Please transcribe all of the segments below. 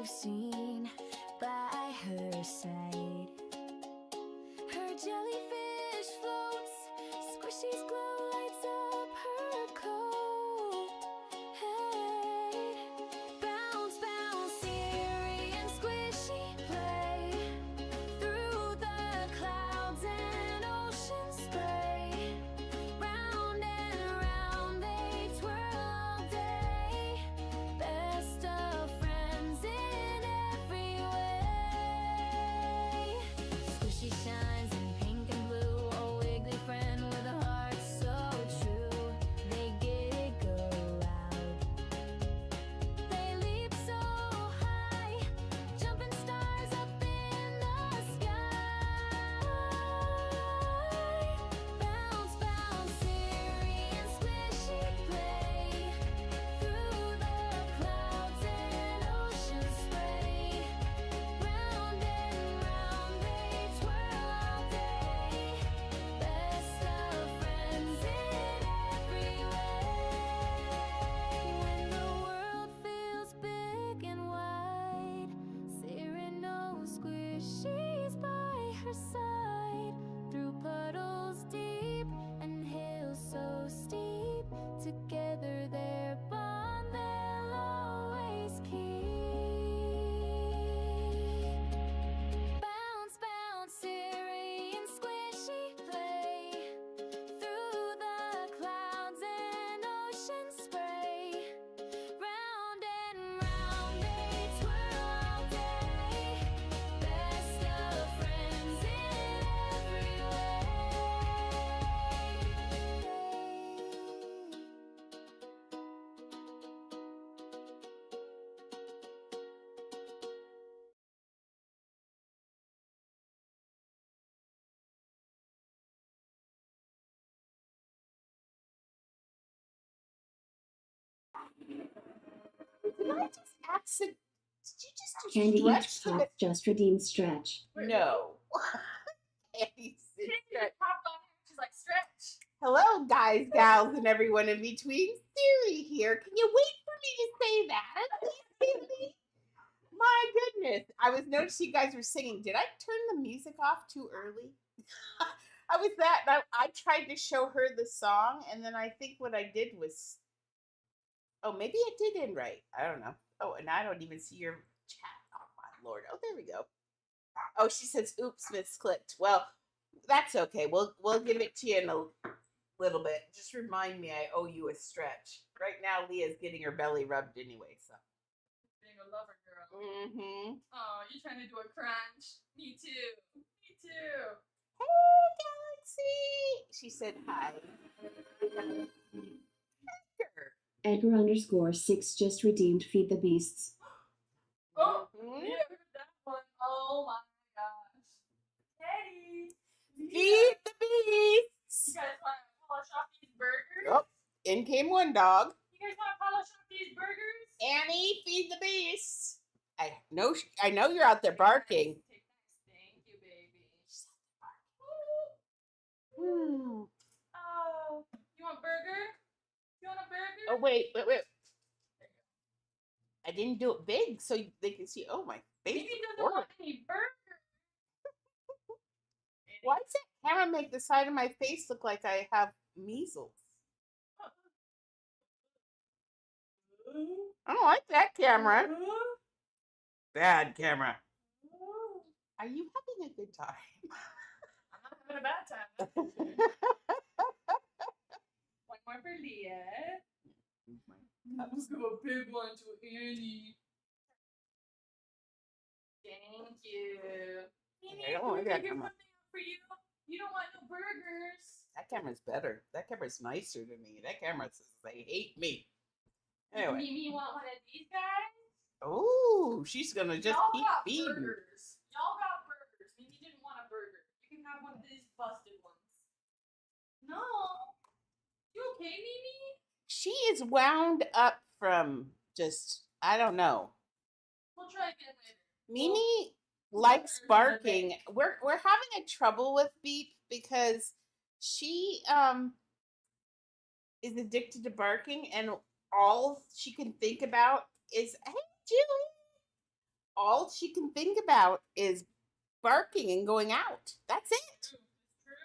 Seen by her side, her jellyfish floats, squishies glow, lights up her coat. Hey, bounce, bounce, eerie and squishy play through the clouds and ocean spray. Round and round they twirl all day, best of friends in every way. Squishy shines in pink and blue, a wiggly friend with a heart so true. They giggle loud, they leap so high, jumping stars up in the sky. Bounce, bounce, eerie and squishy play through the clouds and ocean spray. Round and round they twirl all day, best of friends in every way. When the world feels big and wide, Sarah knows squishies by her side. Through puddles deep and hills so steep, together their bond they'll always keep. Bounce, bounce, eerie and squishy play through the clouds and ocean spray. Round and round they twirl all day, best of friends in every way. Did I just accident? Did you just do Candy stretch each to pop it? just redeemed stretch. No. Candy said Candy stretch. popped on her. She's like, stretch. Hello, guys, gals, and everyone in between. Siri here. Can you wait for me to say that? Please, Candy? My goodness. I was noticing you guys were singing. Did I turn the music off too early? I was that. I tried to show her the song, and then I think what I did was. Oh, maybe it did end right. I don't know. Oh, and I don't even see your chat. Oh, my Lord. Oh, there we go. Oh, she says, oops, misclicked. Well, that's okay. We'll give it to you in a little bit. Just remind me I owe you a stretch. Right now, Leah's getting her belly rubbed anyway, so. Being a lover girl. Mm-hmm. Oh, you trying to do a crunch? Me too. Me too. Hey, Galaxy! She said hi. Edgar _6 just redeemed Feed the Beasts. Oh, Mhm. yeah, heard that one. Oh my gosh. Teddy. Feed the You beasts! guys want to polish off these burgers? Oh, in came one dog. You guys want to polish off these burgers? Annie, feed the beasts. I know you're out there barking. Take nice. Thank you, baby. Hmm. Oh, you want burger? You want a burger? Oh, wait. I didn't do it big so they can see. Oh, my face. Maybe is doesn't want horrible. any burger. Why does that camera make the side of my face look like I have measles? I don't like that camera. Bad camera. Are you having a good time? I'm not having a bad time. One more for Leah. Let's give a big one to Annie. Thank you. Annie, I don't can we like that figure camera. something out for you? You don't want no burgers. That camera's better. That camera's nicer to me. That camera says they hate me. Anyway. Mimi want one of these guys? Oh, she's gonna just Y'all keep got feeding. burgers. Y'all got burgers. Mimi didn't want a burger. You can have one of these busted ones. No. You okay, Mimi? She is wound up from just I don't know. We'll try again later. Mimi likes barking. We're having a trouble with Beep because she is addicted to barking and all she can think about is, hey Julie, all she can think about is barking and going out. That's it.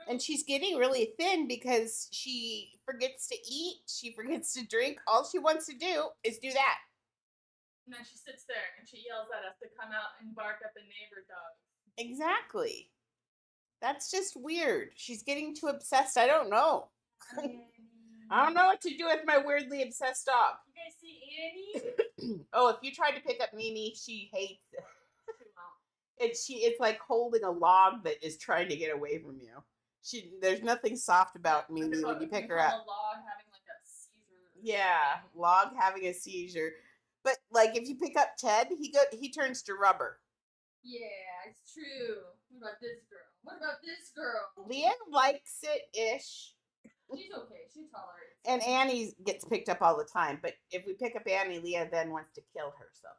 And she's getting really thin because she forgets to eat, she forgets to drink. All she wants to do is do that. And then she sits there and she yells at us to come out and bark at the neighbor dog. Exactly. That's just weird. She's getting too obsessed. I don't know. I don't know what to do with my weirdly obsessed dog. You guys see Annie? Oh, if you tried to pick up Mimi, she hates it. It's like holding a log that is trying to get away from you. There's nothing soft about Mimi when you pick her up. A log having like a seizure. Yeah, log having a seizure. But like if you pick up Ted, he turns to rubber. Yeah, it's true. What about this girl? What about this girl? Leah likes it ish. She's okay. She tolerates it. And Annie gets picked up all the time. But if we pick up Annie, Leah then wants to kill herself.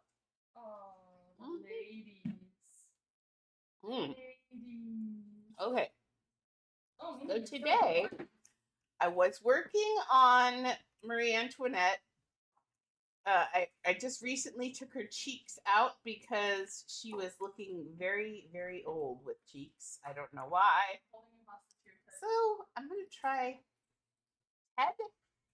Oh, ladies. Mm. Ladies. Okay. Oh, So today, I was working on Marie Antoinette. I just recently took her cheeks out because she was looking very, very old with cheeks. I don't know why. So I'm going to try. Ted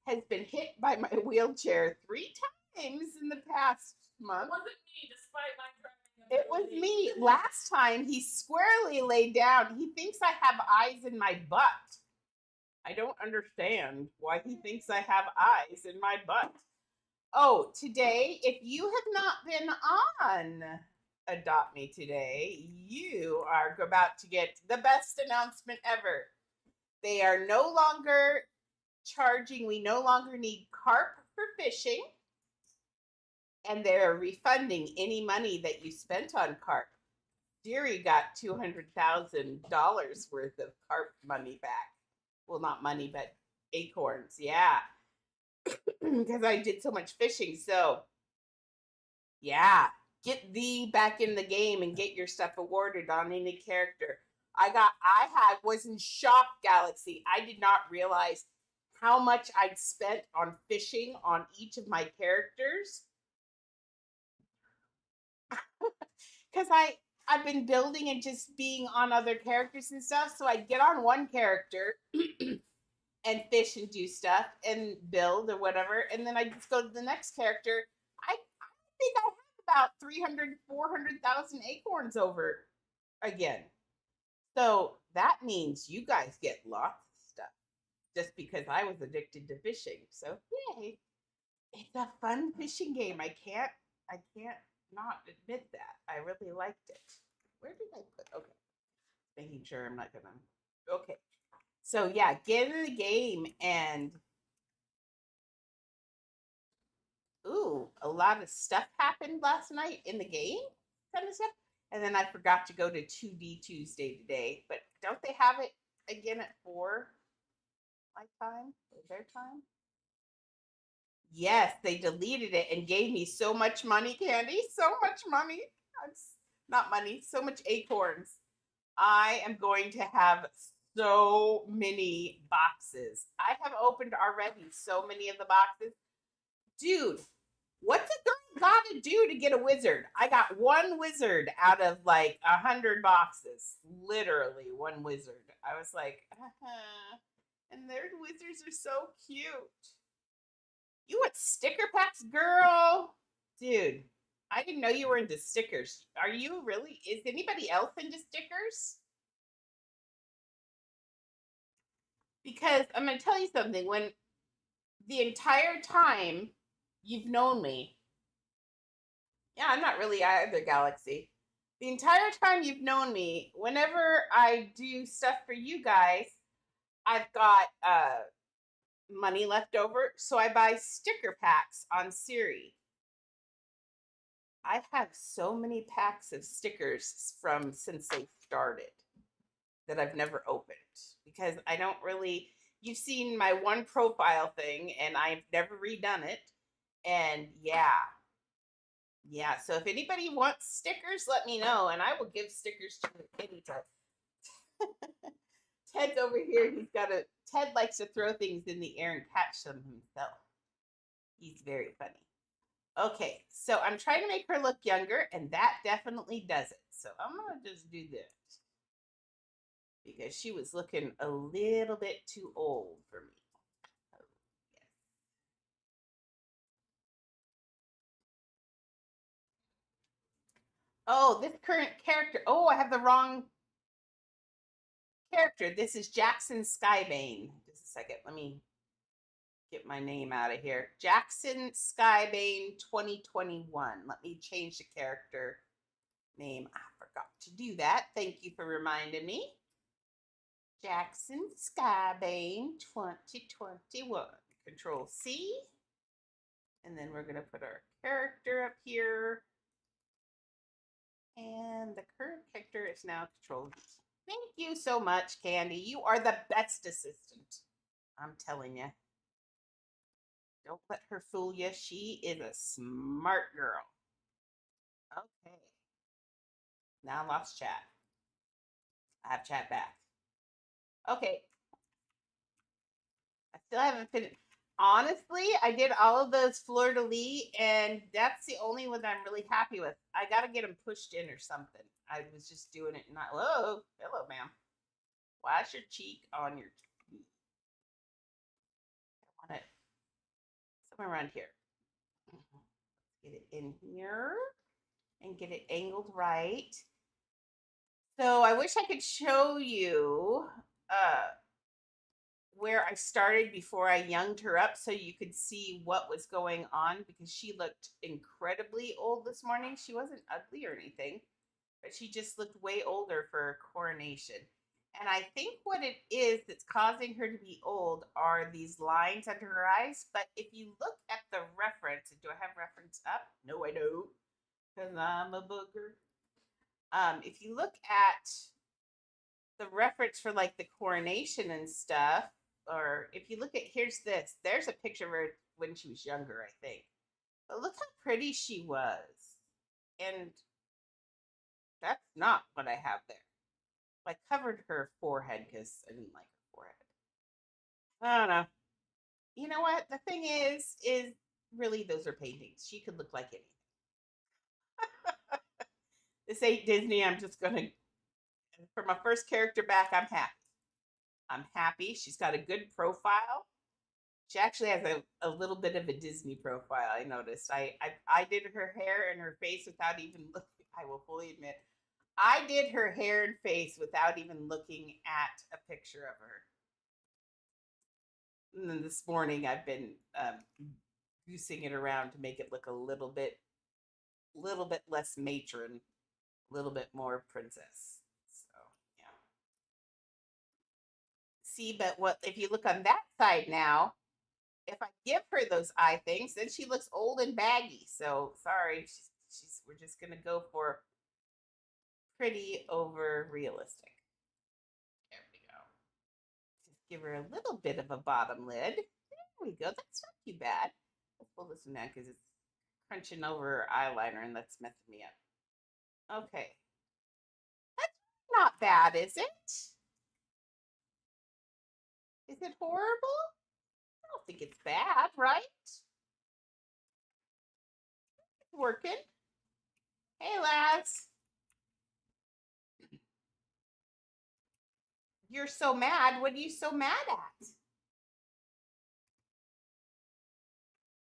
has been hit by my wheelchair 3 times in the past month. It wasn't me, despite my driving. It was me. Last time he squarely laid down. He thinks I have eyes in my butt. I don't understand why he thinks I have eyes in my butt. Oh, today, if you have not been on Adopt Me Today, you are about to get the best announcement ever. They are no longer charging, we no longer need carp for fishing. And they're refunding any money that you spent on carp. Deary got $200,000 worth of carp money back. Well, not money, but acorns. Yeah. Because I did so much fishing. So, yeah. Get thee back in the game and get your stuff awarded on any character. Was in shock, Galaxy. I did not realize how much I'd spent on fishing on each of my characters. Because I've been building and just being on other characters and stuff. So I'd get on one character and fish and do stuff and build or whatever. And then I'd just go to the next character. I think I have about 300,000, 400,000 acorns over again. So that means you guys get lots of stuff just because I was addicted to fishing. So yay. It's a fun fishing game. I can't not admit that. I really liked it. Where did I put? Okay. Making sure I'm not gonna. Okay. So yeah, get in the game and ooh, a lot of stuff happened last night in the game, kind of stuff. And then I forgot to go to 2D Tuesday today. But don't they have it again at 4 my time? Their time? Yes, they deleted it and gave me so much money, Candy. So much money. Not money, so much acorns. I am going to have so many boxes. I have opened already so many of the boxes. Dude, what's a girl gotta do to get a wizard? I got 1 wizard out of like 100 boxes. Literally 1 wizard. I was like, and their wizards are so cute. You want sticker packs, girl? Dude, I didn't know you were into stickers. Are you really? Is anybody else into stickers? Because I'm going to tell you something. When the entire time you've known me, yeah, I'm not really either, Galaxy. The entire time you've known me, whenever I do stuff for you guys, I've got money left over, so I buy sticker packs on Siri. I have so many packs of stickers from since they started that I've never opened because I don't really. You've seen my one profile thing, and I've never redone it. And yeah. So if anybody wants stickers, let me know, and I will give stickers to anytime. Ted's over here. Ted likes to throw things in the air and catch them himself. He's very funny. Okay, so I'm trying to make her look younger, and that definitely does it. So I'm gonna just do this because she was looking a little bit too old for me. Oh, yes. Oh, this current character. Oh, I have the wrong character. This is Jackson Skybane. Just a second. Let me get my name out of here. Jackson Skybane 2021. Let me change the character name. I forgot to do that. Thank you for reminding me. Jackson Skybane 2021. Control C. And then we're going to put our character up here. And the current character is now Control V. Thank you so much, Candy. You are the best assistant. I'm telling you. Don't let her fool you. She is a smart girl. Okay. Now I lost chat. I have chat back. Okay. I still haven't finished. Honestly, I did all of those fleur de lis, and that's the only one I'm really happy with. I got to get them pushed in or something. I was just doing it. Not. Whoa. Hello, ma'am. Wash your cheek on your. I want it somewhere around here. Get it in here and get it angled right. So I wish I could show you where I started before I younged her up so you could see what was going on because she looked incredibly old this morning. She wasn't ugly or anything, but she just looked way older for her coronation. And I think what it is that's causing her to be old are these lines under her eyes. But if you look at the reference, do I have reference up? No, I don't, because I'm a booger. If you look at the reference for like the coronation and stuff, or if you look at there's a picture of her when she was younger, I think. But look how pretty she was. And that's not what I have there. I covered her forehead because I didn't like her forehead. I don't know. You know what? The thing is really those are paintings. She could look like anything. This ain't Disney. I'm just gonna for my first character back, I'm happy. I'm happy. She's got a good profile. She actually has a little bit of a Disney profile. I noticed. I did her hair and her face without even looking. I will fully admit, I did her hair and face without even looking at a picture of her. And then this morning, I've been goosing it around to make it look a little bit less matron, a little bit more princess. So yeah. See, but what if you look on that side now? If I give her those eye things, then she looks old and baggy. So sorry, we're just gonna go for pretty over realistic. There we go. Just give her a little bit of a bottom lid. There we go. That's not too bad. Let's pull this one down because it's crunching over her eyeliner and that's messing me up. Okay. That's not bad, is it? Is it horrible? I don't think it's bad, right? It's working. Hey, lads. You're so mad. What are you so mad at?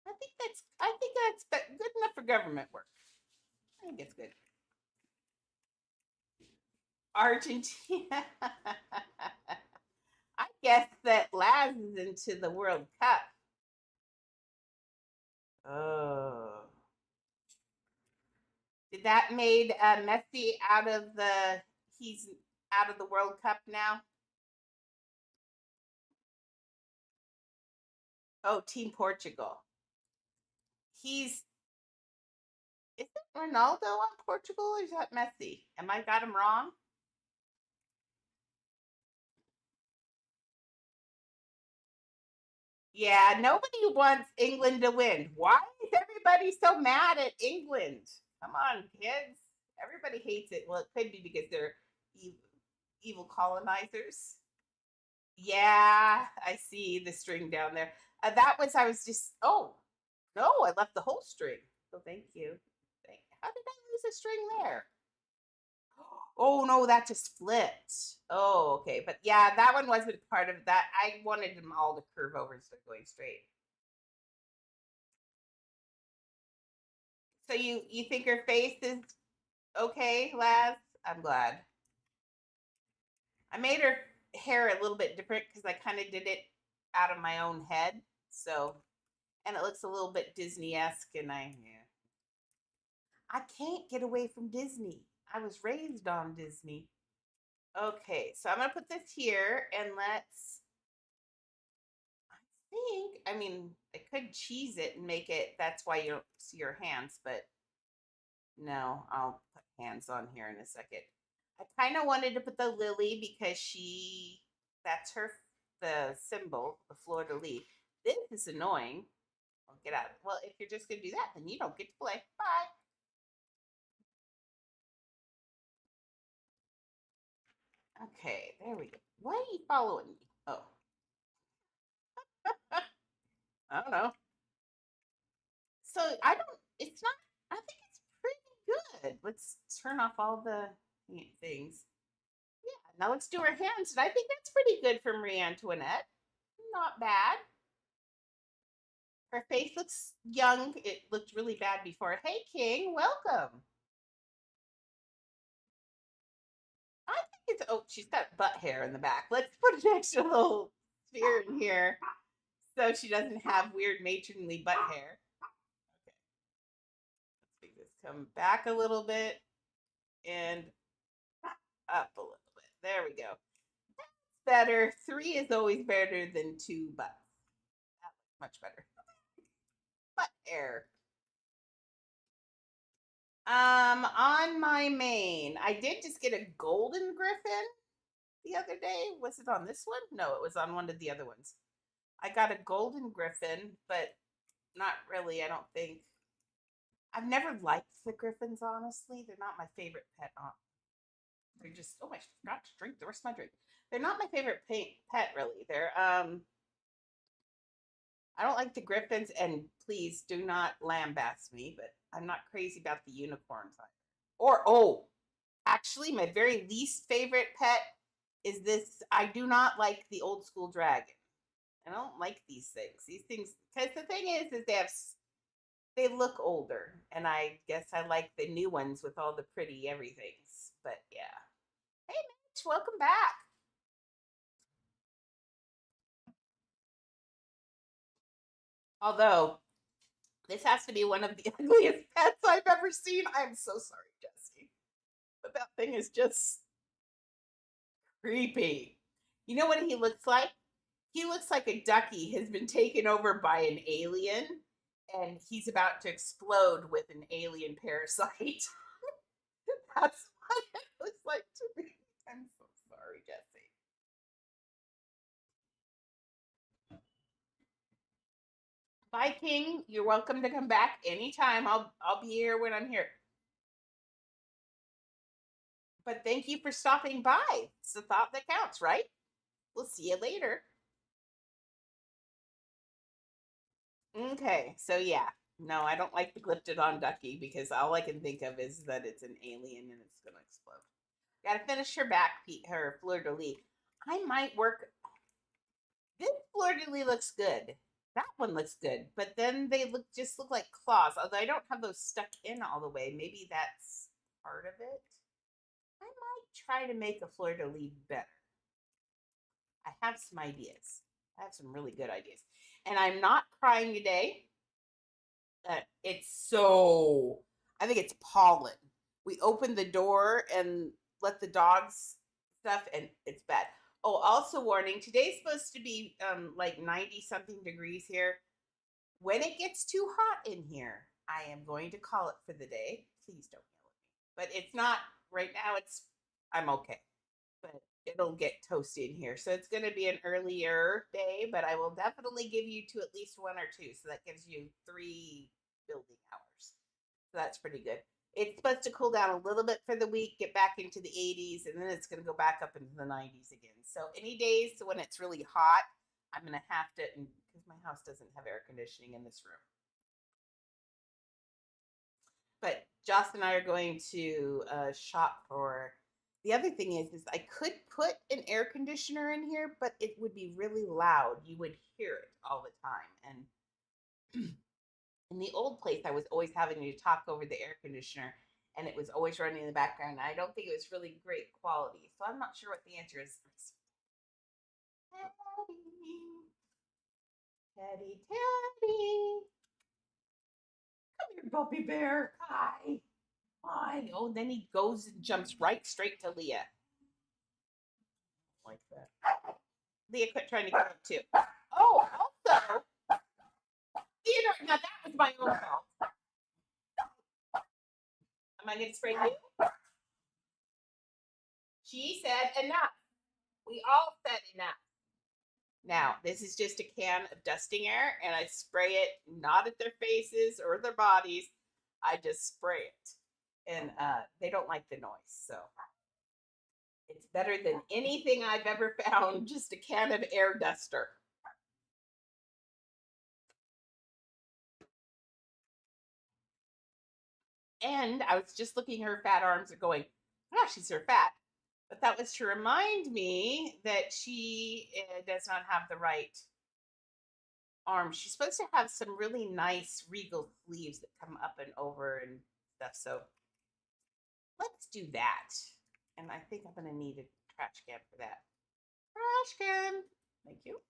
I think that's good enough for government work. I think it's good. Argentina. I guess that Laz is into the World Cup. Oh. Did that made Messi he's out of the World Cup now? Oh, Team Portugal. Is it Ronaldo on Portugal or is that Messi? Am I got him wrong? Yeah, nobody wants England to win. Why is everybody so mad at England? Come on, kids. Everybody hates it. Well, it could be because they're evil colonizers. Yeah, I see the string down there. I was just, oh, no, I left the whole string. So thank you. How did I lose a string there? Oh no, that just flipped. Oh, okay. But yeah, that one wasn't part of that. I wanted them all to curve over instead of going straight. So you think her face is okay, Laz? I'm glad. I made her hair a little bit different because I kind of did it out of my own head. So, and it looks a little bit Disney-esque, and I can't get away from Disney. I was raised on Disney. Okay, so I'm gonna put this here, and let's. I mean, I could cheese it and make it. That's why you don't see your hands, but no, I'll put hands on here in a second. I kind of wanted to put the lily because that's the symbol, the fleur de lis. This is annoying. I'll get out. Well, if you're just gonna do that, then you don't get to play. Bye. Okay, there we go. Why are you following me? Oh, I don't know. So I don't. It's not. I think it's pretty good. Let's turn off all the things. Yeah. Now let's do her hands, and I think that's pretty good for Marie Antoinette. Not bad. Her face looks young. It looked really bad before. Hey, King, welcome. I think it's. Oh, she's got butt hair in the back. Let's put an extra little sphere in here so she doesn't have weird matronly butt hair. Okay. Let's make this come back a little bit and up a little bit. There we go. That's better. 3 is always better than 2 butts. That looks much better. Butt hair. On my main, I did just get a golden griffin the other day. Was it on this one? No, it was on one of the other ones. I got a golden griffin, but not really, I don't think. I've never liked the griffins, honestly. They're not my favorite pet. They're just, oh, I forgot to drink the rest of my drink. They're not my favorite pet, really. I don't like the griffins, and please do not lambaste me, but I'm not crazy about the unicorns either. Oh, actually, my very least favorite pet is this. I do not like the old school dragon. I don't like these things. These things, because the thing is they look older, and I guess I like the new ones with all the pretty everythings. But yeah. Hey, Mitch, welcome back. Although this has to be one of the ugliest pets I've ever seen. I'm so sorry, Jesse, but that thing is just creepy. You know what he looks like? He looks like a ducky has been taken over by an alien, and he's about to explode with an alien parasite. That's what it looks like to me. I'm so sorry, Jesse. Bye, King. You're welcome to come back anytime. I'll be here when I'm here. But thank you for stopping by. It's the thought that counts, right? We'll see you later. Okay, so yeah. No, I don't like the Glyptodon ducky because all I can think of is that it's an alien and it's gonna explode. Gotta finish her back, her fleur de lis. I might work. This fleur de lis looks good. That one looks good, but then they just look like claws. Although I don't have those stuck in all the way. Maybe that's part of it. I might try to make a fleur de lis better. I have some ideas. I have some really good ideas, and I'm not crying today. It's so. I think it's pollen. We opened the door and let the dogs stuff, and it's bad. Oh, also warning, today's supposed to be like 90 something degrees here. When it gets too hot in here, I am going to call it for the day. Please don't yell at me. But it's not right now, I'm okay. But it'll get toasty in here. So it's going to be an earlier day, but I will definitely give you to at least 1 or 2. So that gives you 3 building hours. So that's pretty good. It's supposed to cool down a little bit for the week, get back into the 80s, and then it's going to go back up into the 90s again. So any days when it's really hot, I'm going to have to, because my house doesn't have air conditioning in this room. But Joss and I are going to shop for. The other thing is I could put an air conditioner in here, but it would be really loud. You would hear it all the time. And in the old place, I was always having to talk over the air conditioner, and it was always running in the background. I don't think it was really great quality, so I'm not sure what the answer is. Teddy, Teddy, come here, puppy bear. Hi. Hi. Oh, then he goes and jumps right straight to Leah. Like that. Leah quit trying to get up too. Oh, also, Theodore, now that was my own fault. Am I going to spray you? She said enough. We all said enough. Now, this is just a can of dusting air, and I spray it not at their faces or their bodies. I just spray it. And they don't like the noise, so it's better than anything I've ever found, just a can of air duster. And I was just looking at her fat arms and going, oh, she's so fat. But that was to remind me that she does not have the right arms. She's supposed to have some really nice regal sleeves that come up and over and stuff. So let's do that. And I think I'm going to need a trash can for that. Trash can. Thank you.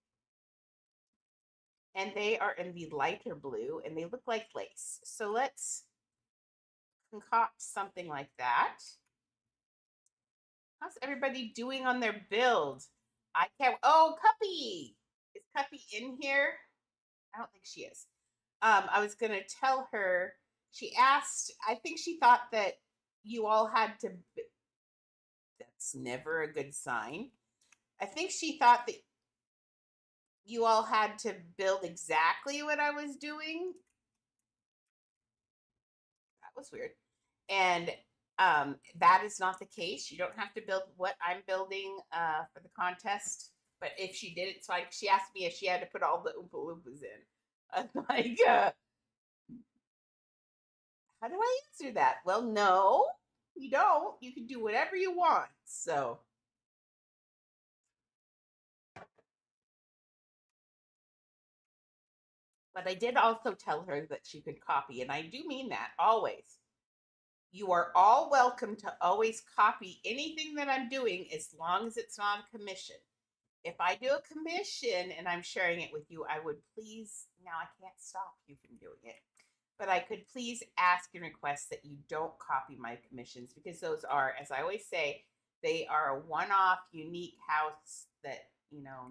And they are in the lighter blue, and they look like lace. So let's concoct something like that. How's everybody doing on their build? I can't. Oh, Cuppy! Is Cuppy in here? I don't think she is. I was going to tell her. She asked, I think she thought that you all had to. That's never a good sign. I think she thought that you all had to build exactly what I was doing. That was weird. And that is not the case. You don't have to build what I'm building for the contest. But if she did it, so she asked me if she had to put all the Oompa Loompas in. I'm like, how do I answer that? Well, no, you don't. You can do whatever you want. So. But I did also tell her that she could copy, and I do mean that always. You are all welcome to always copy anything that I'm doing as long as it's not a commission. If I do a commission and I'm sharing it with you, I would please, now I can't stop you from doing it, but I could please ask and request that you don't copy my commissions, because those are, as I always say, they are a one-off, unique house that,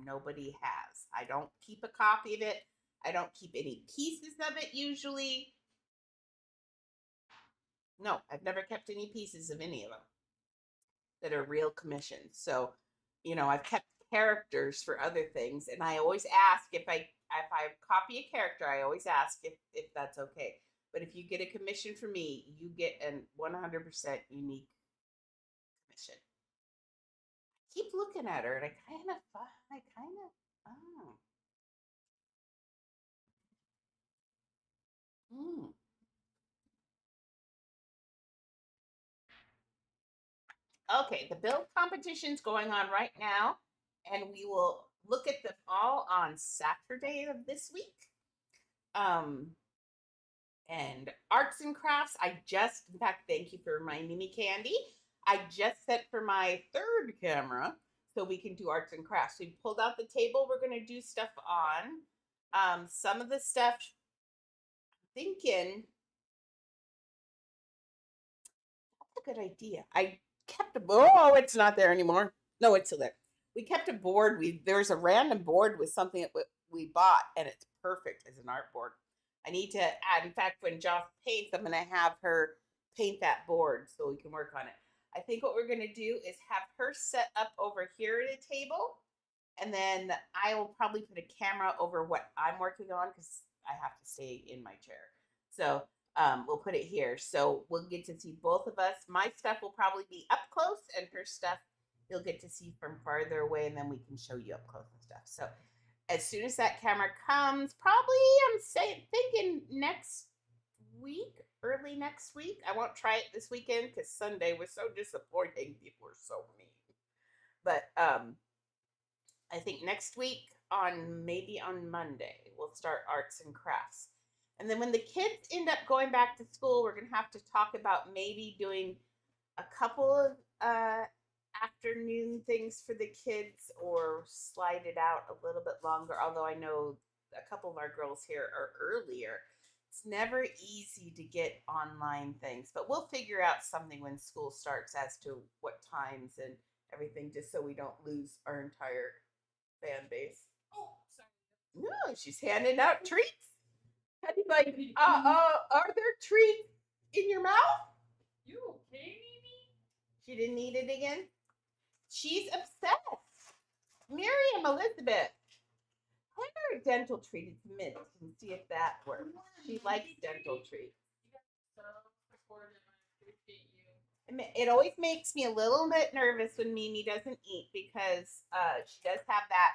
nobody has. I don't keep a copy of it. I don't keep any pieces of it usually. No, I've never kept any pieces of any of them that are real commissions. So, I've kept characters for other things, and I always ask if I copy a character, I always ask if that's okay. But if you get a commission from me, you get a 100% unique commission. I keep looking at her, and I kind of, oh. Okay, the build competition's going on right now, and we will look at them all on Saturday of this week. And arts and crafts, in fact, thank you for reminding me, Candy. I just set for my third camera so we can do arts and crafts. We pulled out the table we're going to do stuff on. Some of the stuff, I'm thinking, that's a good idea. I kept it's not there anymore. No, it's still there. We kept a board. There's a random board with something that we bought, and it's perfect as an art board. I need to add, in fact, when Joss paints, I'm going to have her paint that board so we can work on it. I think what we're going to do is have her set up over here at a table, and then I will probably put a camera over what I'm working on because I have to stay in my chair. So we'll put it here. So we'll get to see both of us. My stuff will probably be up close, and her stuff you'll get to see from farther away, and then we can show you up close and stuff. So as soon as that camera comes, probably I'm thinking next week, early next week. I won't try it this weekend because Sunday was so disappointing. People were so mean. But I think next week maybe on Monday we'll start arts and crafts. And then when the kids end up going back to school, we're gonna have to talk about maybe doing a couple of afternoon things for the kids or slide it out a little bit longer. Although I know a couple of our girls here are earlier. It's never easy to get online things, but we'll figure out something when school starts as to what times and everything, just so we don't lose our entire fan base. Oh, sorry. No, she's handing out treats. Teddy's like, are there treats in your mouth? You okay, Mimi? She didn't eat it again. She's obsessed. Miriam Elizabeth. Hand her a dental treat. It's mint and see if that works. She likes dental treats. You guys are so supportive. I appreciate you. It always makes me a little bit nervous when Mimi doesn't eat because she does have that.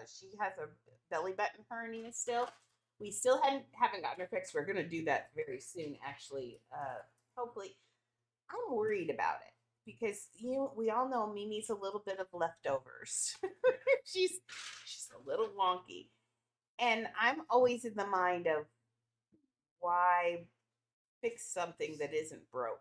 She has a belly button hernia still. We still haven't gotten her fixed. We're gonna do that very soon, actually. Hopefully, I'm worried about it because we all know Mimi's a little bit of leftovers. she's a little wonky, and I'm always in the mind of why fix something that isn't broke.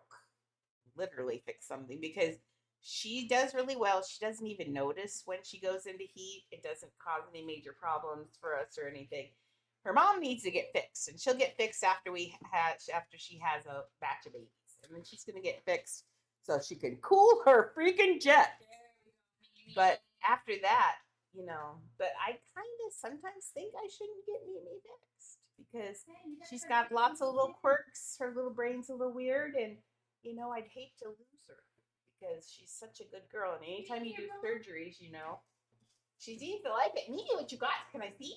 Literally fix something because she does really well. She doesn't even notice when she goes into heat. It doesn't cause any major problems for us or anything. Her mom needs to get fixed, and she'll get fixed after she has a batch of babies, and then she's gonna get fixed so she can cool her freaking jet. But after that, but I kind of sometimes think I shouldn't get Mimi fixed because she's got lots of little quirks. Her little brain's a little weird, and I'd hate to lose her because she's such a good girl. And anytime you do surgeries, she seems to like it. Mimi, what you got? Can I see?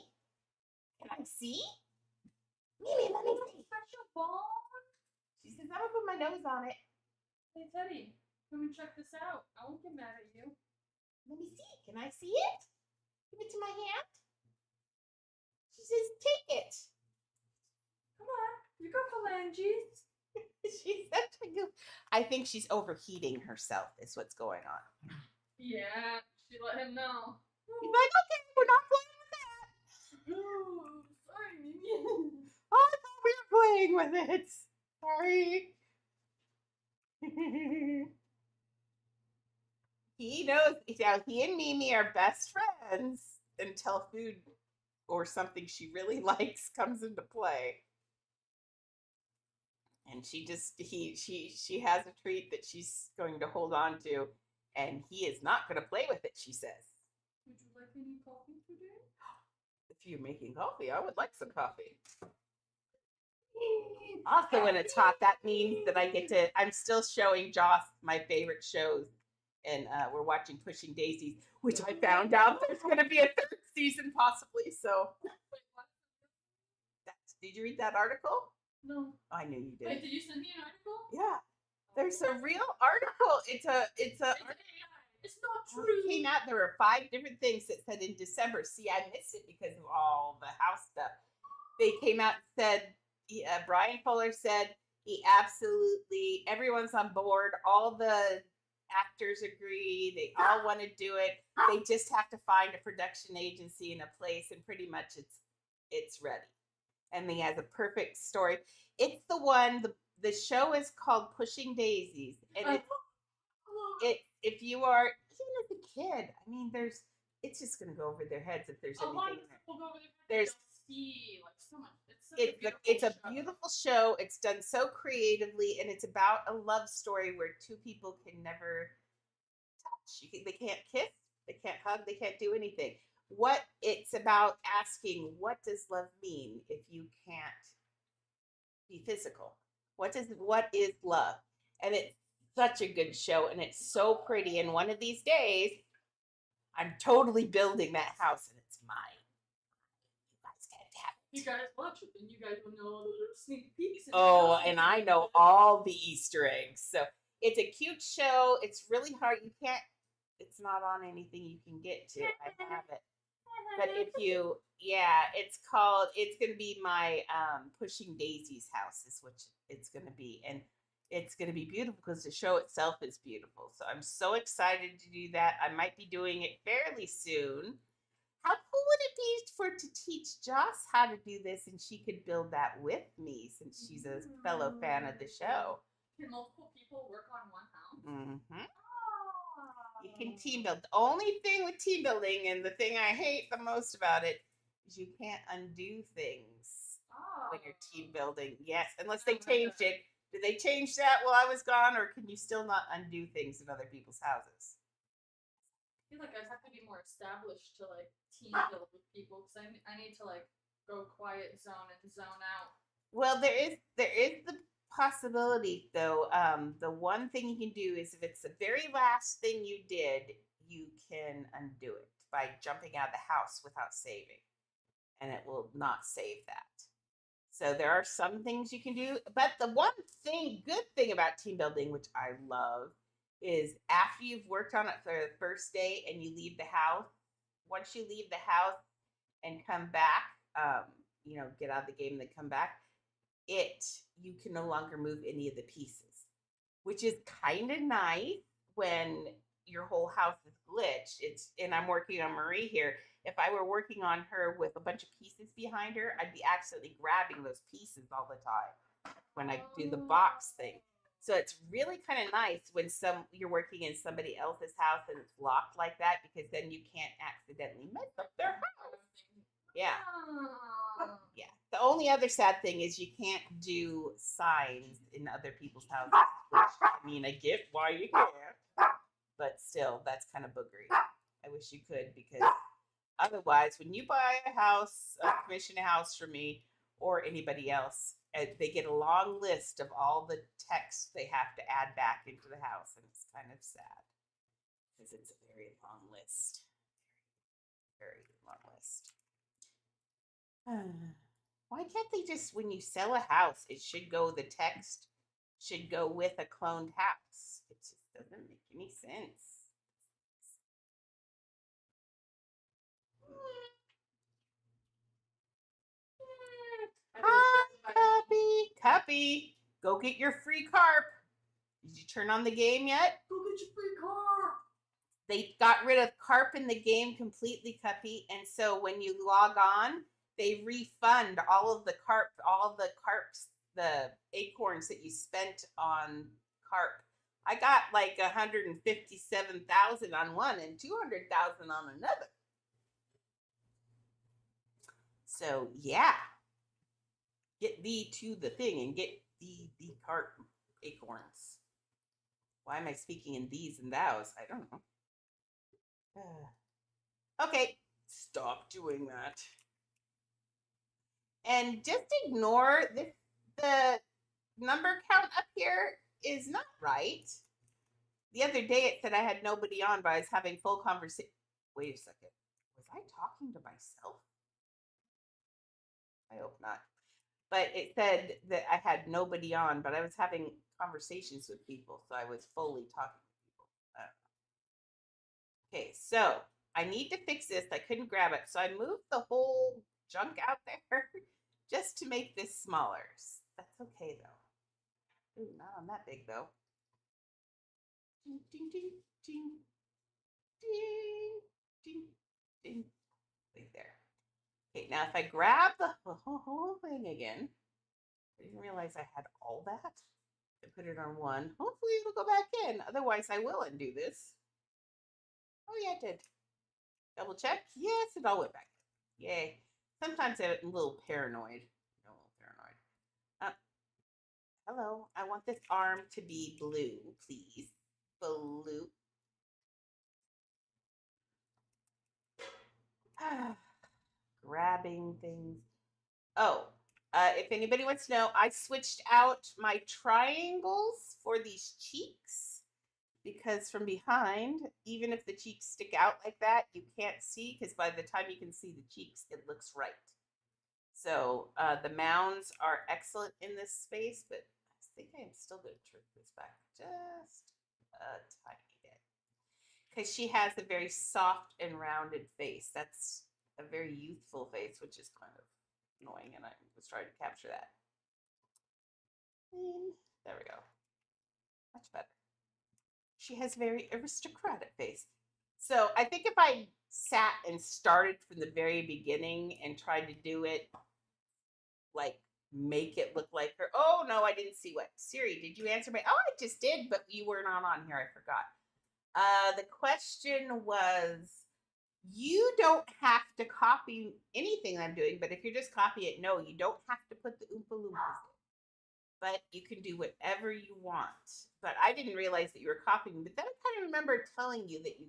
Can I see? Mimi, let me see. Special ball. She says, I'm gonna put my nose on it. Hey Teddy, come and check this out. I won't get mad at you. Let me see. Can I see it? Give it to my hand. She says, take it. Come on, you got phalanges. She's such a good. I think she's overheating herself. Is what's going on. Yeah, she let him know. He's like, okay, we're not playing with that. Oh, sorry, Mimi. I thought we were playing with it. Sorry. He knows. He and Mimi are best friends until food or something she really likes comes into play. And she has a treat that she's going to hold on to, and he is not going to play with it, she says. Would you like any coffee today? If you're making coffee, I would like some coffee. Also, when it's hot, that means that I'm still showing Joss my favorite shows, and we're watching Pushing Daisies, which I found out there's going to be a third season possibly, so. Did you read that article? No. I knew you did. Wait, did you send me an article? Yeah. There's a real article. It's not true. It came out. There were 5 different things that said in December. See, I missed it because of all the house stuff. They came out and said, Brian Fuller said everyone's on board. All the actors agree. They all want to do it. They just have to find a production agency and a place, and pretty much it's ready. And he has a perfect story. It's the one. The show is called Pushing Daisies, and if you are even as a kid, I mean, it's just going to go over their heads if there's anything there. Will go over their heads. See like so much. It's a beautiful show. It's done so creatively, and it's about a love story where 2 people can never touch. They can't kiss, they can't hug, they can't do anything. What it's about asking, what does love mean if you can't be physical? What is love? And it's such a good show, and it's so pretty. And one of these days, I'm totally building that house, and it's mine. You guys watch it, and you guys will know all the little sneak peeks. Oh, and I know all the Easter eggs. So it's a cute show. It's really hard. It's not on anything you can get to. I have it. But if you, it's going to be my Pushing Daisy's house, is what it's going to be. And it's going to be beautiful because the show itself is beautiful. So I'm so excited to do that. I might be doing it fairly soon. How cool would it be to teach Joss how to do this and she could build that with me since she's a fellow fan of the show? Can multiple people work on one house? Mm-hmm. You can team build. The only thing with team building, and the thing I hate the most about it, is you can't undo things when you're team building. Yes, unless they changed it. Did they change that while I was gone, or can you still not undo things in other people's houses? I feel like I'd have to be more established to like team build with people because I need to like go quiet zone and zone out. Well, there is the possibility though. The one thing you can do is if it's the very last thing you did, you can undo it by jumping out of the house without saving, and it will not save that. So there are some things you can do, but the good thing about team building, which I love, is after you've worked on it for the first day and you leave the house, once you leave the house and come back, get out of the game and then come back, you can no longer move any of the pieces, which is kind of nice when your whole house is glitched. And I'm working on Marie here. If I were working on her with a bunch of pieces behind her, I'd be accidentally grabbing those pieces all the time when I do the box thing. So it's really kind of nice when you're working in somebody else's house and it's locked like that, because then you can't accidentally mess up their house. Yeah. Yeah. The only other sad thing is you can't do signs in other people's houses, which, I mean, I get why you can't, but still, that's kind of boogery. I wish you could, because otherwise, when you buy a house, commission a house for me or anybody else, they get a long list of all the text they have to add back into the house, and it's kind of sad because it's a very long list. Very long list. Why can't they just, when you sell a house, the text should go with a cloned house? It just doesn't make any sense. Hi, Cuppy. Go get your free carp. Did you turn on the game yet? Go get your free carp. They got rid of carp in the game completely, Cuppy, and so when you log on, they refund all the carps, the acorns that you spent on carp. I got like 157,000 on one and 200,000 on another. So yeah, get thee to the thing and get the carp acorns. Why am I speaking in these and thous? I don't know. Okay, stop doing that. And just ignore the number count up here is not right. The other day it said I had nobody on, but I was having full conversation. Wait a second. Was I talking to myself? I hope not. But it said that I had nobody on, but I was having conversations with people, so I was fully talking to people. Okay, so I need to fix this. I couldn't grab it, so I moved the whole junk out there just to make this smaller. That's okay though. Ooh, not on that big though. Ding, ding, ding, ding, ding, ding, ding. Right there. Okay, now if I grab the whole thing again, I didn't realize I had all that. I put it on one. Hopefully it'll go back in. Otherwise, I will undo this. Oh yeah, it did. Double check. Yes, it all went back in. Yay. Sometimes I'm a little paranoid. Hello. I want this arm to be blue, please. Blue. Grabbing things. Oh, if anybody wants to know, I switched out my triangles for these cheeks because from behind, even if the cheeks stick out like that, you can't see, because by the time you can see the cheeks, it looks right. So the mounds are excellent in this space, but I think I'm still going to turn this back just a tiny bit because she has a very soft and rounded face. That's a very youthful face, which is kind of annoying, and I was trying to capture that. There we go. Much better. She has very aristocratic face. So I think if I sat and started from the very beginning and tried to do it, like make it look like her. Oh no, I didn't see what. Siri, did you answer my? Oh, I just did, but you were not on here. I forgot. The question was, you don't have to copy anything I'm doing, but if you're just copy it, no, you don't have to put the Oompa Loompas in. But you can do whatever you want. But I didn't realize that you were copying. But then I kind of remember telling you that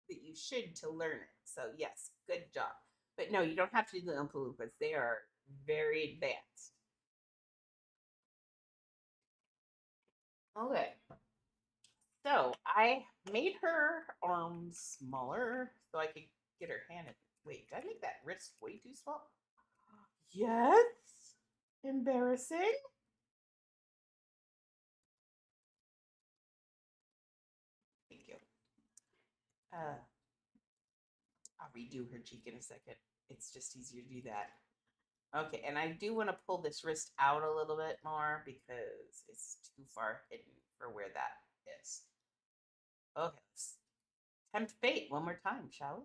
you should to learn it. So yes, good job. But no, you don't have to do the Oompa Loompas. They are very advanced. Okay. So I made her arms smaller so I could get her hand in. Wait, did I make that wrist way too small? Yes. Embarrassing. Thank you. I'll redo her cheek in a second. It's just easier to do that. Okay, and I do want to pull this wrist out a little bit more because it's too far hidden for where that is. Okay, let's tempt fate one more time, shall we?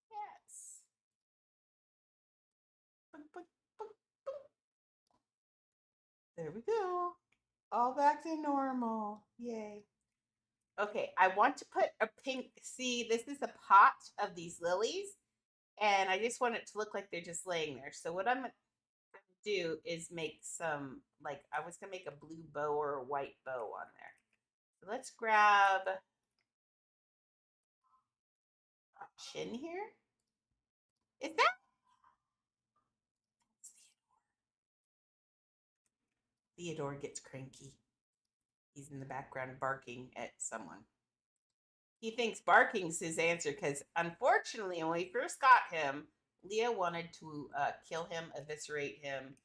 Yes. Boop, boop, boop, boop. There we go. All back to normal. Yay. Okay, I want to put a pink. See, this is a pot of these lilies, and I just want it to look like they're just laying there. So what I'm going to do is make some, like, I was going to make a blue bow or a white bow on there. So let's grab a chin here. Is that? Theodore gets cranky. He's in the background barking at someone. He thinks barking's his answer because, unfortunately, when we first got him, Leah wanted to kill him, eviscerate him,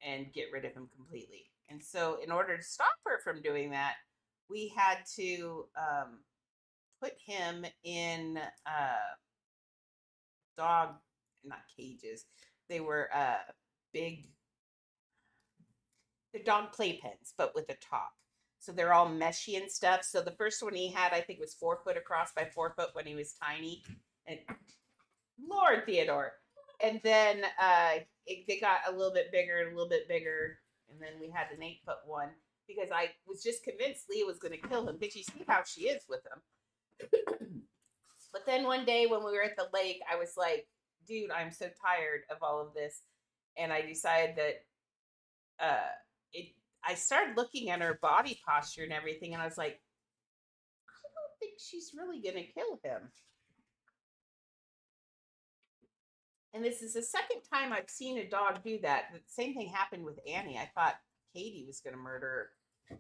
and get rid of him completely. And so, in order to stop her from doing that, we had to put him in dog, not cages. They were big, they're dog playpens, but with a top. So they're all meshy and stuff. So the first one he had, I think, was 4 foot across by 4 foot when he was tiny. And Lord Theodore. And then they got a little bit bigger and a little bit bigger. And then we had an 8 foot one because I was just convinced Leah was going to kill him. Did you see how she is with him? But then one day when we were at the lake, I was like, dude, I'm so tired of all of this. And I decided that I started looking at her body posture and everything, and I was like, I don't think she's really going to kill him. And this is the second time I've seen a dog do that. The same thing happened with Annie. I thought Katie was going to murder her.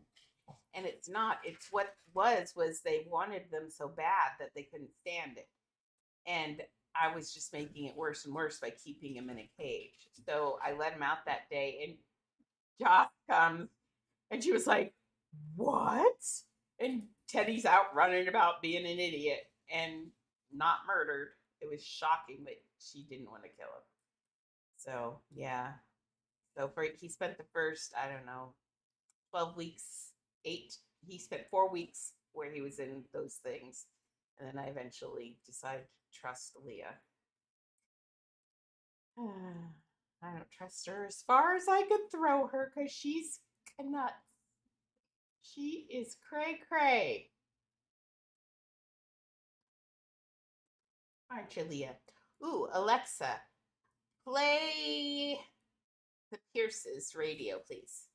And it's not. It's what was they wanted them so bad that they couldn't stand it. And I was just making it worse and worse by keeping him in a cage. So I let him out that day, and Joss comes, and she was like, what? And Teddy's out running about being an idiot and not murdered. It was shocking that she didn't want to kill him. So, yeah. So he spent the first, I don't know, 12 weeks, 8. He spent 4 weeks where he was in those things. And then I eventually decided to trust Leah. I don't trust her as far as I could throw her because she's nuts. She is cray cray. Aren't you, Leah? Ooh, Alexa, play the Pierce's radio, please.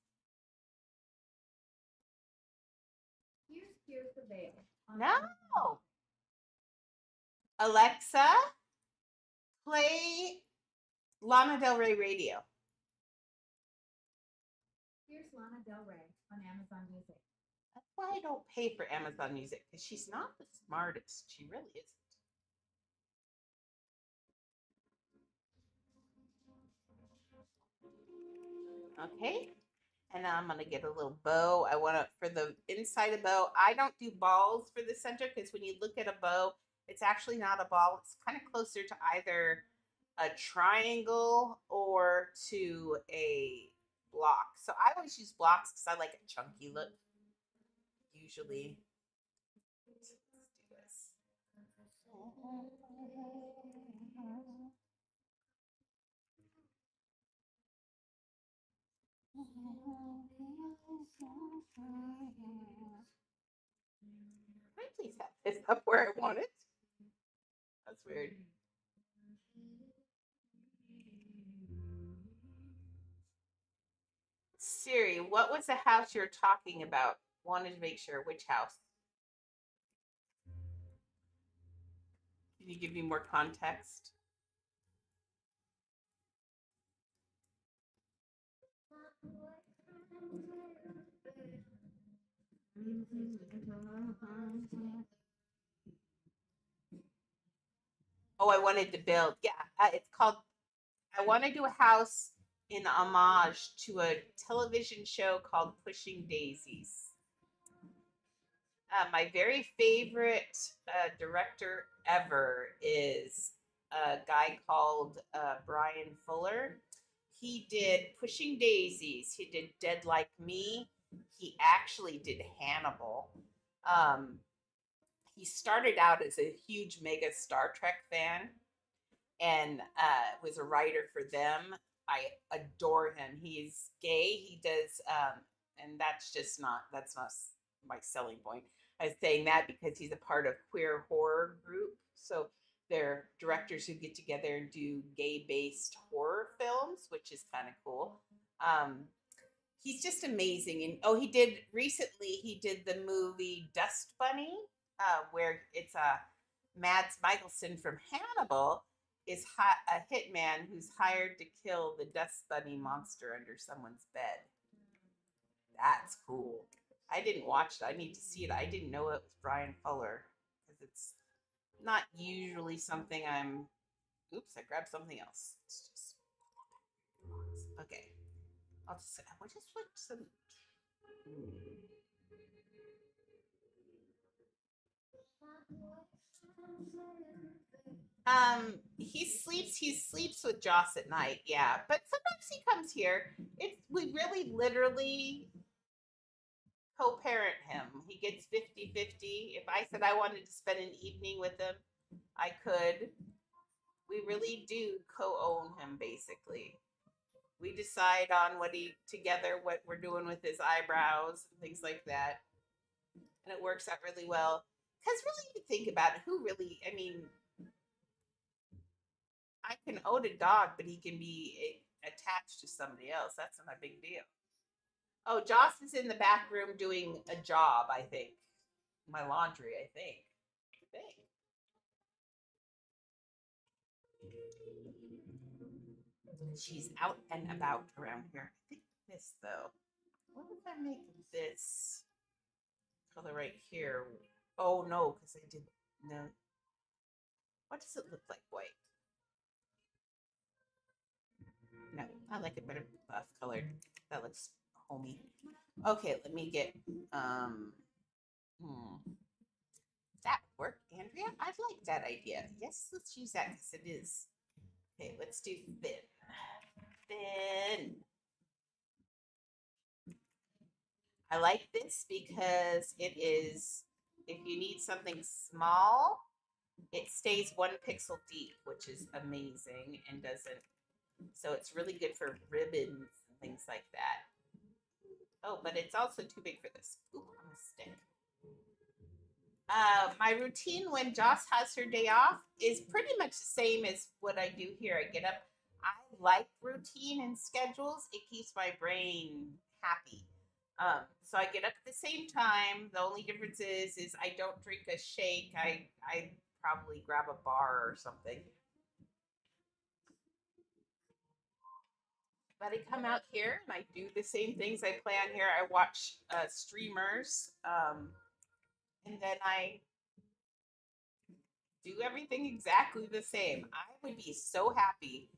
Here's Pierce the Veil. No. Alexa, play Lana Del Rey radio. Here's Lana Del Rey on Amazon Music. That's why I don't pay for Amazon Music, because she's not the smartest. She really isn't. Okay. And now I'm going to get a little bow. I want to, for the inside of the bow, I don't do balls for the center because when you look at a bow, It's actually not a ball. It's kind of closer to either a triangle or to a block. So I always use blocks because I like a chunky look. Usually. Let's do this. Can I please have this up where I want it? That's weird. Siri, what was the house you're talking about? Wanted to make sure. Which house? Can you give me more context? Oh, I wanted to build. Yeah, it's called. I want to do a house in homage to a television show called Pushing Daisies. My very favorite director ever is a guy called Brian Fuller. He did Pushing Daisies. He did Dead Like Me. He actually did Hannibal. Um, he started out as a huge mega Star Trek fan and was a writer for them. I adore him. He's gay. He does, and that's not my selling point. I was saying that because he's a part of queer horror group. So they're directors who get together and do gay based horror films, which is kind of cool. Um, he's just amazing. And oh, he did the movie Dust Bunny, where it's Mads Mikkelsen from Hannibal is a hitman who's hired to kill the Dust Bunny monster under someone's bed. That's cool. I didn't watch it. I need to see it. I didn't know it was Brian Fuller because it's not usually something I'm. Oops, I grabbed something else. It's just okay. We'll just put some. He sleeps with Joss at night, yeah. But sometimes he comes here. We really literally co-parent him. He gets 50-50. If I said I wanted to spend an evening with him, I could. We really do co-own him basically. We decide on what we're doing with his eyebrows and things like that. And it works out really well. Because really, if you think about it, I can own a dog, but he can be attached to somebody else. That's not a big deal. Oh, Joss is in the back room doing a job, I think. My laundry, I think. She's out and about around here. I think this, though. What if I make this color right here? Oh, no, because I did. No. What does it look like white? No, I like it better buff colored. That looks homey. Okay, let me get that work, Andrea? I like that idea. Yes, let's use that because it is. Okay, let's do thin. Thin. I like this because it is, if you need something small, it stays 1 pixel deep, which is amazing and doesn't, so it's really good for ribbons and things like that. Oh, but it's also too big for this. Ooh, I'm a stick. My routine when Joss has her day off is pretty much the same as what I do here. I get up. I like routine and schedules. It keeps my brain happy. So I get up at the same time. The only difference is I don't drink a shake. I probably grab a bar or something. But I come out here and I do the same things I play on here. I watch streamers, and then I do everything exactly the same. I would be so happy.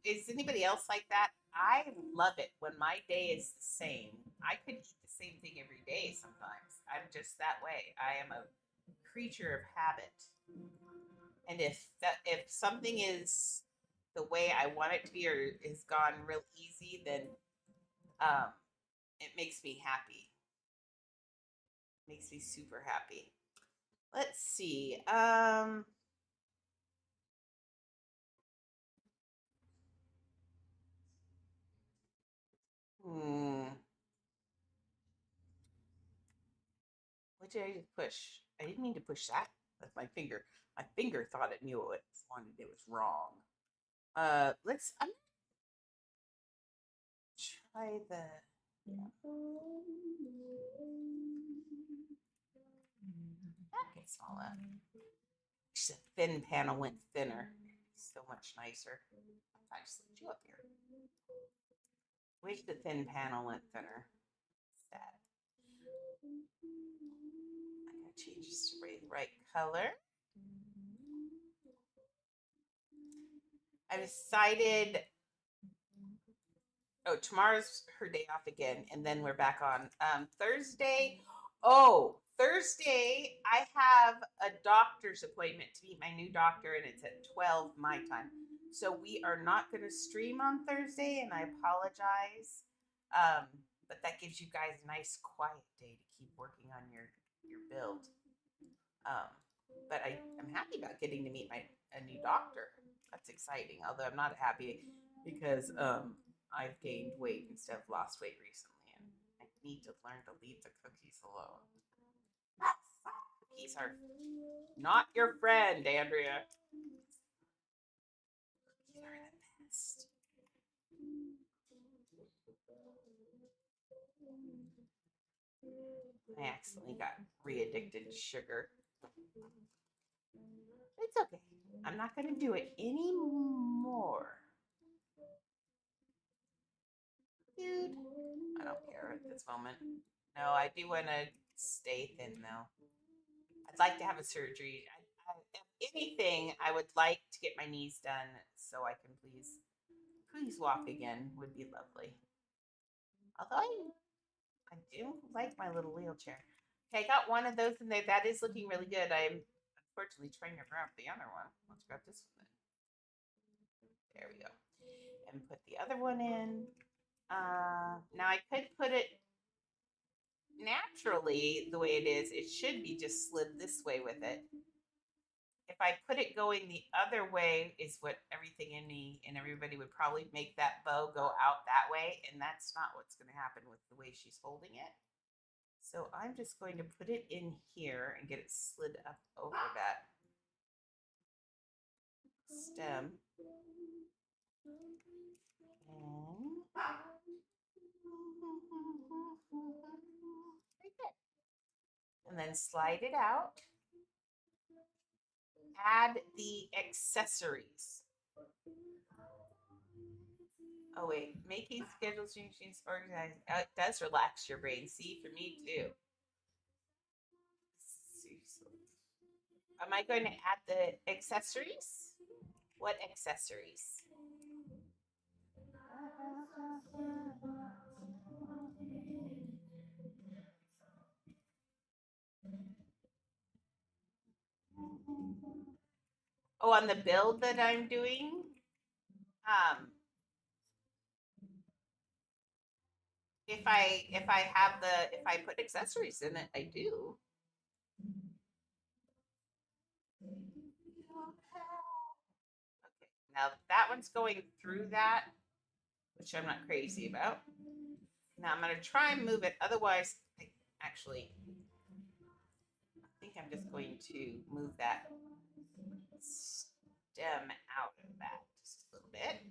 Is anybody else like that? I love it when my day is the same. I could eat the same thing every day sometimes. I'm just that way. I am a creature of habit. And if something is the way I want it to be or is gone real easy, then it makes me happy. Makes me super happy. Let's see. What did I just push? I didn't mean to push that. That's my finger. My finger thought it knew it wanted it was wrong. Let's try the that gets smaller. The thin panel went thinner. So much nicer. I just lift you up here. Wish the thin panel went thinner. Sad. I gotta change this to the right color. I decided. Oh, tomorrow's her day off again, and then we're back on Thursday. Oh, Thursday, I have a doctor's appointment to meet my new doctor, and it's at 12 my time. So we are not going to stream on Thursday, and I apologize. But that gives you guys a nice quiet day to keep working on your build. But I'm happy about getting to meet a new doctor. That's exciting. Although I'm not happy because I've gained weight instead of lost weight recently, and I need to learn to leave the cookies alone. Cookies are not your friend, Andrea. Cookies are the best. I accidentally got re-addicted to sugar. It's okay. I'm not going to do it anymore. Dude, I don't care at this moment. No, I do want to stay thin though. I'd like to have a surgery. If anything, I would like to get my knees done so I can please walk again. Would be lovely. Although I do like my little wheelchair. Okay, I got one of those in there. That is looking really good. I'm unfortunately trying to grab the other one. Let's grab this one then. There we go. And put the other one in. Now I could put it naturally the way it is. It should be just slid this way with it. If I put it going the other way is what everything in me and everybody would probably make that bow go out that way. And that's not what's going to happen with the way she's holding it. So I'm just going to put it in here and get it slid up over that stem. And then slide it out. Add the accessories. Oh wait, making schedules, changes, organized. It does relax your brain. See, for me too. Am I going to add the accessories? What accessories? Oh, on the build that I'm doing, if I put accessories in it, I do. Okay, now that one's going through that, which I'm not crazy about. Now I'm going to try and move it. Otherwise, actually, I think I'm just going to move that stem out of that just a little bit.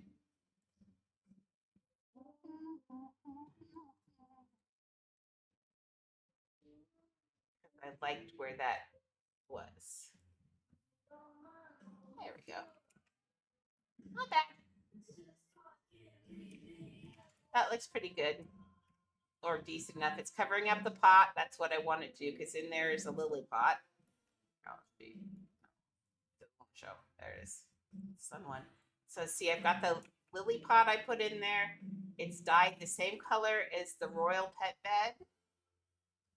I liked where that was. There we go. Not bad. That looks pretty good. Or decent enough. It's covering up the pot. That's what I wanted to, because in there is a lily pot. Oh, it won't show. There it is. Sun one. So see, I've got the lily pot I put in there. It's dyed the same color as the royal pet bed.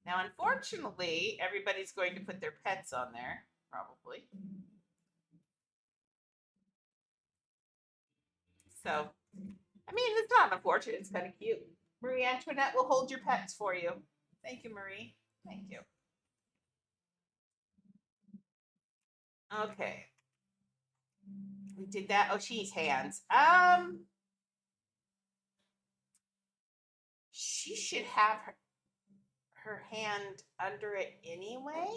Now, unfortunately, everybody's going to put their pets on there. probably. So, I mean, it's not unfortunate. It's kind of cute. Marie Antoinette will hold your pets for you. Thank you, Marie. Thank you. Okay. We did that. Oh, she needs hands. She should have her hand under it anyway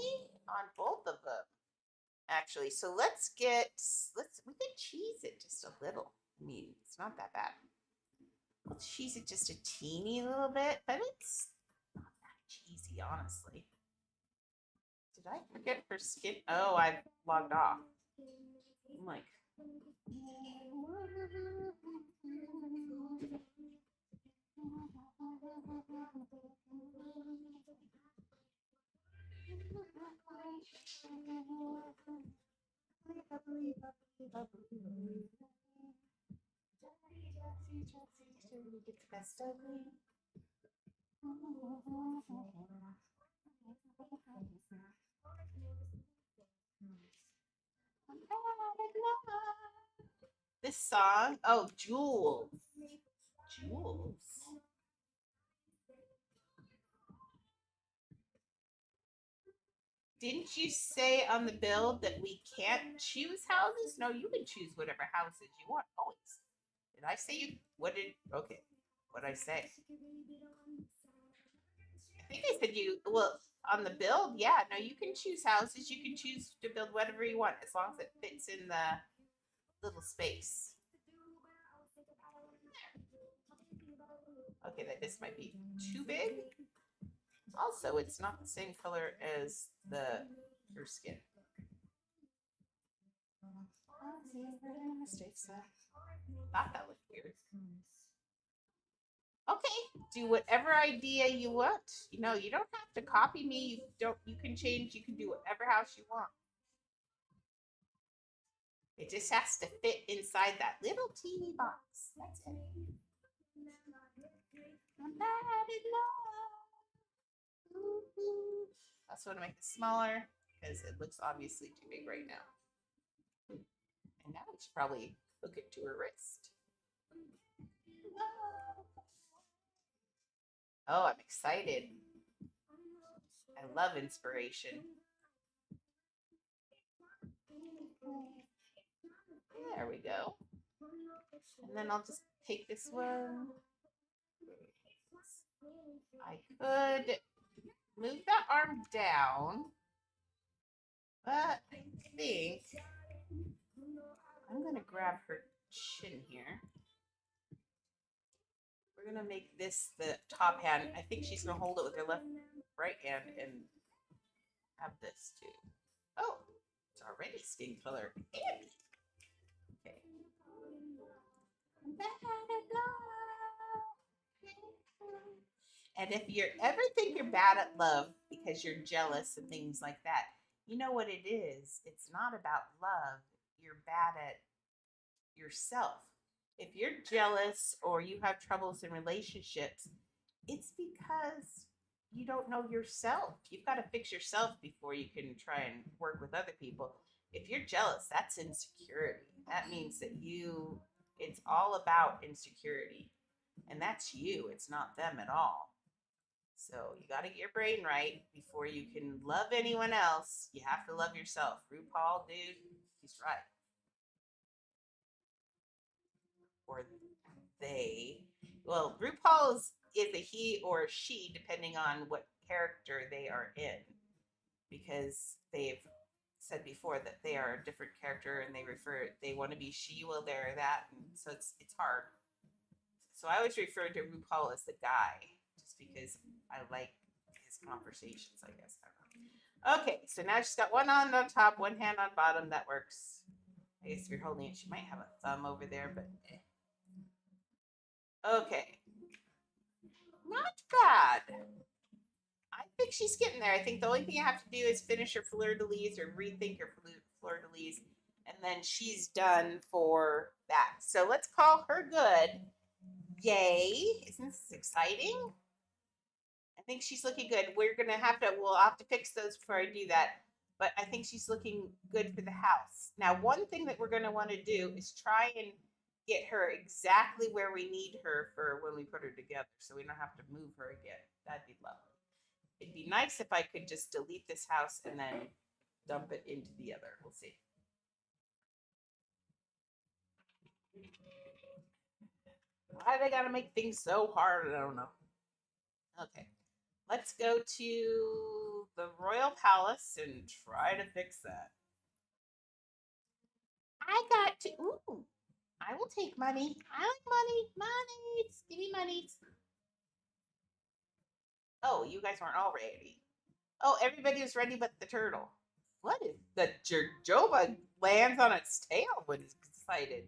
on both of them. Actually, so we can cheese it just a little. I mean, it's not that bad. Let's cheese it just a teeny little bit, but it's not that cheesy, honestly. Did I forget her skin? Oh, I've logged off. I'm like, get the best of me. This song, oh, Jules. Jules. Didn't you say on the build that we can't choose houses? No, you can choose whatever houses you want. Always. Did I say you? What did? Okay. What did I say? I think I said you. Well, on the build, yeah. No, you can choose houses. You can choose to build whatever you want as long as it fits in the little space. Okay, this might be too big. Also, it's not the same color as her skin. Thought that looked weird. Okay, do whatever idea you want. You know, you don't have to copy me. You can change, you can do whatever house you want. It just has to fit inside that little teeny box. That's it. I'm bad in love. I also want to make it smaller because it looks obviously too big right now. And now we should probably hook it to her wrist. Oh, I'm excited. I love inspiration. There we go. And then I'll just take this one. I could move that arm down, but I think I'm going to grab her chin here. We're going to make this the top hand. I think she's going to hold it with her right hand and have this too. Oh, it's already skin color. Okay. And if you ever think you're bad at love because you're jealous and things like that, you know what it is. It's not about love. You're bad at yourself. If you're jealous or you have troubles in relationships, it's because you don't know yourself. You've got to fix yourself before you can try and work with other people. If you're jealous, that's insecurity. That means that it's all about insecurity. And that's you. It's not them at all. So you got to get your brain right before you can love anyone else. You have to love yourself. RuPaul, dude, he's right. Or they. Well, RuPaul is a he or a she, depending on what character they are in. Because they've said before that they are a different character and they want to be she, well, they're that. And so it's hard. So I always refer to RuPaul as the guy, just because I like his conversations, I guess. I don't know. Okay, so now she's got one hand on top, one hand on bottom. That works. I guess if you're holding it, she might have a thumb over there, but okay. Not bad. I think she's getting there. I think the only thing you have to do is finish her fleur-de-lis or rethink her fleur-de-lis, and then she's done for that. So let's call her good. Yay. Isn't this exciting? I think she's looking good. We'll have to fix those before I do that. but I think she's looking good for the house. Now, one thing that we're going to want to do is try and get her exactly where we need her for when we put her together, so we don't have to move her again. That'd be lovely. It'd be nice if I could just delete this house and then dump it into the other. We'll see. Why do they gotta make things so hard? I don't know. Okay, let's go to the Royal Palace and try to fix that. I got to. Ooh, I will take money. I like money. Money. Give me money. Oh, you guys weren't all ready. Oh, everybody was ready but the turtle. What is the Jojoba lands on its tail when it's excited?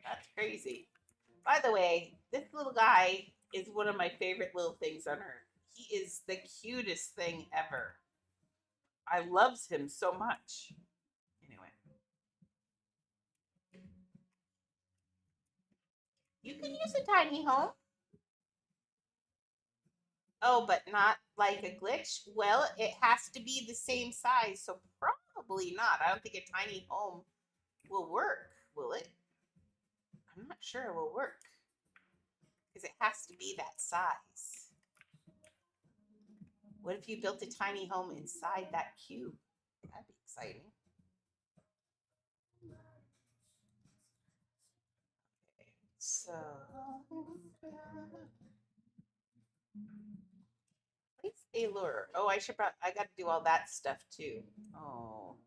That's crazy. By the way, this little guy is one of my favorite little things on earth. He is the cutest thing ever. I loves him so much. Anyway. You can use a tiny home. Oh, but not like a glitch? Well, it has to be the same size, so probably not. I don't think a tiny home will work, will it? I'm not sure it will work. Because it has to be that size. What if you built a tiny home inside that cube? That'd be exciting. Okay, so place a lure. Oh, I got to do all that stuff too. Oh,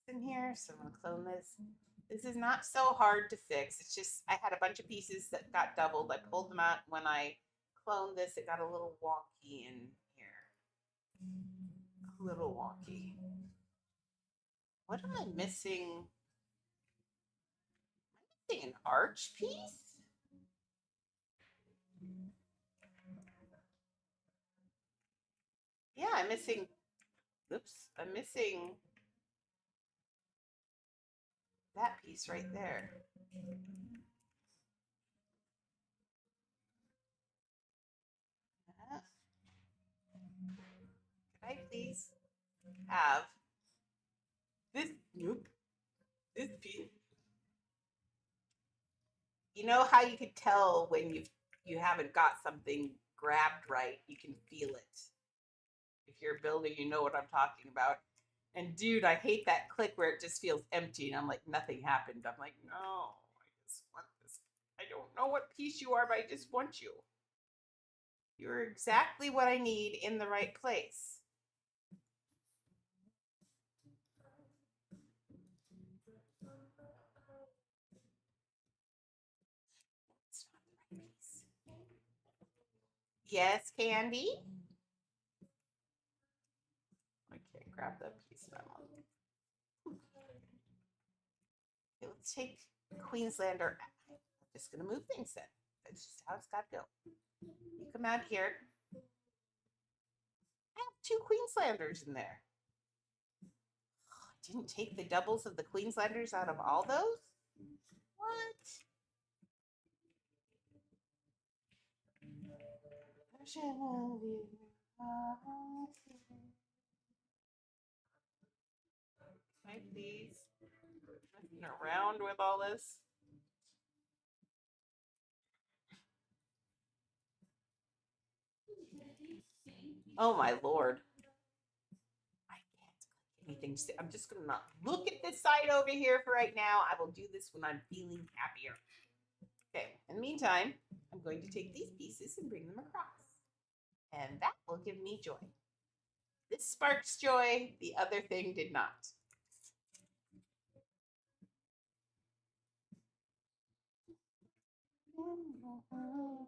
in here, so I'm gonna clone this. This is not so hard to fix. It's just I had a bunch of pieces that got doubled. I pulled them out. When I cloned this, it got a little wonky in here. A little wonky. What am I missing? Am I missing an arch piece? Yeah, I'm missing. Oops, I'm missing that piece right there. Could I please have this? Nope. This piece. You know how you could tell when you haven't got something grabbed right? You can feel it. If you're a builder, you know what I'm talking about. And dude, I hate that click where it just feels empty and I'm like, nothing happened. I'm like, no, I just want this. I don't know what piece you are, but I just want you. You're exactly what I need in the right place. It's not the right piece. Yes, Candy? I can't grab that piece now. Okay, let's take Queenslander. I'm just going to move things then. That's just how it's got to go. You come out here. I have 2 Queenslanders in there. Oh, I didn't take the doubles of the Queenslanders out of all those? What? Can I please? Messing around with all this. Oh my lord. I can't click anything. I'm just gonna not look at this side over here for right now. I will do this when I'm feeling happier. Okay, in the meantime, I'm going to take these pieces and bring them across. And that will give me joy. This sparks joy, the other thing did not. Mm-hmm.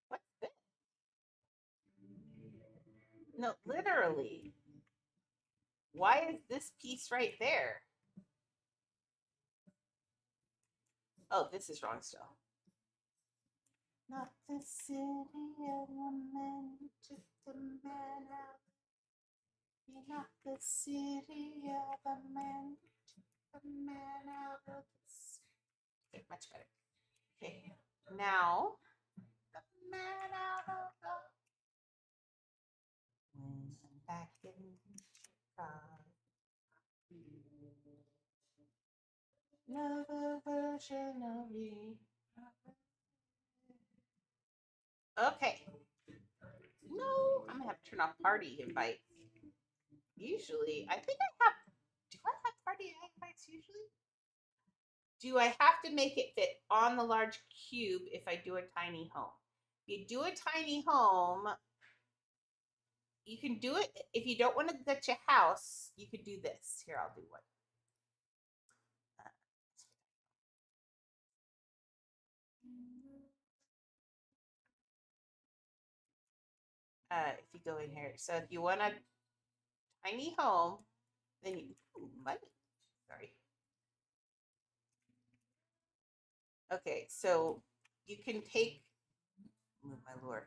What's this? No, literally. Why is this piece right there? Oh, this is wrong still. Not the city of the men, just the man out You're not the city of the man out of the okay, much better. Okay, now the man out of the when I'm back in Chicago. Another version of me. Okay. No, I'm gonna have to turn off party invites. Usually, I think I have. Do I have party invites usually? Do I have to make it fit on the large cube if I do a tiny home? If you do a tiny home, you can do it. If you don't want to get your house, you could do this. Here, I'll do one. If you go in here, so if you want a tiny home, then you money. Sorry. Okay, so you can take. Oh my lord.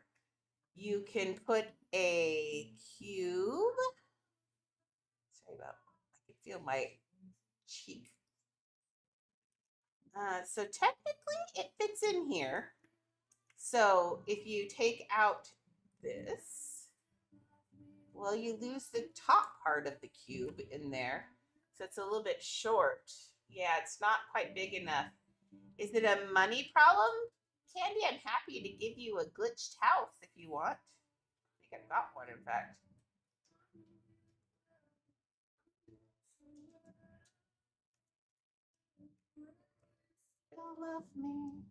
You can put a cube. Sorry about. I can feel my cheek. So technically, it fits in here. So if you take out this, well, you lose the top part of the cube in there. So it's a little bit short. Yeah, it's not quite big enough. Is it a money problem? Candy, I'm happy to give you a glitched house if you want. I think I've got one, in fact. Still love me.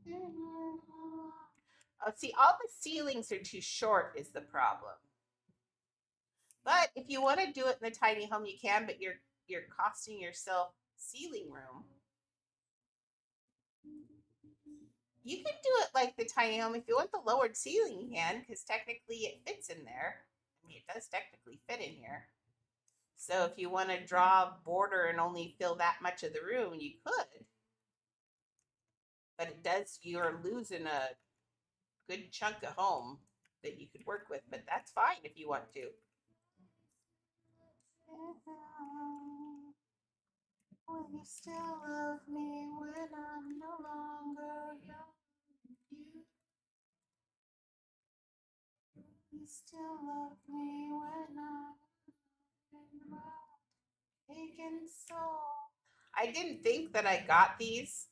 Oh, see, all the ceilings are too short is the problem. But if you want to do it in the tiny home, you can, but you're costing yourself ceiling room. You can do it like the tiny home. If you want the lowered ceiling, you can, because technically it fits in there. I mean, it does technically fit in here. So if you want to draw a border and only fill that much of the room, you could. But it does, you're losing a good chunk of home that you could work with, but that's fine if you want to. Will you still love me when I'm no longer young? You still love me when I'm in my aching soul. I didn't think that I got these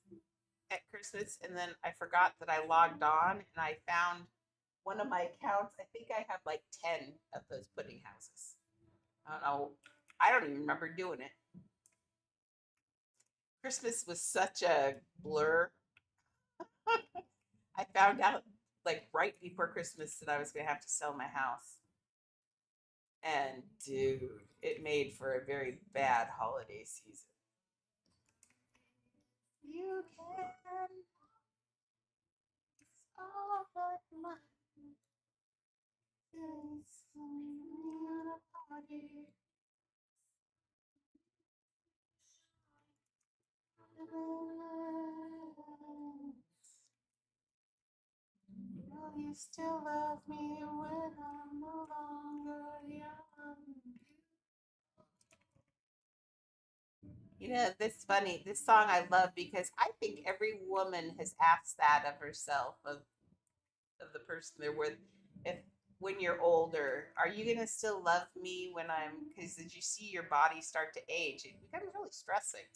at Christmas, and then I forgot that I logged on, and I found one of my accounts. I think I have like 10 of those pudding houses. I don't know. I don't even remember doing it. Christmas was such a blur. I found out like right before Christmas that I was going to have to sell my house. And dude, it made for a very bad holiday season. You can all but my party. Will you still love me when I'm no longer young? You know, this funny. This song I love because I think every woman has asked that of herself, of the person they're with. If when you're older, are you gonna still love me when I'm? Because as you see your body start to age, it becomes really stressing.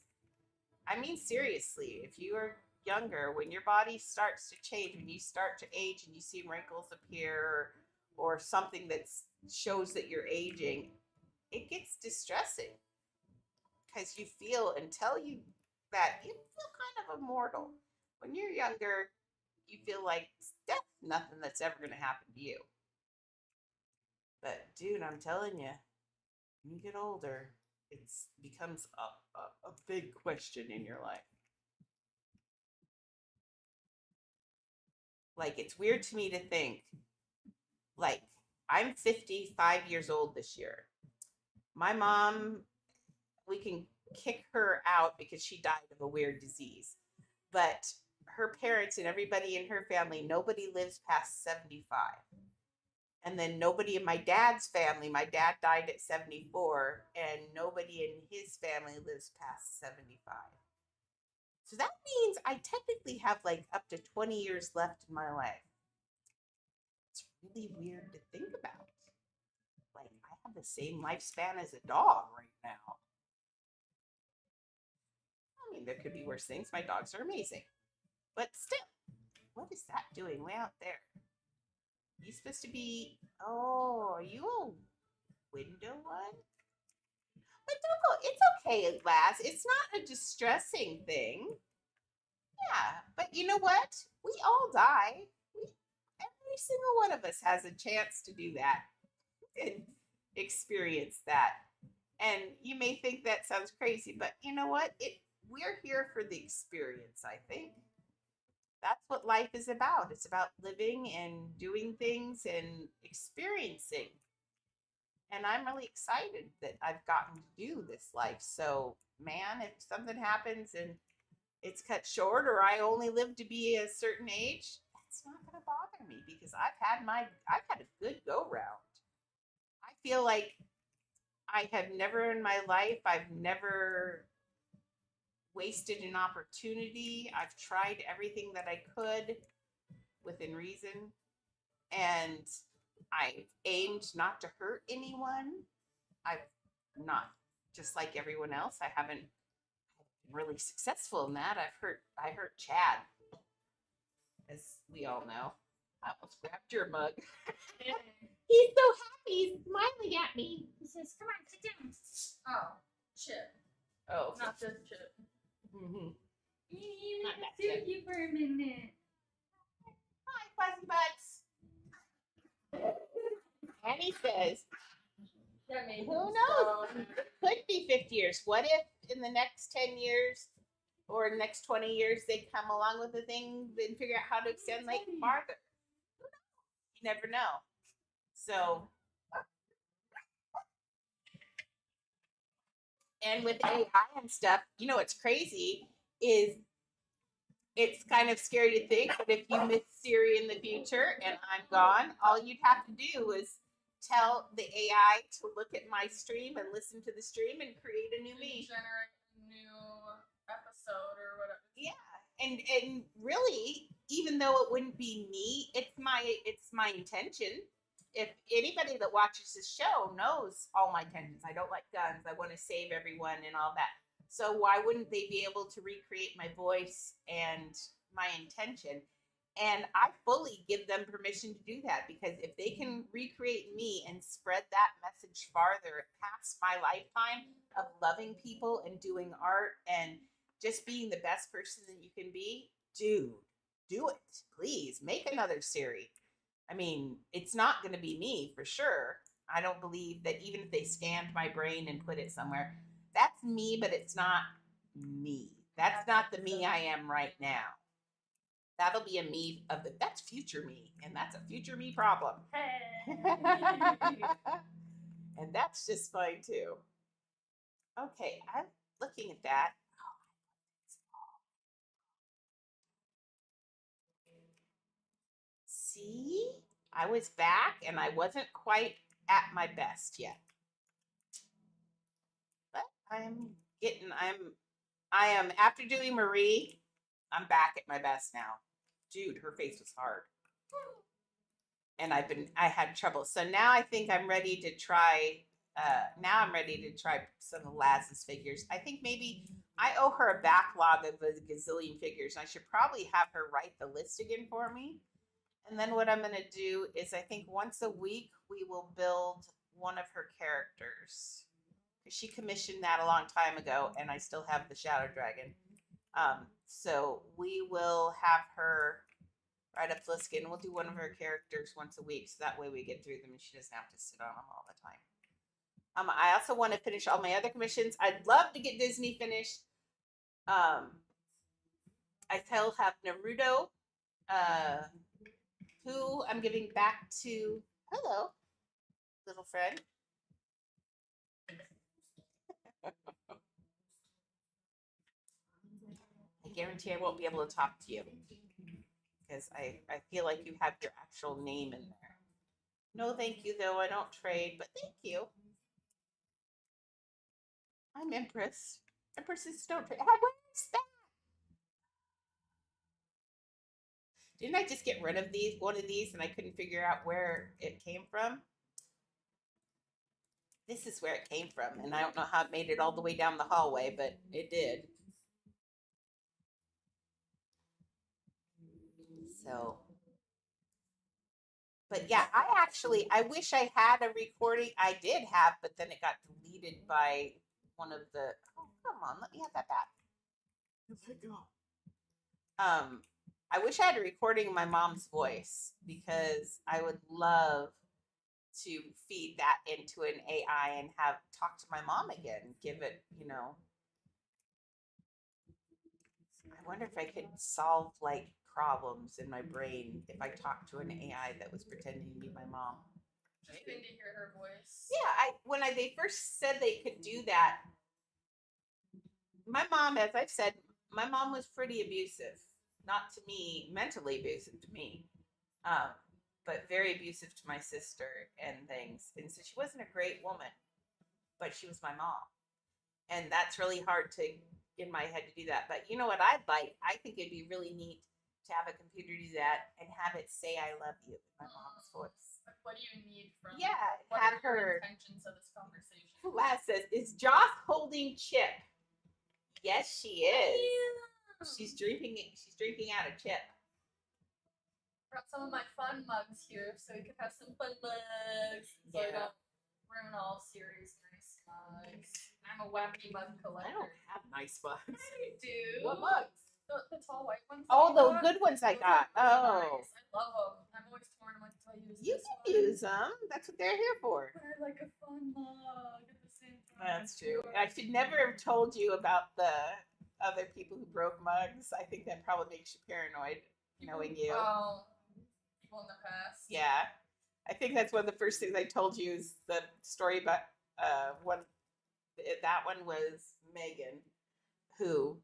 I mean, seriously, if you are younger, when your body starts to change, when you start to age and you see wrinkles appear or something that shows that you're aging, it gets distressing because you feel until you that you feel kind of immortal. When you're younger, you feel like that's nothing that's ever going to happen to you. But dude, I'm telling you, when you get older, it becomes a big question in your life. Like, it's weird to me to think, like, I'm 55 years old this year. My mom, we can kick her out because she died of a weird disease. But her parents and everybody in her family, nobody lives past 75. And then nobody in my dad's family, my dad died at 74, and nobody in his family lives past 75. So that means I technically have like up to 20 years left in my life. It's really weird to think about. Like, I have the same lifespan as a dog right now. I mean, there could be worse things. My dogs are amazing. But still, what is that doing way out there? You supposed to be, oh, are you a window one? But don't go, it's okay, lass. It's not a distressing thing. Yeah, but you know what? We all die. Every single one of us has a chance to do that and experience that. And you may think that sounds crazy, but you know what? We're here for the experience, I think. That's what life is about. It's about living and doing things and experiencing. And I'm really excited that I've gotten to do this life. So, man, if something happens and it's cut short or I only live to be a certain age, that's not going to bother me because I've had a good go round. I feel like I have never in my life, I've never wasted an opportunity. I've tried everything that I could within reason, and I've aimed not to hurt anyone. I've not, just like everyone else, I haven't been really successful in that. I hurt Chad, as we all know. I almost grabbed your mug. He's so happy. He's smiling at me. He says, "Come on, sit down." Oh, Chip. Oh, Not just Chip. mm-hmm. Let Not me that see Chip. you for a minute. Hi, fuzzy butts. And he says, That made who him knows? strong. Could be 50 years. What if in the next 10 years or the next 20 years they come along with a thing and figure out how to extend like farther? You never know. So, and with AI and stuff, you know what's crazy is it's kind of scary to think, but if you miss Siri in the future and I'm gone, all you'd have to do is tell the AI to look at my stream and listen to the stream and create a new me. Generate a new episode or whatever. Yeah, and really, even though it wouldn't be me, it's my intention. If anybody that watches this show knows all my intentions, I don't like guns. I want to save everyone and all that. So why wouldn't they be able to recreate my voice and my intention? And I fully give them permission to do that because if they can recreate me and spread that message farther past my lifetime of loving people and doing art and just being the best person that you can be, dude, do it. Please make another Siri. I mean, it's not going to be me for sure. I don't believe that even if they scanned my brain and put it somewhere, that's me, but it's not me. That's not the me I am right now. That'll be a me that's future me, and that's a future me problem. And that's just fine too. Okay, I'm looking at that. See, I was back and I wasn't quite at my best yet. But I am, after doing Marie, I'm back at my best now. Dude, her face was hard. And I had trouble. So now I think I'm ready to try, some of Laz's figures. I think maybe I owe her a backlog of a gazillion figures. I should probably have her write the list again for me. And then what I'm going to do is I think once a week we will build one of her characters. She commissioned that a long time ago and I still have the Shadow Dragon. So we will have her write up the list and we'll do one of her characters once a week. So that way we get through them and she doesn't have to sit on them all the time. I also want to finish all my other commissions. I'd love to get Disney finished. I still have Naruto. Who I'm giving back to. Hello, little friend. I guarantee I won't be able to talk to you because I feel like you have your actual name in there. No, thank you, though. I don't trade, but thank you. I'm Empress. Empresses don't trade. Where's that? Didn't I just get rid of one of these, and I couldn't figure out where it came from? This is where it came from, and I don't know how it made it all the way down the hallway, but it did. So, but yeah, I wish I had a recording. I did have, but then it got deleted by one of the. Oh, come on, let me have that back. Let go. I wish I had a recording of my mom's voice because I would love to feed that into an AI and have talk to my mom again. Give it, I wonder if I could solve like problems in my brain if I talked to an AI that was pretending to be my mom. Just need to hear her voice. Yeah, when they first said they could do that, my mom, as I've said, my mom was pretty abusive. Not to me, mentally abusive to me, um, but very abusive to my sister and things. And so she wasn't a great woman, but she was my mom. And that's really hard to in my head to do that. But you know what I'd like? I think it'd be really neat to have a computer do that and have it say "I love you" in my mom's voice. Like, what do you need from? Yeah, what have are your her. intentions of this conversation? Laz says, "Is Joss holding Chip?" Yes, she is. Yeah. She's drinking out of Chip. Brought some of my fun mugs here, so we can have some fun mugs. So I don't ruin all series nice mugs. I'm a wacky mug collector. I don't have nice mugs. I do. What mugs? The tall white ones. Oh, the good ones I got. Oh. Nice. I love them. I'm always torn. I'm like, do I use You this can one? use them. That's what they're here for. But I like a fun mug at the same time. That's true. I should never have told you about the other people who broke mugs. I think that probably makes you paranoid, knowing you. People in the past. Yeah. I think that's one of the first things I told you is the story about that one was Megan, who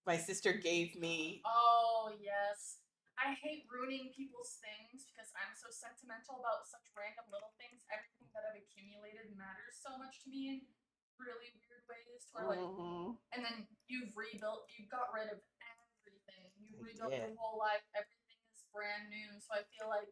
my sister gave me. Oh, yes. I hate ruining people's things because I'm so sentimental about such random little things. Everything that I've accumulated matters so much to me in really weird ways. Where and then you got rid of everything. You rebuilt your whole life. Everything is brand new. So I feel like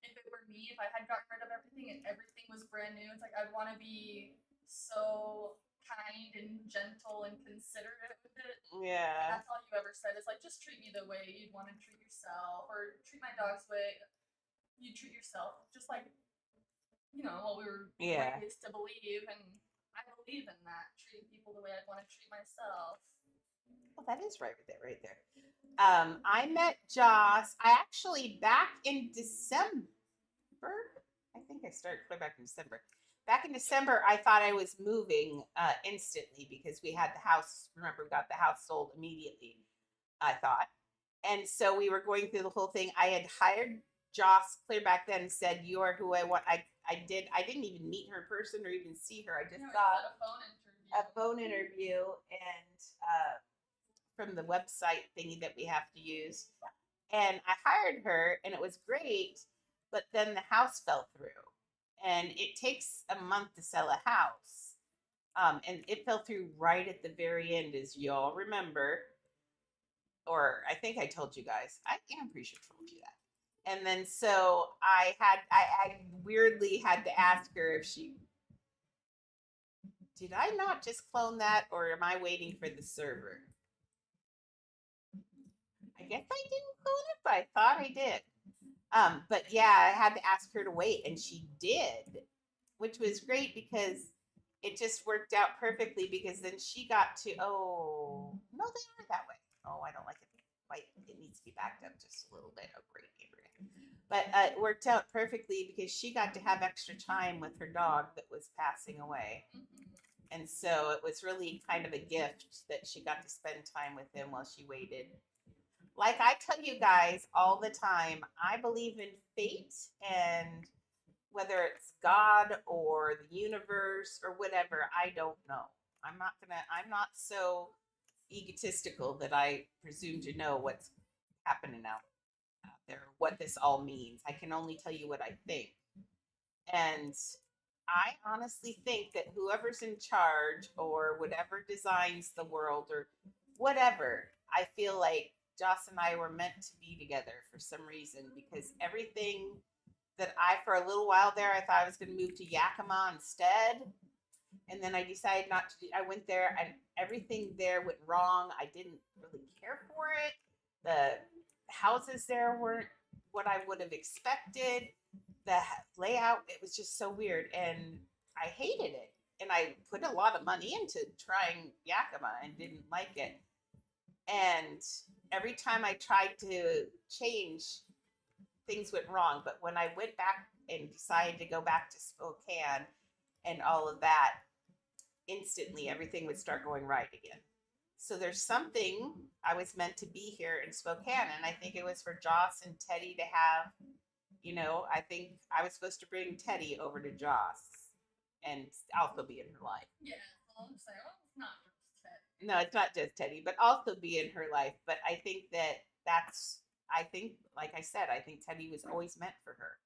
if it were me, if I had gotten rid of everything and everything was brand new, it's like I'd want to be so kind and gentle and considerate with it. Yeah. That's all you ever said is like, just treat me the way you'd want to treat yourself, or treat my dogs the way you treat yourself. Just like, what we were raised to believe, and I believe in that. Treating people the way I'd want to treat myself. Well, that is right there. I met Joss. I actually back in December. I think I started clear back in December. Back in December, I thought I was moving instantly because we had the house. Remember, we got the house sold immediately, I thought. And so we were going through the whole thing. I had hired Joss clear back then and said, "You are who I want." I didn't even meet her in person or even see her. I just got a phone interview and from the website thingy that we have to use. And I hired her and it was great, but then the house fell through. And it takes a month to sell a house. And it fell through right at the very end, as y'all remember. Or I think I told you guys. I'm pretty sure I told you that. And then so I weirdly had to ask her if did I not just clone that, or am I waiting for the server? I guess I didn't clone it, but I thought I did. But yeah, I had to ask her to wait, and she did, which was great because it just worked out perfectly. Because then she got to, oh no, they are that way. Oh, I don't like it. Wait, it needs to be backed up just a little bit. Oh, great, but it worked out perfectly because she got to have extra time with her dog that was passing away. And so it was really kind of a gift that she got to spend time with him while she waited. Like I tell you guys all the time, I believe in fate, and whether it's God or the universe or whatever, I don't know. I'm not so egotistical that I presume to know what's happening out there, what this all means. I can only tell you what I think. And I honestly think that whoever's in charge or whatever designs the world or whatever, I feel like Joss and I were meant to be together for some reason because everything that for a little while there, I thought I was going to move to Yakima instead. And then I decided not to. I went there and everything there went wrong. I didn't really care for it. The houses there weren't what I would have expected. The layout, it was just so weird. And I hated it. And I put a lot of money into trying Yakima and didn't like it. And every time I tried to change, things went wrong. But when I went back and decided to go back to Spokane and all of that, instantly everything would start going right again. So there's something I was meant to be here in Spokane, and I think it was for Joss and Teddy to have, I think I was supposed to bring Teddy over to Joss and also be in her life. Yeah, I'll say, oh, it's not just Teddy. No, it's not just Teddy, but also be in her life. But I think I think, like I said, I think Teddy was always meant for her.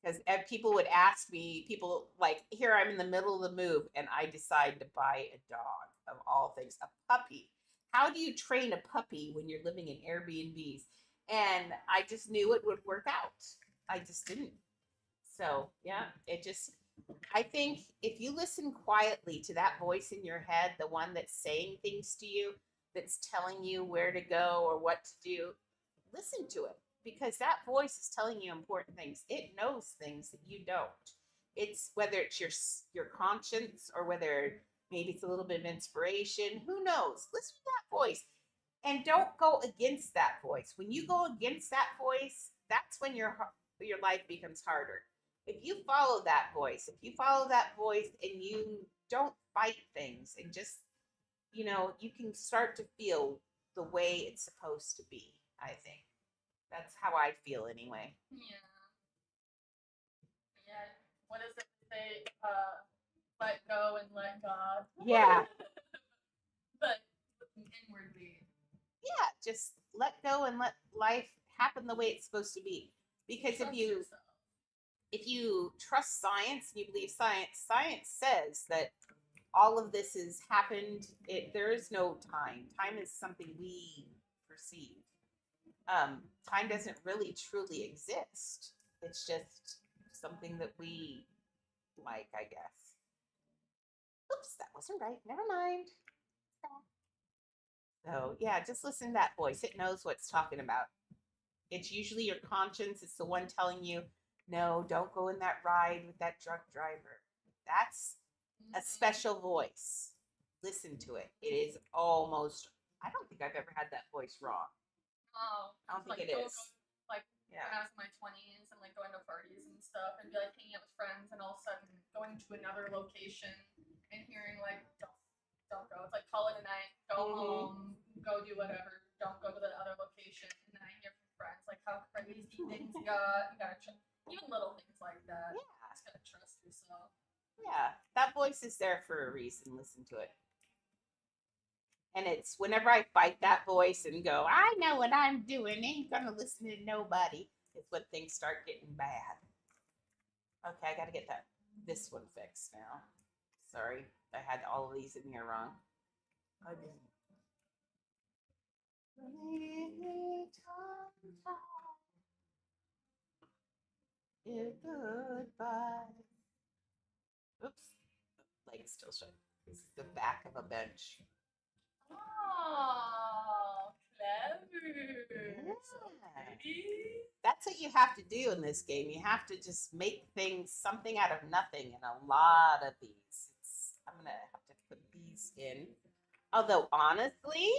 Because people would ask me, people like, here I'm in the middle of the move and I decide to buy a dog of all things, a puppy. How do you train a puppy when you're living in Airbnbs? And I just knew it would work out. I just didn't. So, yeah, I think if you listen quietly to that voice in your head, the one that's saying things to you, that's telling you where to go or what to do, listen to it because that voice is telling you important things. It knows things that you don't. It's whether it's your conscience or whether maybe it's a little bit of inspiration. Who knows? Listen to that voice and don't go against that voice. When you go against that voice, that's when your life becomes harder. If you follow that voice, and you don't fight things and just, you can start to feel the way it's supposed to be, I think. That's how I feel anyway. Yeah. Yeah. What does it say? Let go and let God. Yeah. But inwardly. Yeah, just let go and let life happen the way it's supposed to be. Because if you trust science and you believe science says that all of this has happened. There is no time. Time is something we perceive. Time doesn't really truly exist. It's just something that we like, I guess. Oops, that wasn't right. Never mind. So yeah, just listen to that voice. It knows what it's talking about. It's usually your conscience. It's the one telling you, no, don't go in that ride with that drunk driver. That's a special voice. Listen to it. It is almost, I don't think I've ever had that voice wrong. Oh, I don't think it is. When I was in my 20s and going to parties and stuff and be hanging out with friends and all of a sudden going to another location and hearing don't go. It's call it a night, go home, go do whatever, don't go to the other location. And then I hear from friends how crazy things got. You gotta even little things like that. Yeah. Just gotta trust yourself. Yeah, that voice is there for a reason. Listen to it. And it's whenever I fight that voice and go, I know what I'm doing, ain't gonna listen to nobody, it's when things start getting bad. Okay, I gotta get this one fixed now. Sorry, I had all of these in here wrong. I didn't. Goodbye. Oops, leg's still shut. This is the back of a bench. Oh, clever. Yeah. So pretty. That's what you have to do in this game. You have to just make something out of nothing, and a lot of these. I'm gonna have to put these in. Although honestly,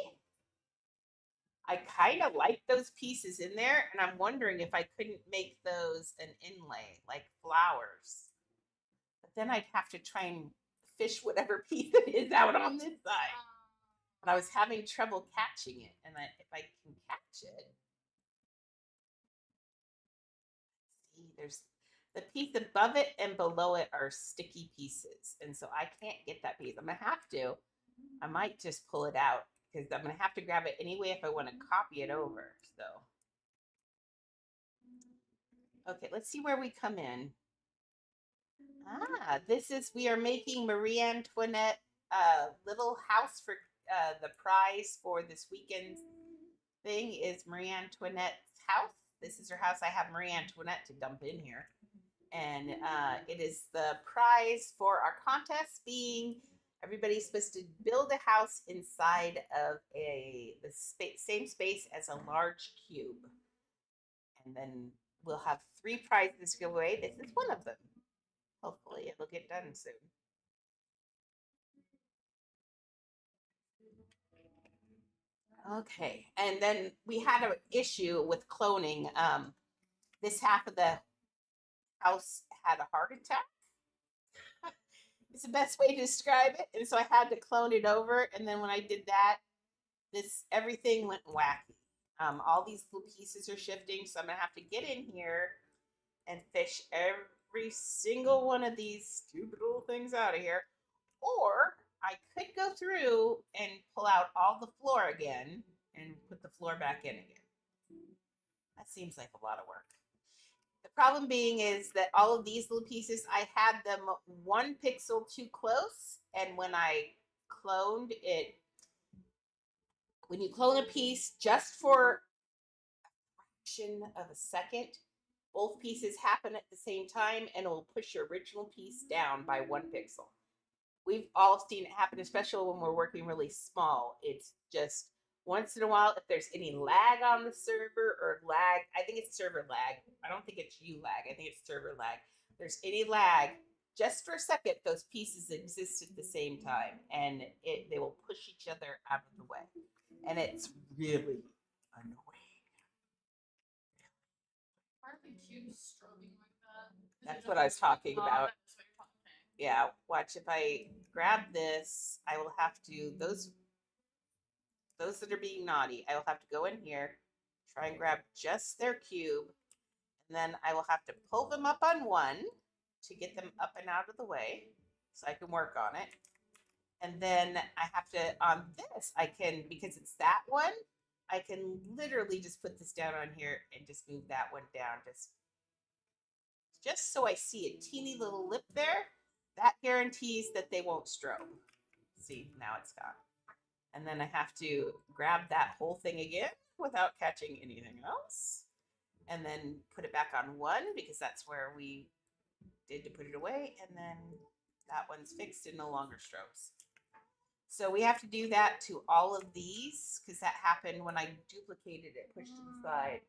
I kind of like those pieces in there, and I'm wondering if I couldn't make those an inlay, like flowers. But then I'd have to try and fish whatever piece it is out on this side. And I was having trouble catching it, and if I can catch it, see, there's the piece above it and below it are sticky pieces, and so I can't get that piece. I'm gonna have to. I might just pull it out because I'm gonna have to grab it anyway if I want to copy it over. So, okay, let's see where we come in. We are making Marie Antoinette little house for the prize for this weekend's thing is Marie Antoinette's house. This is her house. I have Marie Antoinette to dump in here. And it is the prize for our contest being everybody's supposed to build a house inside of same space as a large cube. And then we'll have 3 prizes to give away. This is one of them. Hopefully it'll get done soon. Okay, and then we had an issue with cloning. This half of the house had a heart attack. It's the best way to describe it. And so I had to clone it over. And then when I did that, everything went wacky. All these little pieces are shifting. So I'm gonna have to get in here and fish every single one of these stupid little things out of here. Or I could go through and pull out all the floor again and put the floor back in again. That seems like a lot of work. The problem being is that all of these little pieces, I had them 1 pixel too close. And when I cloned it, when you clone a piece just for a fraction of a second, both pieces happen at the same time and it will push your original piece down by 1 pixel. We've all seen it happen, especially when we're working really small. It's just once in a while, if there's any lag on the server or lag, I think it's server lag. I don't think it's you lag. I think it's server lag. If there's any lag, just for a second, those pieces exist at the same time and they will push each other out of the way. And it's really annoying. Why are the cubes strobing like that? That's what I was talking about. That's what you're talking. Yeah, watch if I grab this, I will have to, those that are being naughty, I will have to go in here, try and grab just their cube, and then I will have to pull them up on 1 to get them up and out of the way so I can work on it. And then I have to, on this, I can, because it's that one, I can literally just put this down on here and just move that one down, just so I see a teeny little lip there. That guarantees that they won't strobe. See, now it's gone. And then I have to grab that whole thing again without catching anything else. And then put it back on 1 because that's where we did to put it away. And then that one's fixed and no longer strobes. So we have to do that to all of these because that happened when I duplicated it, pushed to the side.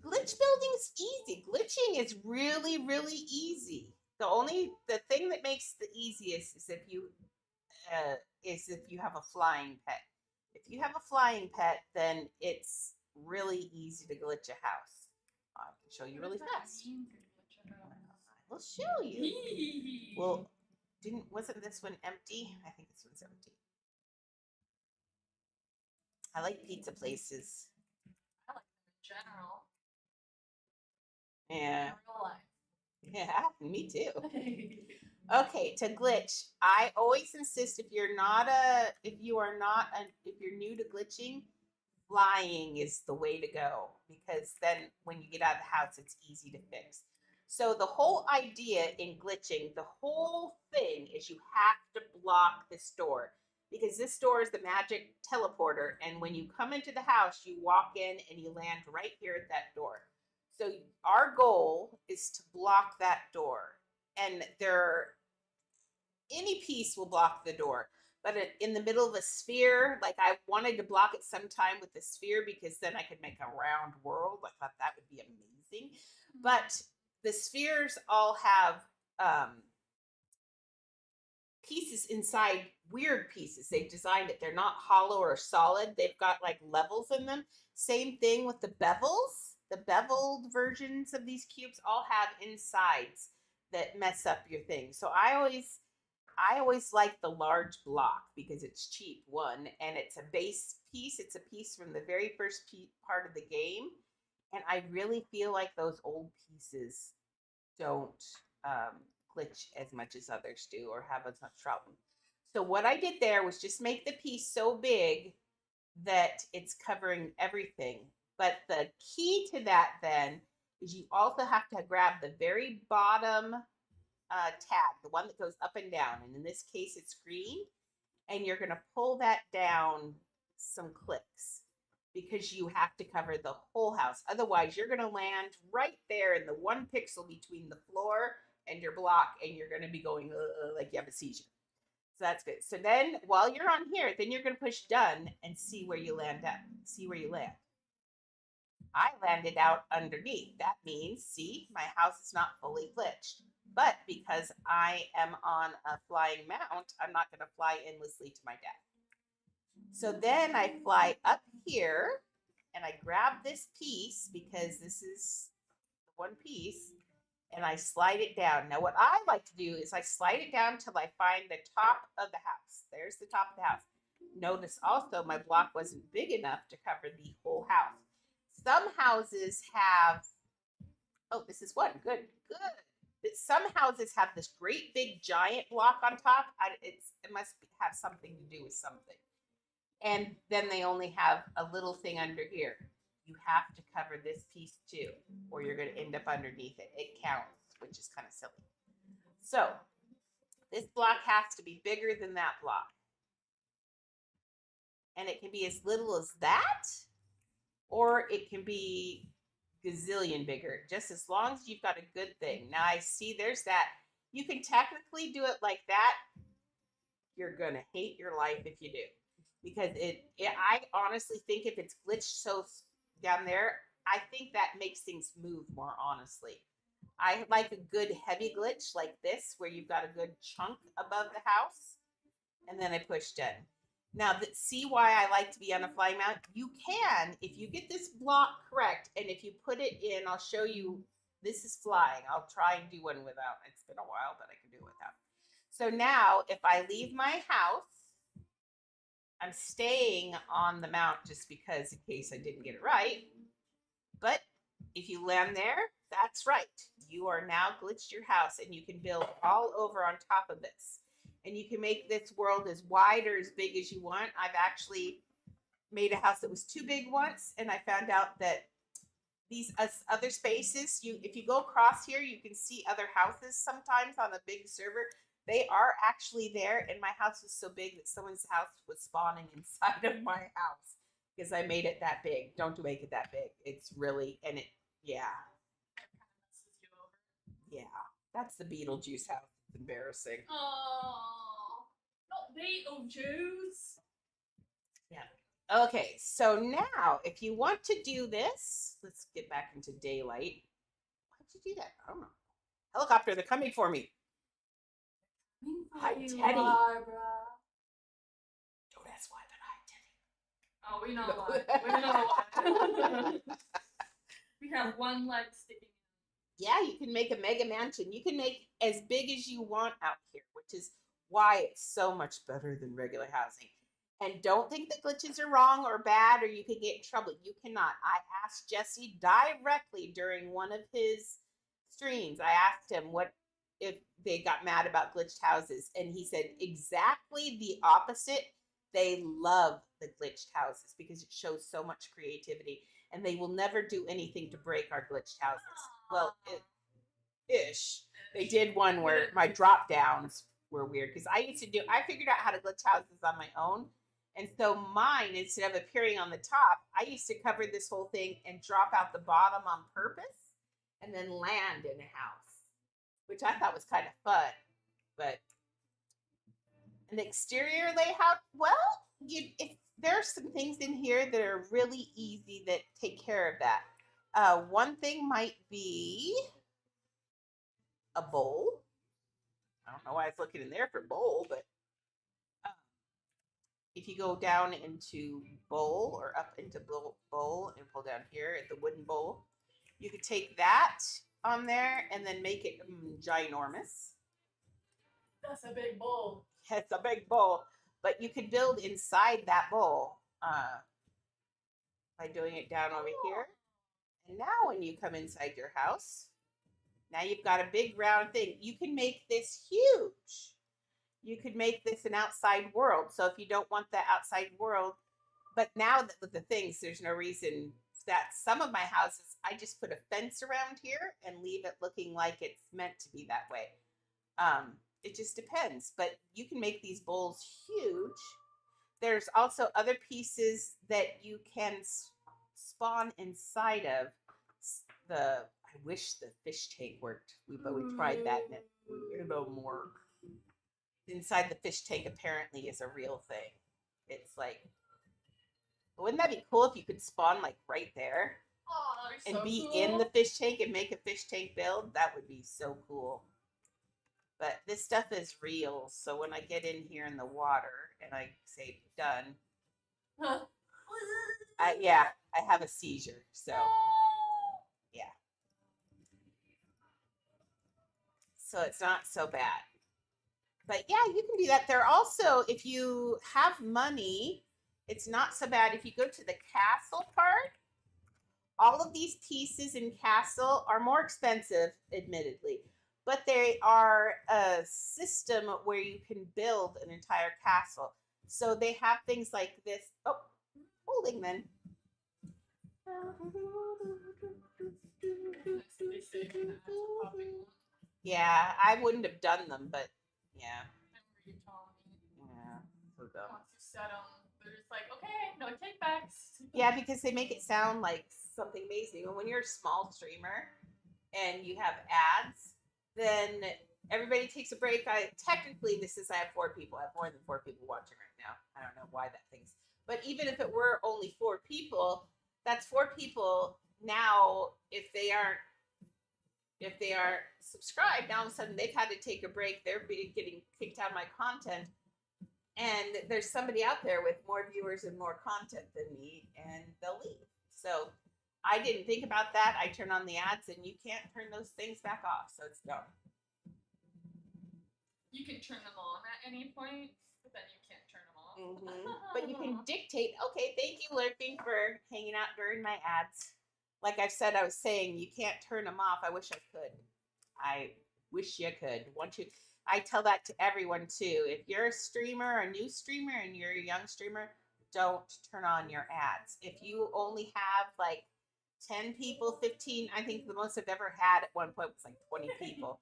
Glitch building is easy. Glitching is really, really easy. The thing that makes the easiest is if you have a flying pet. If you have a flying pet, then it's really easy to glitch a house. I can show you really fast. I will show you. Well, wasn't this one empty? I think this one's empty. I like pizza places. I like them in general. Yeah. In real life. Yeah, me too. Okay, to glitch, I always insist if you're new to glitching, flying is the way to go because then when you get out of the house, it's easy to fix. So the whole idea in glitching, the whole thing is you have to block this door because this door is the magic teleporter. And when you come into the house, you walk in and you land right here at that door. So our goal is to block that door. And any piece will block the door. But in the middle of a sphere, like I wanted to block it sometime with the sphere because then I could make a round world. I thought that would be amazing. But the spheres all have pieces inside, weird pieces. They've designed it. They're not hollow or solid. They've got like levels in them. Same thing with the bevels. The beveled versions of these cubes all have insides that mess up your thing. So I always like the large block because it's cheap, one, and it's a base piece. It's a piece from the very first part of the game. And I really feel like those old pieces don't glitch as much as others do or have as much problem. So what I did there was just make the piece so big that it's covering everything. But the key to that then is you also have to grab the very bottom tag, the one that goes up and down. And in this case, it's green. And you're going to pull that down some clicks because you have to cover the whole house. Otherwise, you're going to land right there in the 1 pixel between the floor and your block, and you're going to be going like you have a seizure. So that's good. So then while you're on here, then you're going to push done and see where you land at. See where you land. I landed out underneath. That means, see, my house is not fully glitched. But because I am on a flying mount, I'm not going to fly endlessly to my death. So then I fly up here and I grab this piece because this is the one piece and I slide it down. Now what I like to do is I slide it down till I find the top of the house. There's the top of the house. Notice also my block wasn't big enough to cover the whole house. Some houses have, oh, this is one. Good. Some houses have this great big giant block on top. It must have something to do with something. And then they only have a little thing under here. You have to cover this piece too, or you're going to end up underneath it. It counts, which is kind of silly. So this block has to be bigger than that block. And it can be as little as that, or it can be gazillion bigger, just as long as you've got a good thing. Now I see there's that. You can technically do it like that. You're going to hate your life if you do. Because I honestly think if it's glitched so down there, I think that makes things move more honestly. I like a good heavy glitch like this, where you've got a good chunk above the house, and then I push done. Now, see why I like to be on a flying mount? You can, if you get this block correct, and if you put it in, I'll show you, this is flying. I'll try and do one without. It's been a while, but I can do it without. So now, if I leave my house, I'm staying on the mount just because in case I didn't get it right. But if you land there, that's right. You are now glitched your house and you can build all over on top of this. And you can make this world as wide or as big as you want. I've actually made a house that was too big once, and I found out that these other spaces, if you go across here, you can see other houses sometimes on a big server. They are actually there, and my house was so big that someone's house was spawning inside of my house because I made it that big. Don't make it that big. It's really, and it, yeah. Yeah, that's the Beetlejuice house. It's embarrassing. Oh, not Beetlejuice. Yeah. Okay, so now if you want to do this, let's get back into daylight. Why'd you do that? I don't know. Helicopter, they're coming for me. Hi, Teddy. Barbara. Don't ask why, but hi, Teddy. Oh, we know why. We know why. We have one leg sticking. Yeah, you can make a mega mansion. You can make as big as you want out here, which is why it's so much better than regular housing. And don't think the glitches are wrong or bad or you could get in trouble. You cannot. I asked Jesse directly during one of his streams. I asked him what if they got mad about glitched houses, and he said exactly the opposite. They love the glitched houses because it shows so much creativity, and they will never do anything to break our glitched houses. Well, ish. They did one where my drop downs were weird because I figured out how to glitch houses on my own. And so mine, instead of appearing on the top, I used to cover this whole thing and drop out the bottom on purpose and then land in a house, which I thought was kind of fun. But an exterior layout, well, there are some things in here that are really easy that take care of that. One thing might be a bowl. I don't know why I was looking in there for bowl, but if you go down into bowl or up into bowl and pull down here at the wooden bowl, you could take that on there and then make it ginormous. That's a big bowl. It's a big bowl, but you could build inside that bowl by doing it down over here. And now when you come inside your house, now you've got a big round thing. You can make this huge. You could make this an outside world. So if you don't want the outside world, but now with the things, there's no reason that some of my houses, I just put a fence around here and leave it looking like it's meant to be that way. It just depends, but you can make these bowls huge. There's also other pieces that you can spawn inside of the. I wish the fish tank worked, but we tried that and it don't work. Inside the fish tank apparently is a real thing. It's like, wouldn't that be cool if you could spawn like right there Oh, and so be cool. in the fish tank and make a fish tank build? That would be so cool. But this stuff is real, so when I get in here in the water and I say done, yeah, I have a seizure. So yeah, so it's not so bad. But yeah, you can do that. There also, if you have money, it's not so bad. If you go to the castle part, all of these pieces in castle are more expensive, admittedly, but they are a system where you can build an entire castle. So they have things like this. Oh, holding then. Yeah, I wouldn't have done them, but yeah. Yeah, so dumb. Once you set them, they're just like, okay, no take backs. Yeah, because they make it sound like something amazing. And when you're a small streamer and you have ads, then everybody takes a break. Technically this is I have 4 people. I have more than 4 people watching right now. I don't know why that thing's. But even if it were only 4 people, that's 4 people now. If they aren't subscribed, now all of a sudden they've had to take a break. They're getting kicked out of my content. And there's somebody out there with more viewers and more content than me, and they'll leave. So I didn't think about that. I turn on the ads, and you can't turn those things back off. So it's dumb. You can turn them on at any point, but then you can't turn them off. But you can dictate. Okay, thank you, Lurking, for hanging out during my ads. Like I said, I was saying, you can't turn them off. I wish I could. I wish you could. I tell that to everyone too. If you're a streamer, a new streamer, and you're a young streamer, don't turn on your ads. If you only have like 10 people, 15, I think the most I've ever had at one point was like 20 people.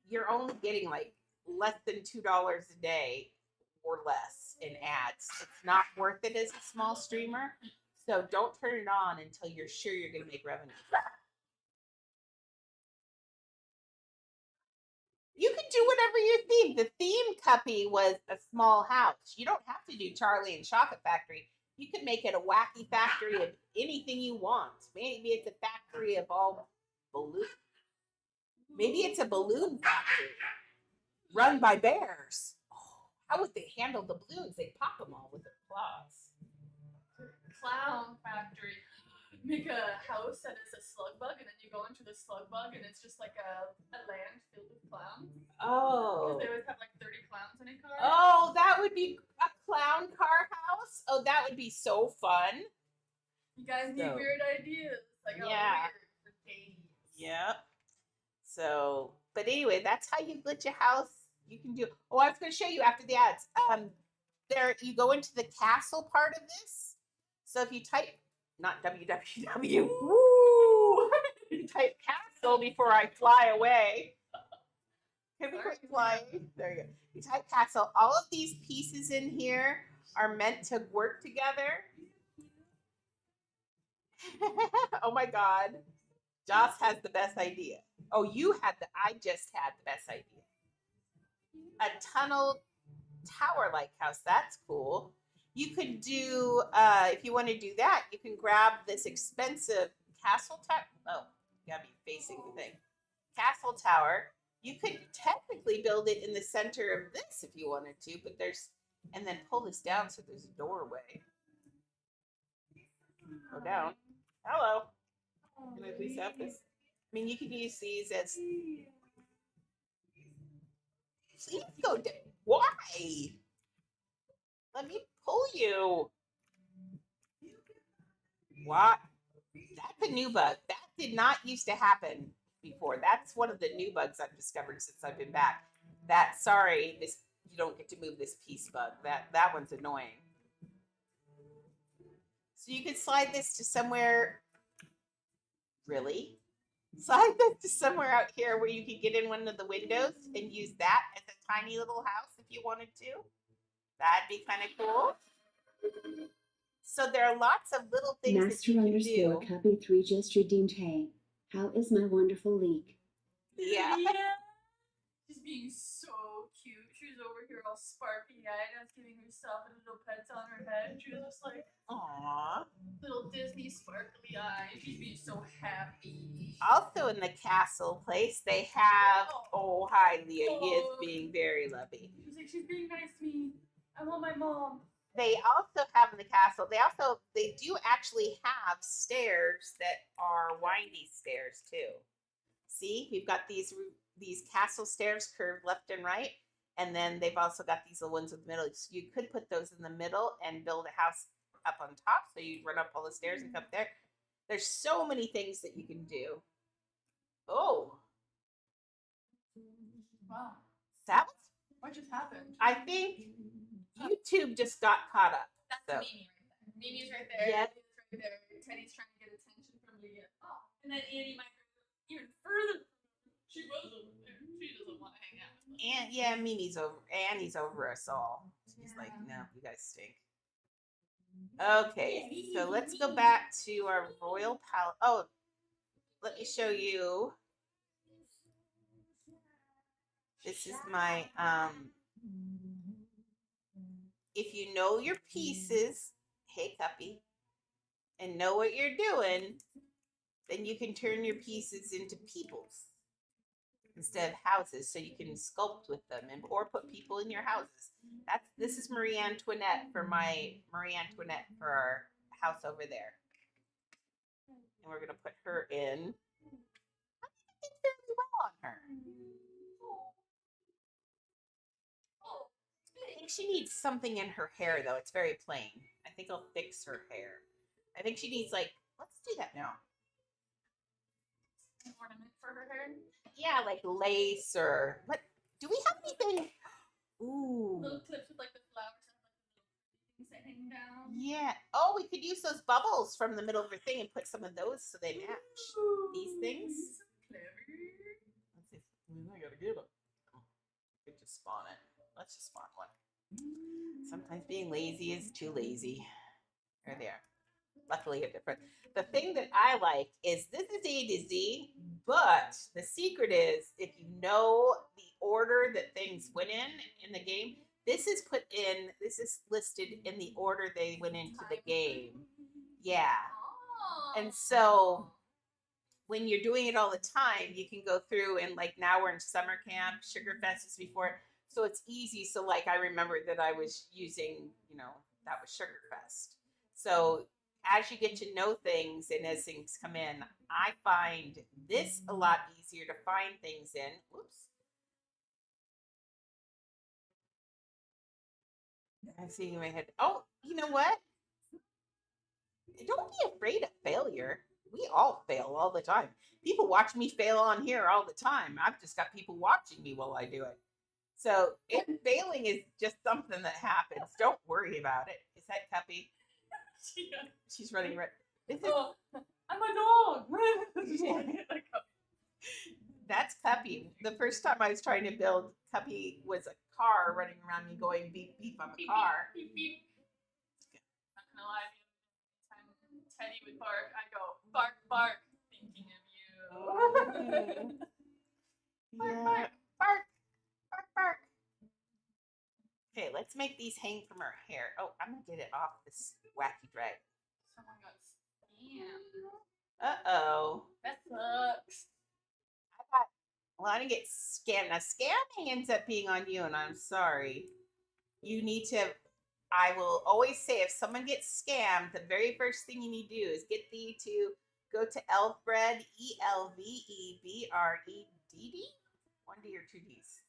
You're only getting like less than $2 a day or less in ads. It's not worth it as a small streamer. So don't turn it on until you're sure you're going to make revenue. You can do whatever your theme. The theme, Cuppy, was a small house. You don't have to do Charlie and Chocolate Factory. You can make it a wacky factory of anything you want. Maybe it's a factory of all balloons. Maybe it's a balloon factory run by bears. Oh, how would they handle the balloons? They pop them all with their claws. Clown factory. Make a house that is a slug bug, and then you go into the slug bug, and it's just like a land filled with clowns. Oh. Because they always have like 30 clowns in a car. Oh, that would be a clown car house. Oh, that would be so fun. You guys need weird ideas. Like, yeah. Weird for days. Yep. So, but anyway, that's how you glitch a house. You can do. Oh, I was going to show you after the ads. There you go into the castle part of this. So if you type, not www, woo, you type castle before I fly away. Can we quit flying? There you go. You type castle. All of these pieces in here are meant to work together. Oh my God. Joss has the best idea. Oh, I just had the best idea. A tunnel tower-like house. That's cool. You could do, if you want to do that, you can grab this expensive castle tower. Oh, you gotta be facing the thing. Castle tower. You could technically build it in the center of this if you wanted to, but and then pull this down so there's a doorway. Go down. Hello. Can I please have this? I mean, you could use these as. Please go down. Why? Let me pull you. What? That's a new bug. That did not used to happen before. That's one of the new bugs I've discovered since I've been back. Sorry, you don't get to move this piece bug. That one's annoying. So you could slide this to somewhere Really? Slide that to somewhere out here where you could get in one of the windows and use that as a tiny little house if you wanted to. That'd be kind of cool. So there are lots of little things that Master you can underscore do. copy 3 just redeemed. Hey, how is my wonderful leak? Yeah. She's being so cute. She was over here all sparkly eyed. I was giving herself a little pets on her head. She was just like, Aww. little Disney sparkly eyes. She's being so happy. Also in the castle place, they have. Oh, hi, Leah. He is being very lovey. She's like, she's being nice to me. I want my mom. They also have in the castle. They do actually have stairs that are windy stairs too. See, we've got these castle stairs curved left and right, and then they've also got these little ones in the middle. So you could put those in the middle and build a house up on top. So you'd run up all the stairs and come up there. There's so many things that you can do. Oh, Wow. that was. What just happened? I think YouTube just got caught up. That's So. Mimi right there. Mimi's right there. Yeah. Leah's right there. Teddy's trying to get attention from Leah. Oh. And then Annie might go even further. She was over there. She doesn't want to hang out with us. And yeah, Mimi's over. Annie's over us all. She's like, no, you guys stink. Okay, so let's go back to our royal palace. Oh, let me show you. This is my if you know your pieces, hey Cuppy, and know what you're doing, then you can turn your pieces into peoples instead of houses, so you can sculpt with them or put people in your houses. This is Marie Antoinette for our house over there, and we're gonna put her in. I think it did fairly well on her. I think she needs something in her hair though. It's very plain. I think I'll fix her hair. I think she needs let's do that now. An ornament for her hair? Yeah, like lace or what? Do we have anything? Ooh. Little clips with the flowers and the things that hang down. Yeah. Oh, we could use those bubbles from the middle of her thing and put some of those so they match. These things. Clever. Let's see. I gotta get them. We could just spawn it. Let's just spawn one. Sometimes being lazy is too lazy. There they are. Luckily, they're different. The thing that I like is this is A to Z, but the secret is if you know the order that things went in the game, this is listed in the order they went into the game. Yeah. And so when you're doing it all the time, you can go through and now we're in summer camp, Sugarfest is before it. So it's easy. So I remember that I was using, that was Sugarfest. So as you get to know things and as things come in, I find this a lot easier to find things in. Whoops. I'm seeing in my head. Oh, you know what? Don't be afraid of failure. We all fail all the time. People watch me fail on here all the time. I've just got people watching me while I do it. So failing is just something that happens. Don't worry about it. Is that Cuppy? She's running right. I'm a dog. That's Cuppy. The first time I was trying to build, Cuppy was a car running around me going beep beep. I'm a car. Beep beep. Not gonna lie, time Teddy would bark, I go bark bark, thinking of you. Bark bark bark bark bark. Okay, let's make these hang from her hair. Oh, I'm gonna get it off this wacky drag. Someone got scammed. Uh-oh. That sucks. I didn't get scammed. Now, scamming ends up being on you, and I'm sorry. You need to, I will always say, if someone gets scammed, the very first thing you need to do is get thee to go to Elvebred, ELVEBREDD? One D or two Ds?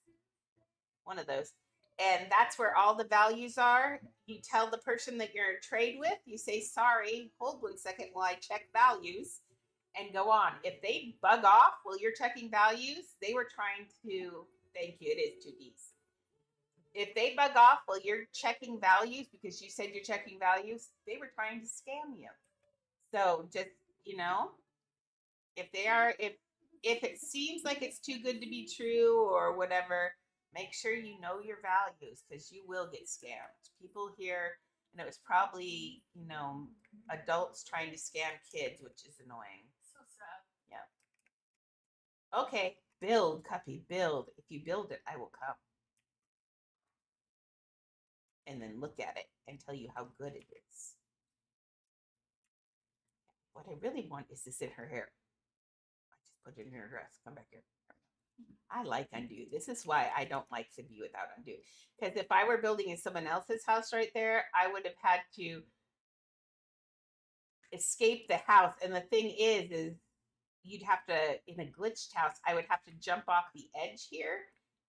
One of those. And that's where all the values are. You tell the person that you're in trade with, you say, sorry, hold 1 second while I check values, and go on. If they bug off while you're checking values, they were trying to, thank you, it is two Ds. If they bug off while you're checking values, because you said you're checking values, they were trying to scam you. So just, if they are, if it seems like it's too good to be true or whatever, make sure you know your values because you will get scammed. People here, and it was probably, adults trying to scam kids, which is annoying. So sad. Yeah. Okay, build, Cuppy, build. If you build it, I will come. And then look at it and tell you how good it is. What I really want is this in her hair. I just put it in her dress. Come back here. I like undo. This is why I don't like to be without undo. Because if I were building in someone else's house right there, I would have had to escape the house. And the thing is you'd have to, in a glitched house, I would have to jump off the edge here.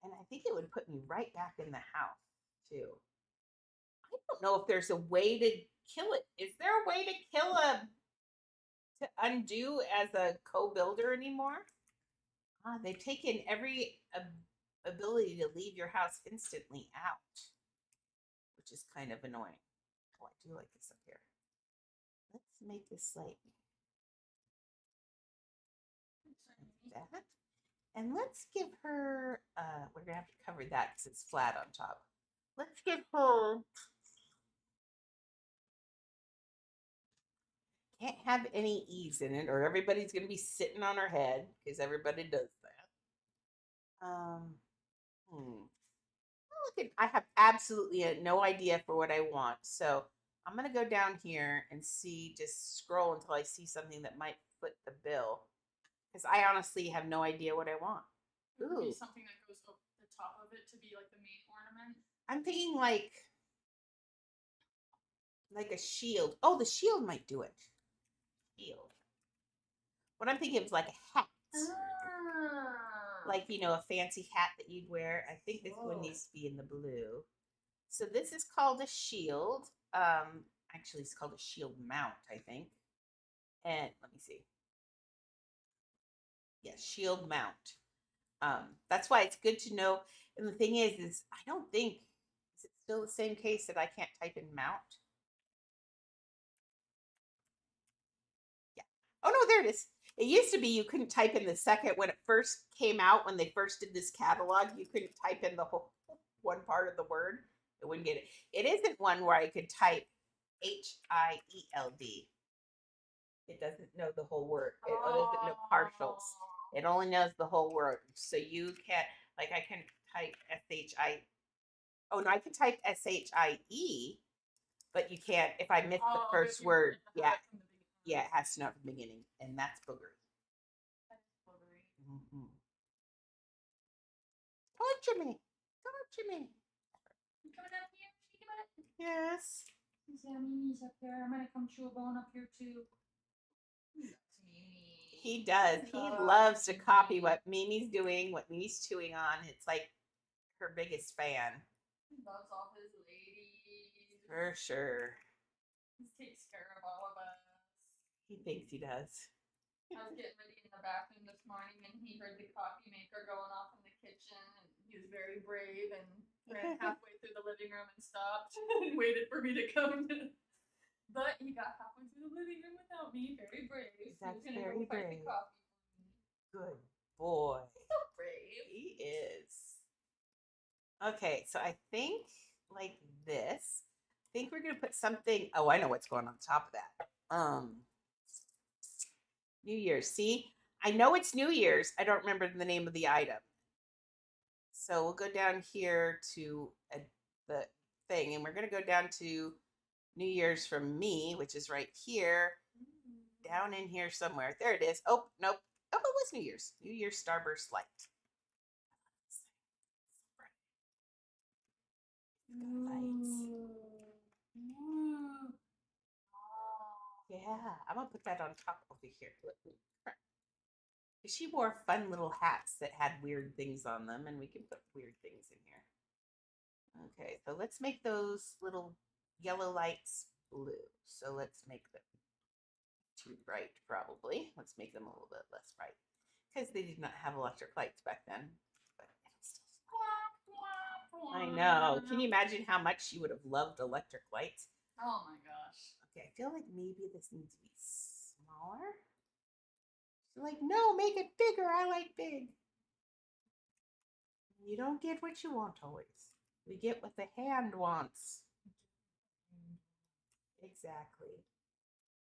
And I think it would put me right back in the house too. I don't know if there's a way to kill it. Is there a way to kill to undo as a co-builder anymore? They've taken every ability to leave your house instantly out, which is kind of annoying. Oh, I do like this up here. Let's make this like that. And let's give her, we're gonna have to cover that because it's flat on top. Let's give her, can't have any ease in it or everybody's gonna be sitting on her head because everybody does that. Look, I have absolutely no idea for what I want. So I'm gonna go down here and see, just scroll until I see something that might foot the bill. Because I honestly have no idea what I want. It would be something that goes up the top of it to be like the main ornament. I'm thinking like a shield. Oh, the shield might do it. Shield. What I'm thinking is like a hat. Like, a fancy hat that you'd wear. I think this one needs to be in the blue. So this is called a shield. Actually, it's called a shield mount, I think. And let me see. Yes, shield mount. That's why it's good to know. And the thing is I don't think, is it still the same case that I can't type in mount? Yeah. Oh no, there it is. It used to be you couldn't type in the second when it first came out, when they first did this catalog, you couldn't type in the whole one part of the word. It wouldn't get it. It isn't one where I could type HIELD. It doesn't know the whole word. It doesn't know partials. It only knows the whole word. So you can't, like I can type SHI. Oh no, I can type SHIE, but you can't, if I miss the first word. Yeah. Yeah, it has to know at the beginning. And that's boogery. Mm-hmm. Torture me. Torture me. You coming up here? She come up? Yes. Mimi's up there. I'm gonna come chew a bone up here too. He does. He loves to copy what Mimi's doing, what Mimi's chewing on. It's like her biggest fan. He loves all his ladies. For sure. He takes care of all of us. He thinks he does. I was getting ready in the bathroom this morning and he heard the coffee maker going off in the kitchen and he was very brave and ran halfway through the living room and stopped and waited for me to come. But he got halfway through the living room without me. Very brave. That's he was very go fight brave. the coffee for me. Good boy. He's so brave. He is. Okay, so I think like this. I think we're gonna put something. Oh, I know what's going on top of that. New Year's. See, I know it's New Year's. I don't remember the name of the item. So we'll go down here to the thing, and we're gonna go down to New Year's from me, which is right here, down in here somewhere. There it is. Oh, nope. Oh, it was New Year's. New Year's Starburst Light. Lights. Yeah, I'm gonna put that on top over here. She wore fun little hats that had weird things on them, and we can put weird things in here. Okay, so let's make those little yellow lights blue. So let's make them too bright, probably. Let's make them a little bit less bright because they did not have electric lights back then. But I know. Can you imagine how much she would have loved electric lights? Oh my gosh. Okay, I feel like maybe this needs to be smaller. They're like, no, make it bigger. I like big. You don't get what you want always. We get what the hand wants. Exactly.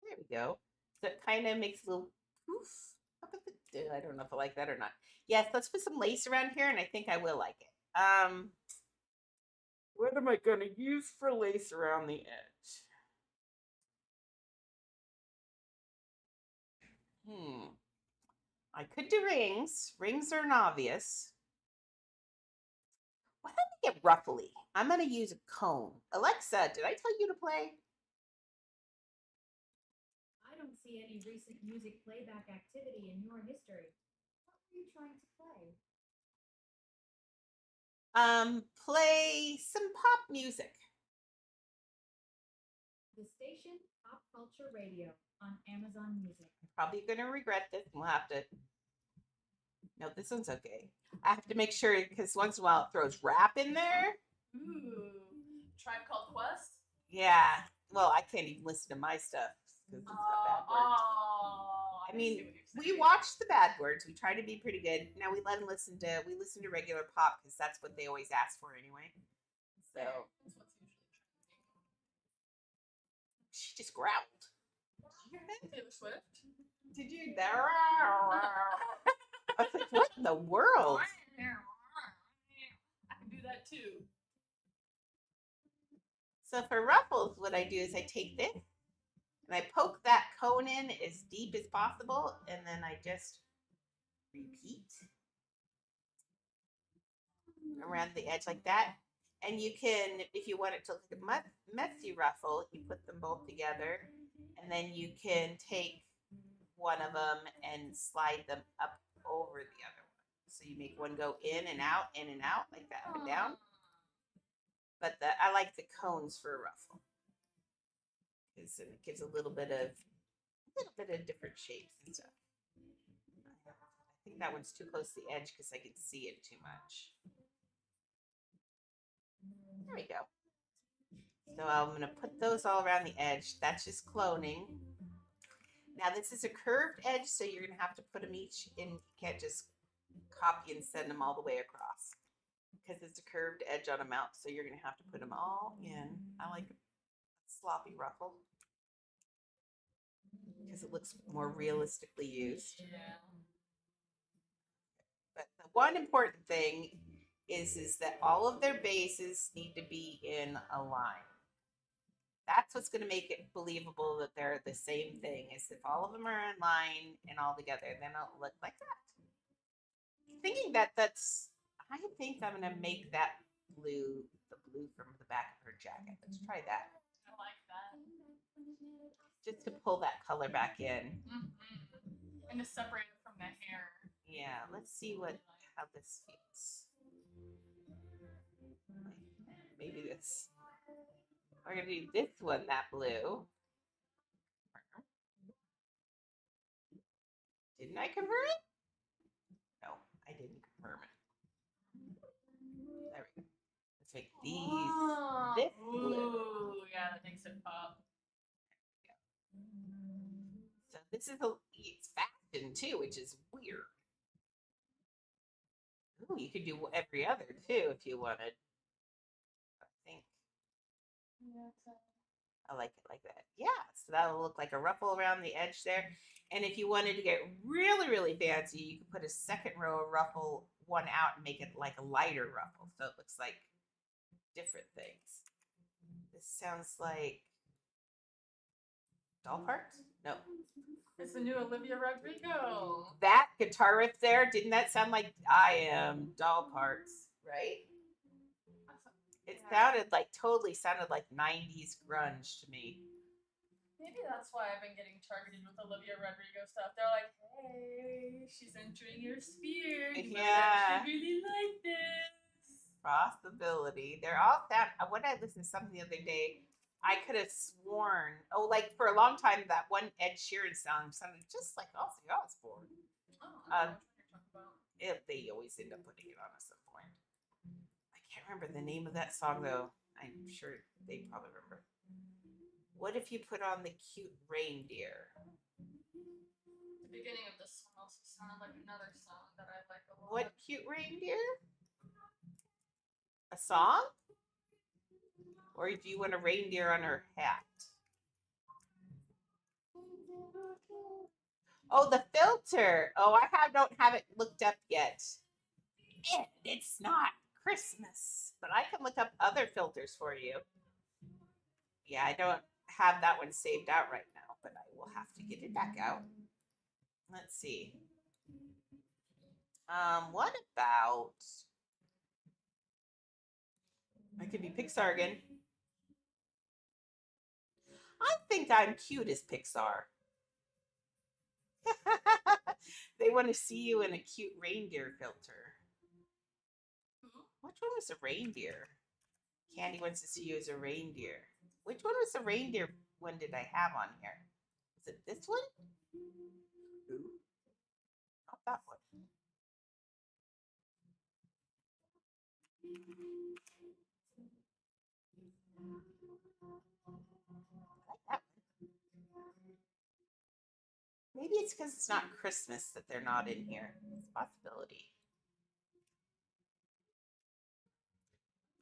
There we go. So it kind of makes a little poof. I don't know if I like that or not. Yes, let's put some lace around here, and I think I will like it. What am I going to use for lace around the edge? I could do rings. Rings are an obvious. Why don't we get ruffly? I'm going to use a cone. Alexa, did I tell you to play? I don't see any recent music playback activity in your history. What were you trying to play? Play some pop music. The station Pop Culture Radio on Amazon Music. I'm probably going to regret this, and we'll have to. No, this one's okay. I have to make sure because once in a while it throws rap in there. Ooh. Tribe Called Quest? Yeah. Well, I can't even listen to my stuff because it's got bad words. I mean, we watch the bad words. We try to be pretty good. Now we listen to regular pop because that's what they always ask for anyway. So That's what's usually she just growled. Taylor Swift? Did you? I was like, what in the world? I can do that too. So for ruffles, what I do is I take this and I poke that cone in as deep as possible, and then I just repeat around the edge like that. And you can, if you want it to look a messy ruffle, you put them both together, and then you can take one of them and slide them up over the other one. So you make one go in and out, like that, up and down. But I like the cones for a ruffle because it gives a little bit of different shapes and stuff. I think that one's too close to the edge because I can see it too much. There we go. So I'm going to put those all around the edge. That's just cloning. Now this is a curved edge, so you're going to have to put them each in. You can't just copy and send them all the way across because it's a curved edge on a mount, so you're going to have to put them all in. I like a sloppy ruffle because it looks more realistically used. Yeah. But the one important thing is that all of their bases need to be in a line. That's what's going to make it believable that they're the same thing. Is if all of them are in line and all together, then it'll look like that. Thinking that's, I think I'm going to make that blue, the blue from the back of her jacket. Let's try that. I like that. Just to pull that color back in. Mm-hmm. And to separate it from the hair. Yeah, let's see how this feels. Maybe this. We're going to do this one, that blue. Didn't I confirm it? No, I didn't confirm it. There we go. Let's make these this blue. Ooh, yeah, that makes it pop. So this is it's fashion too, which is weird. Ooh, you could do every other too if you wanted. I think. I like it like that. Yeah, so that'll look like a ruffle around the edge there. And if you wanted to get really, really fancy, you could put a second row of ruffle one out and make it like a lighter ruffle. So it looks like different things. This sounds like doll parts? No. It's the new Olivia Rodrigo. That guitar riff there, didn't that sound like I Am doll parts, right? It sounded like sounded like 90s grunge to me. Maybe that's why I've been getting targeted with Olivia Rodrigo stuff. They're like, hey, she's entering your sphere. You might actually really like this. Possibility. They're all sound. When I listened to something the other day, I could have sworn, like for a long time, that one Ed Sheeran song sounded just like Ozzy Osbourne. Oh, I don't know what you're talking about. They always end up putting it on at some point. I can't remember the name of that song though. I'm sure they probably remember. What if you put on the cute reindeer? beginning of this song also sounded like another song that I like a lot. What cute reindeer? A song? Or do you want a reindeer on her hat? Oh, the filter. Oh, don't have it looked up yet. It's not Christmas, but I can look up other filters for you. Yeah, I don't have that one saved out right now, but I will have to get it back out. Let's see. What about? I could be Pixar again. I think I'm cute as Pixar. They want to see you in a cute reindeer filter. Which one was a reindeer? Candy wants to see you as a reindeer. Which one was the reindeer one did I have on here? Was it this one? Ooh. Not that one. I like that one. Maybe it's because it's not Christmas that they're not in here. It's a possibility.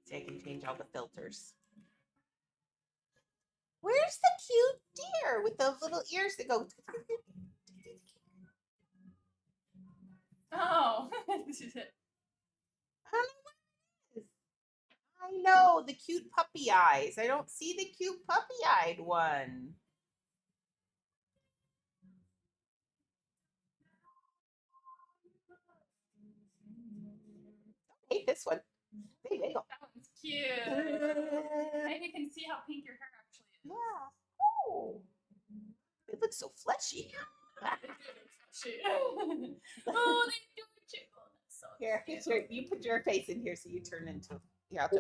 See, I can change all the filters. Where's the cute deer with the little ears that go? Oh, this is it. I know, the cute puppy eyes. I don't see the cute puppy-eyed one. I hate this one. They wiggle. That one's cute. And you can see how pink your hair actually is. Yeah. Oh. It looks so fleshy. They do look fleshy. Oh, they do jiggle. That's so Here, cute. you put your face in here so you turn into. Yeah, I'll turn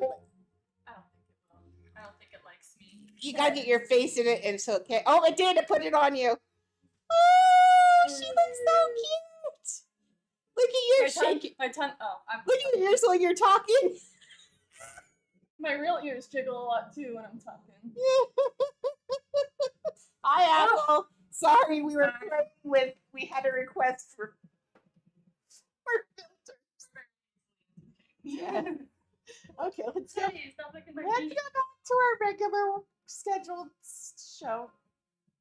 I don't think it will. I don't think it likes me. You gotta get your face in it, and so okay. Oh, it did. It put it on you. Oh, she looks so cute. Look at your shaking. My tongue. Oh, Look at your ears while you're talking. My real ears jiggle a lot too when I'm talking. Hi, Apple. Sorry, we were playing with. We had a request for filters. Yeah. Okay, let's go. Hey, stop licking my Let's feet. go back to our regular scheduled show.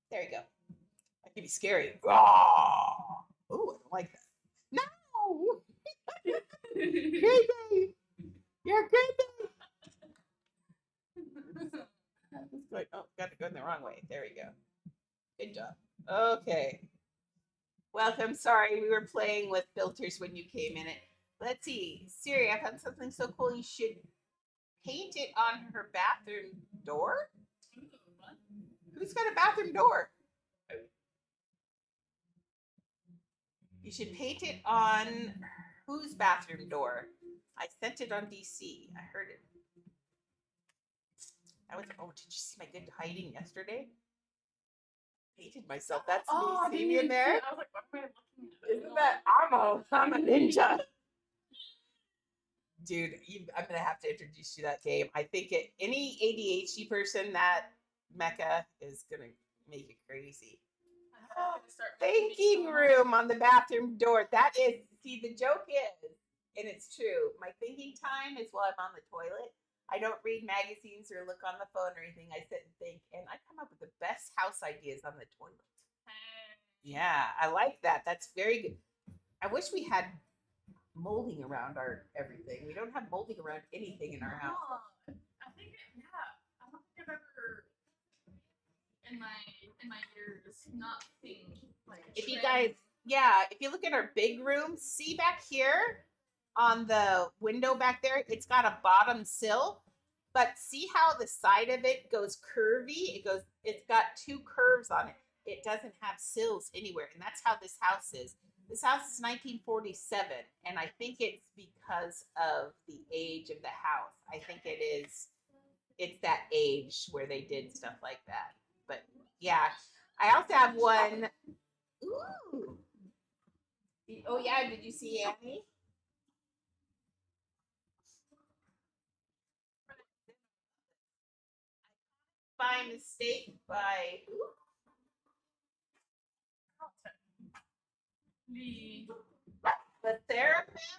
There you go. That could be scary. Oh, I don't like that. No! Creepy! You're creepy! Oh, got it going the wrong way. There we go. Good job. Okay. Welcome. Sorry, we were playing with filters when you came in it. Let's see. Siri, I found something so cool. You should paint it on her bathroom door. Who's got a bathroom door? You should paint it on whose bathroom door? I sent it on DC. I heard it. Oh, did you see my good hiding yesterday? Painted myself. That's me. See me in there? I was like, what am I looking at? Isn't that? I'm a ninja. Dude, I'm gonna have to introduce you to that game. I think any ADHD person, that mecha is gonna make you crazy. Thinking room on the bathroom door. That is, see, the joke is, and it's true, my thinking time is while I'm on the toilet. I don't read magazines or look on the phone or anything. I sit and think, and I come up with the best house ideas on the toilet. Yeah, I like that. That's very good. I wish we had molding around our everything. We don't have molding around anything in our house. I think, I don't think I've ever in my years not seen like. If you guys, if you look at our big room, see back here on the window back there, it's got a bottom sill, but see how the side of it goes curvy? It's got two curves on it. It doesn't have sills anywhere, and that's how this house is. This house is 1947, and I think it's because of the age of the house. I think it's that age where they did stuff like that. But yeah, I also have one. Ooh. Oh yeah, did you see Annie? By mistake, by Lee. The therapist.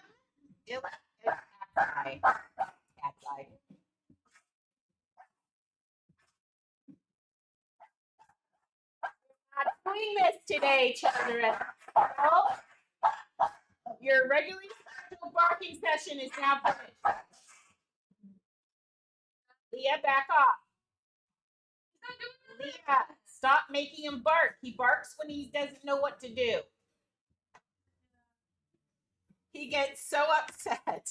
It's that guy. That guy. Not doing this today, children. Well, your regularly scheduled barking session is now finished. Leah, back off. Leah, stop making him bark. He barks when he doesn't know what to do. He gets so upset.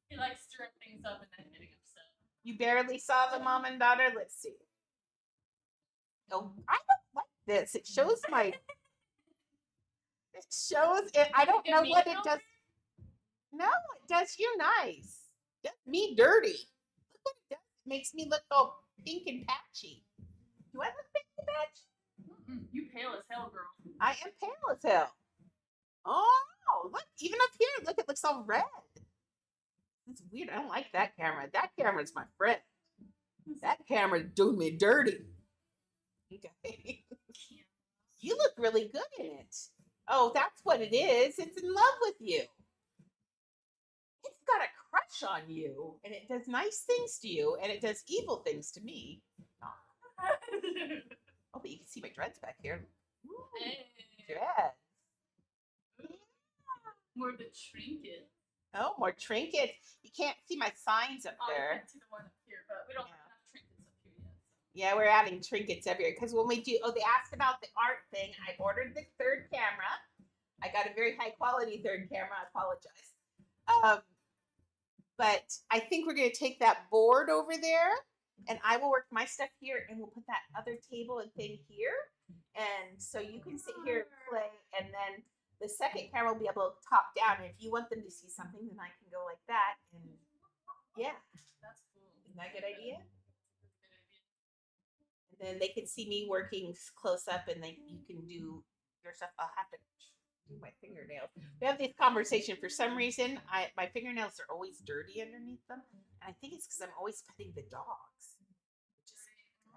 He likes stirring things up and then getting upset. You barely saw the mom and daughter. Let's see. Oh, I don't like this. It shows my. It shows it. I don't know what it does. No, it does you nice. It does me dirty. Look what it does. It makes me look all pink and patchy. Do I look pink and patchy? You pale as hell, girl. I am pale as hell. Oh, look, even up here, look, it looks all red. It's weird. I don't like that camera. That camera's my friend. That camera's doing me dirty. Okay. You look really good in it. Oh, that's what it is. It's in love with you. It's got a crush on you, and it does nice things to you, and it does evil things to me. Oh, but you can see my dreads back here. Ooh, Hey. dreads. More of the trinket. Oh, more trinkets. You can't see my signs up I there. can't see the one up here, but we don't Yeah. have trinkets up here yet. So. Yeah, we're adding trinkets everywhere because when we do, they asked about the art thing. I ordered the third camera. I got a very high quality third camera. I apologize. But I think we're going to take that board over there, and I will work my stuff here, and we'll put that other table and thing here, and so you can sit here and play, and then the second camera will be able to top down. And if you want them to see something, then I can go like that, and yeah, That's cool. isn't that a good idea? Good idea. And then they can see me working close up, and then you can do your stuff. I'll have to do my fingernails. We have this conversation for some reason. My fingernails are always dirty underneath them, and I think it's because I'm always petting the dogs. Which is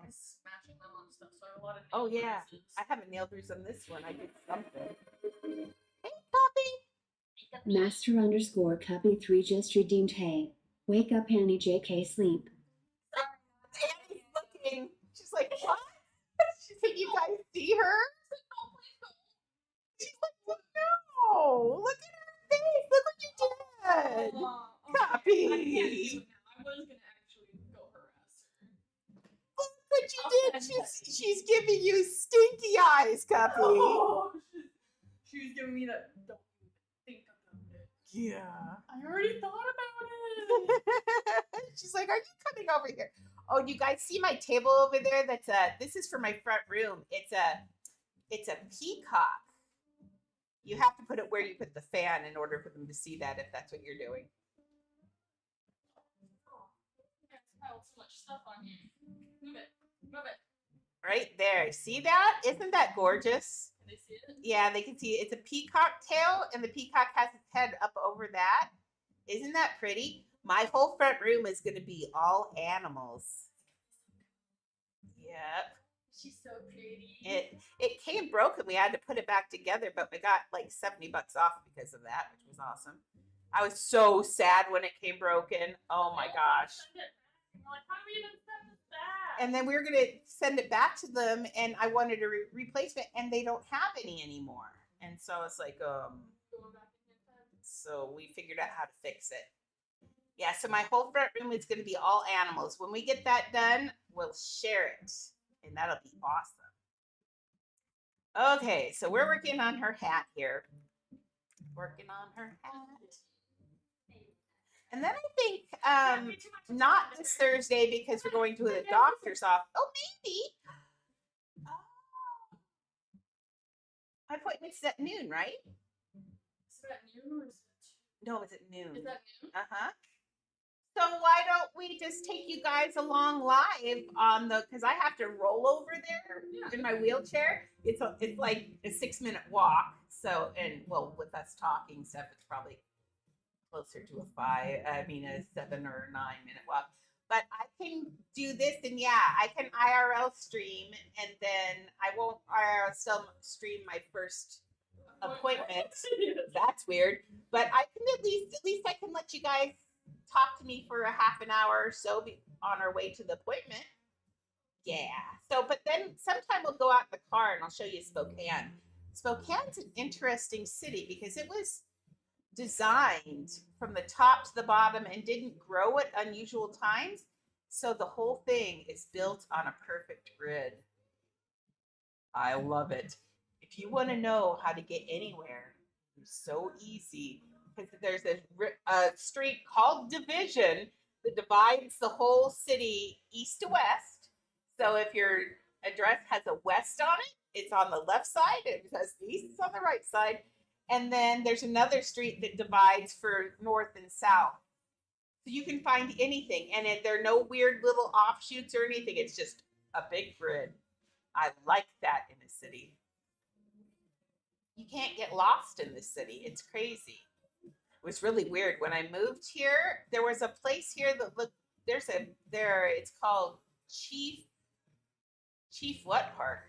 I'm smashing them on stuff, so I have a lot of nail Oh yeah, bruises. I have a nail bruise on this one. I did something. Hey, puppy. Master_Cuppy3 just redeemed. Hey, wake up, Annie. JK, sleep. Annie's looking. She's like, what? She said, you guys see her? She's like, oh, no. Look at her face. Look what you did. Cuppy. I can't do it now. I was gonna actually go harass her. Look what you I'll did. send She's giving you stinky eyes, Cuppy. Oh, she was giving me that. Don't even think about it. Yeah. I already thought about it. She's like, are you coming over here? Oh, you guys see my table over there? This is for my front room. It's a peacock. You have to put it where you put the fan in order for them to see that, if that's what you're doing. Oh, you guys piled so much stuff on here. Move it. Move it. Right there. See that? Isn't that gorgeous? Can they see it? Yeah, they can see it. It's a peacock tail, and the peacock has its head up over that. Isn't that pretty? My whole front room is going to be all animals. Yep. She's so pretty. It came broken. We had to put it back together, but we got like $70 off because of that, which was awesome. I was so sad when it came broken. Oh my gosh. I'm like, how do we even send this back? And then we were going to send it back to them, and I wanted a replacement, and they don't have any anymore. And so it's like, Going back in your head. so we figured out how to fix it. Yeah, so my whole front room is going to be all animals. When we get that done, we'll share it, and that'll be awesome. Okay, so we're working on her hat here. Working on her hat. And then I think not this Thursday because we're going to the doctor's office. Oh, maybe. Oh. My appointment's at noon, right? Is that noon or is it? No, it's at noon. Is that noon? Uh-huh. So why don't we just take you guys along live on because I have to roll over there in my wheelchair. It's like a 6-minute walk. So, and well, with us talking stuff, it's probably closer to a 7 or 9 minute walk. But I can do this, and yeah, I can IRL stream, and then I won't IRL still stream my first appointment. That's weird. But I can at least I can let you guys talk to me for a half an hour or so on our way to the appointment. Yeah. So, but then sometime we'll go out in the car and I'll show you Spokane. Spokane's an interesting city because it was designed from the top to the bottom and didn't grow at unusual times. So the whole thing is built on a perfect grid. I love it. If you want to know how to get anywhere, it's so easy because there's a street called Division that divides the whole city east to west. So if your address has a west on it, it's on the left side. If it has the east, it's on the right side. And then there's another street that divides for north and south. So you can find anything. And there are no weird little offshoots or anything. It's just a big grid. I like that in a city. You can't get lost in this city. It's crazy. It was really weird. When I moved here, there was a place here that looked, it's called Chief what park?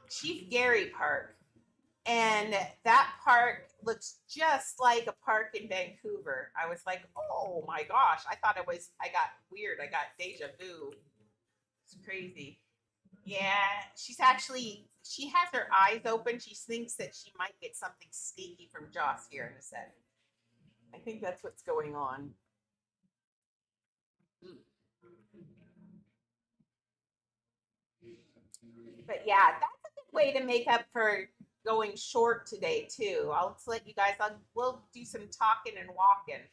Chief Gary Park. And that park looks just like a park in Vancouver. I was like, oh my gosh. I got weird. I got deja vu. It's crazy. Yeah, she has her eyes open. She thinks that she might get something sneaky from Joss here in a second. I think that's what's going on. But yeah, that's a good way to make up for going short today too. I'll let you guys. We'll do some talking and walking.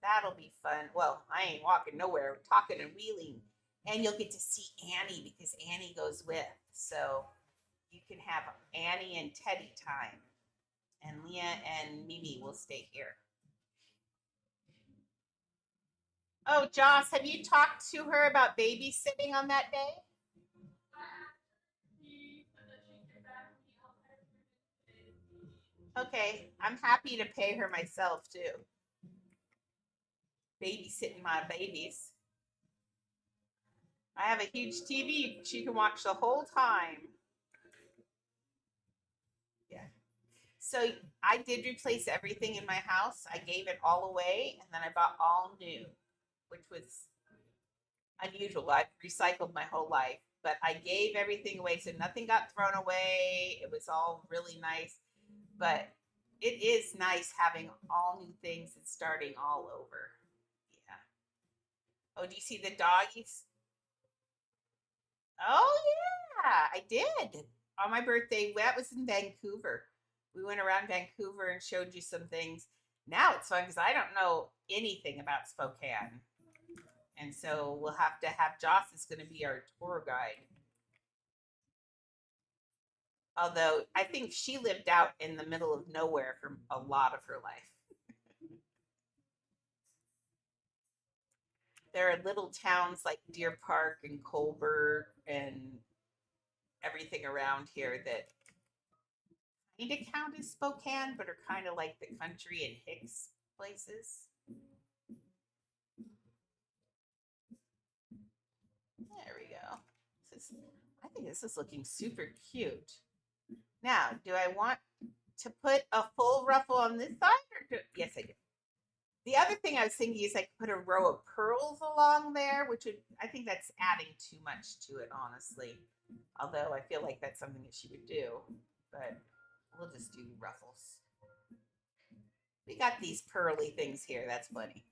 That'll be fun. Well, I ain't walking nowhere. Talking and wheeling, and you'll get to see Annie because Annie goes with. So you can have Annie and Teddy time, and Leah and Mimi will stay here. Oh, Joss, have you talked to her about babysitting on that day? Okay, I'm happy to pay her myself too. Babysitting my babies. I have a huge TV she can watch the whole time. Yeah. So I did replace everything in my house. I gave it all away and then I bought all new, which was unusual. I've recycled my whole life, but I gave everything away. So nothing got thrown away. It was all really nice. But it is nice having all new things and starting all over. Yeah. Oh, do you see the doggies? Oh, yeah, I did. On my birthday, that was in Vancouver. We went around Vancouver and showed you some things. Now it's fun because I don't know anything about Spokane. And so we'll have to have Joss is going to be our tour guide. Although I think she lived out in the middle of nowhere for a lot of her life. There are little towns like Deer Park and Colbert and everything around here that kind of count as Spokane, but are kind of like the country and Hicks places. There we go. I think this is looking super cute. Now, do I want to put a full ruffle on this side? Yes, I do. The other thing I was thinking is I could put a row of pearls along there, which I think that's adding too much to it, honestly. Although I feel like that's something that she would do, but we'll just do ruffles. We got these pearly things here. That's funny.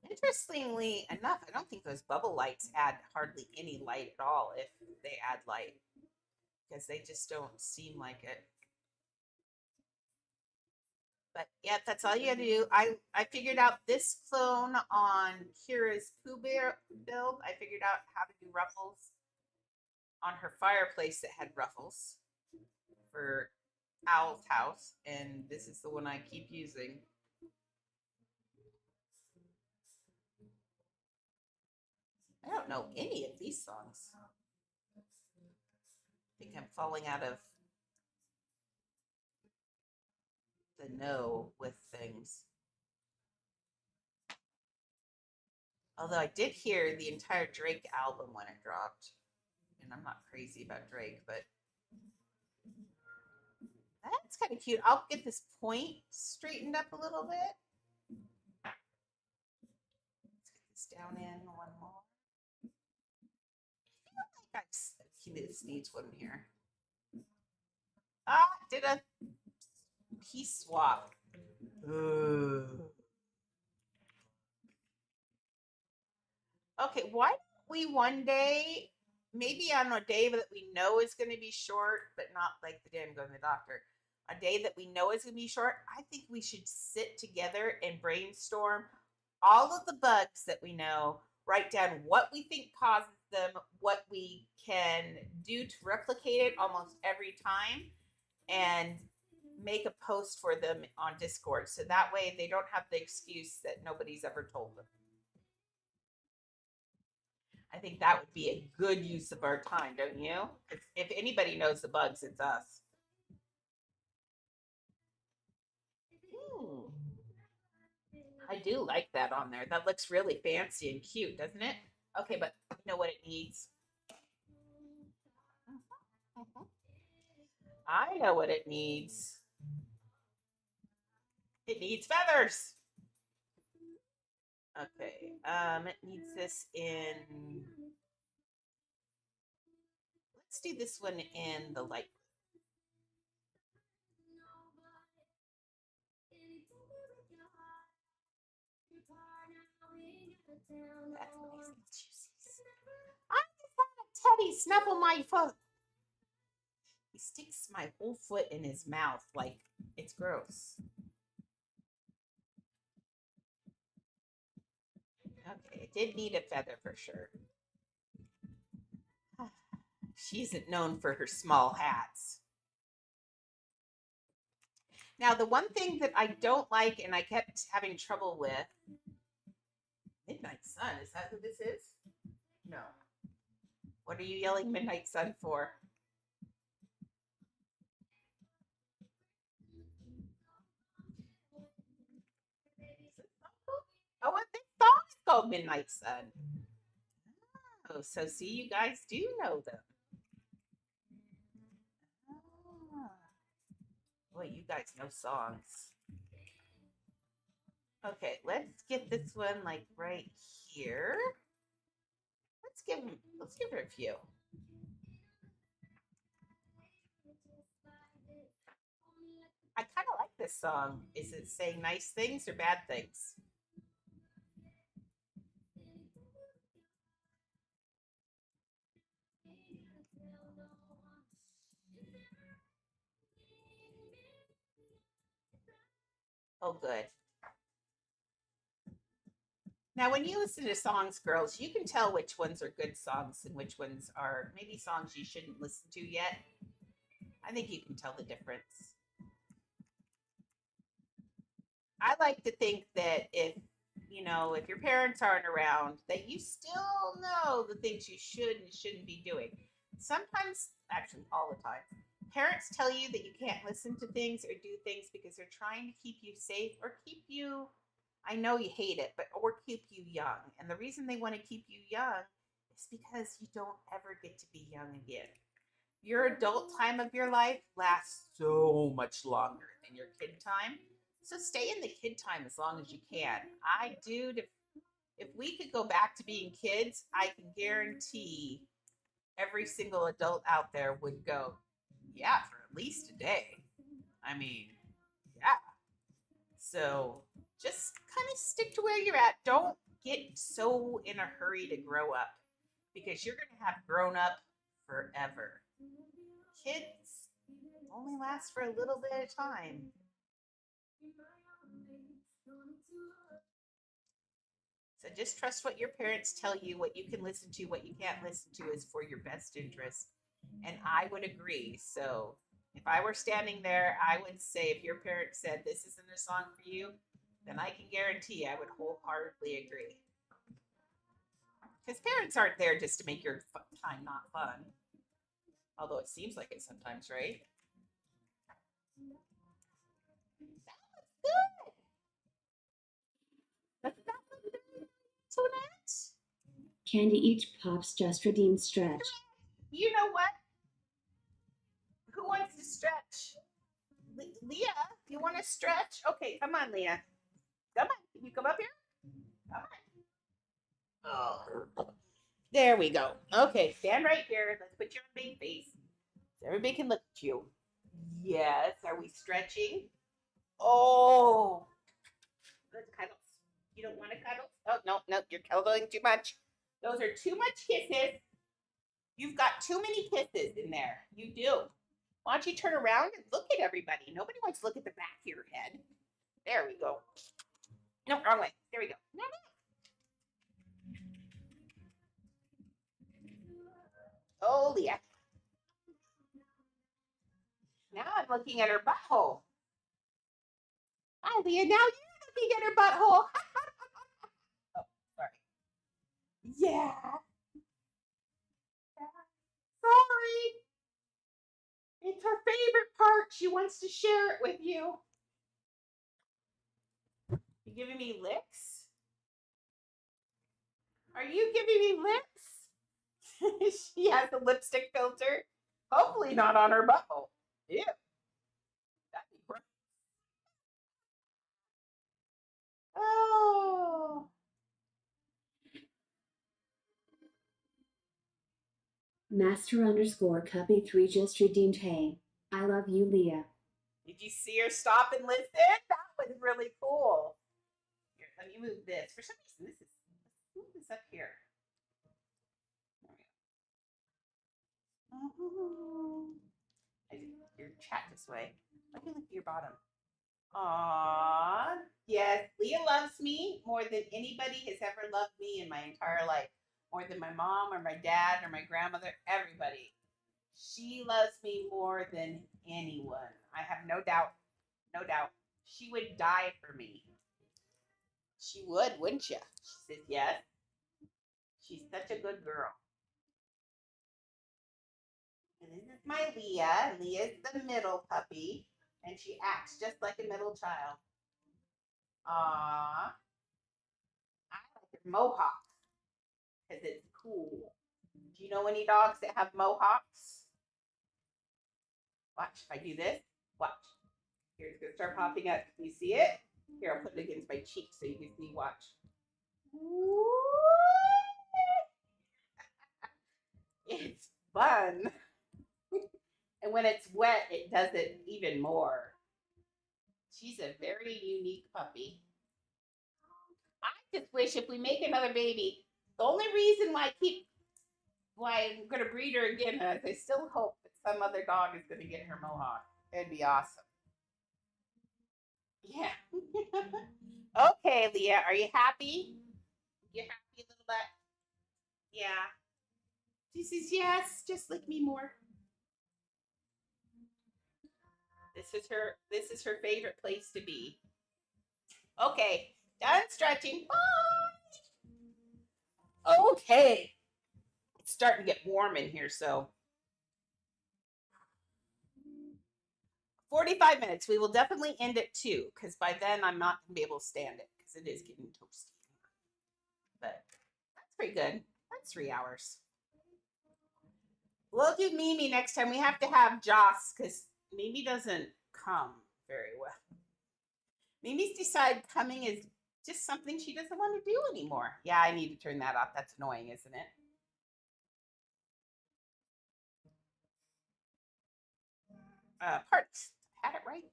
Interestingly enough, I don't think those bubble lights add hardly any light at all if they add light, because they just don't seem like it. But yeah, that's all you had to do. I figured out this clone on Kira's Pooh Bear build. I figured out how to do ruffles on her fireplace that had ruffles for Owl's house, and this is the one I keep using. I don't know any of these songs. I think I'm falling out of the know with things. Although I did hear the entire Drake album when it dropped. And I'm not crazy about Drake, but that's kind of cute. I'll get this point straightened up a little bit. Let's get this down in one more. I feel like this needs one here. Ah, did a piece swap. Ugh. Okay, why don't we one day, maybe on a day that we know is going to be short, but not like the day I'm going to the doctor, a day that we know is going to be short, I think we should sit together and brainstorm all of the bugs that we know, write down what we think causes them, what we can do to replicate it almost every time, and make a post for them on Discord. So that way they don't have the excuse that nobody's ever told them. I think that would be a good use of our time, don't you? If anybody knows the bugs, it's us. Ooh. I do like that on there. That looks really fancy and cute, doesn't it? Okay, but you know what it needs? I know what it needs. It needs feathers. Okay, it needs this in. Let's do this one in the light. That's nice. I just had a teddy snuggle my foot. He sticks my whole foot in his mouth like it's gross. Okay, it did need a feather for sure. She isn't known for her small hats. Now, the one thing that I don't like and I kept having trouble with, Midnight Sun, is that who this is? No. What are you yelling Midnight Sun for? Oh, what this song is called Midnight Sun. Oh, so see, you guys do know them. Ah. Boy, you guys know songs. Okay, let's get this one like right here. Let's give her a few. I kind of like this song. Is it saying nice things or bad things? Oh, good. Now, when you listen to songs, girls, you can tell which ones are good songs and which ones are maybe songs you shouldn't listen to yet. I think you can tell the difference. I like to think that if your parents aren't around, that you still know the things you should and shouldn't be doing. Sometimes, actually, all the time, parents tell you that you can't listen to things or do things because they're trying to keep you safe or keep you, I know you hate it, or keep you young. And the reason they want to keep you young is because you don't ever get to be young again. Your adult time of your life lasts so much longer than your kid time. So stay in the kid time as long as you can. If we could go back to being kids, I can guarantee every single adult out there would go, yeah, for at least a day. I mean, yeah. So just kind of stick to where you're at. Don't get so in a hurry to grow up because you're going to have grown up forever. Kids only last for a little bit of time. So just trust what your parents tell you, what you can listen to, what you can't listen to is for your best interest. And I would agree. So if I were standing there, I would say if your parents said this isn't a song for you, then I can guarantee I would wholeheartedly agree. Because parents aren't there just to make your time not fun. Although it seems like it sometimes, right? That looks good. Doesn't that look good, Antoinette? Candy each pops just redeemed stretch. You know what? Who wants to stretch? Leah, you want to stretch? Okay, come on, Leah. Come on. Can you come up here? Come on. Oh. There we go. Okay, stand right here. Let's put you on big face so everybody can look at you. Yes. Are we stretching? Oh. Let's cuddle. You don't want to cuddle? Oh, no, you're cuddling too much. Those are too much kisses. You've got too many kisses in there. You do. Why don't you turn around and look at everybody? Nobody wants to look at the back of your head. There we go. No, wrong way. There we go. No. Oh, Leah. Now I'm looking at her butthole. Hi, Leah. Now you're looking at her butthole. Oh, sorry. Yeah. Sorry. It's her favorite part. She wants to share it with you. You giving me licks? Are you giving me licks? She has a lipstick filter. Hopefully not on her butthole. Ew. That'd be gross. Oh. Master_Cuppy3 just redeemed. Hey, I love you, Leah. Did you see her stop and listen? That was really cool. Here, let me move this. For some reason, let's move this up here. There we go. Your chat this way. Let me look at your bottom. Aww. Yes, Leah loves me more than anybody has ever loved me in my entire life. More than my mom or my dad or my grandmother, everybody. She loves me more than anyone. I have no doubt. No doubt. She would die for me. She would, wouldn't you? She says yes. She's such a good girl. And this is my Leah. Leah's the middle puppy. And she acts just like a middle child. Aww. I like her mohawk because it's cool. Do you know any dogs that have mohawks? Watch, if I do this, watch. Here, it's gonna start popping up. You see it? Here, I'll put it against my cheek so you can see. Watch. It's fun. And when it's wet, it does it even more. She's a very unique puppy. I just wish if we make another baby, the only reason why I'm gonna breed her again is I still hope that some other dog is gonna get her mohawk. It'd be awesome. Yeah. Okay, Leah, are you happy? You happy, little butt? Yeah. She says yes. Just lick me more. This is her favorite place to be. Okay, done stretching. Bye. Okay. It's starting to get warm in here, so 45 minutes. We will definitely end at 2 because by then I'm not going to be able to stand it because it is getting toasty. But that's pretty good. That's 3 hours. We'll do Mimi next time. We have to have Joss because Mimi doesn't come very well. Mimi's decided coming is just something she doesn't want to do anymore. Yeah, I need to turn that off. That's annoying, isn't it? Parts. Had it right.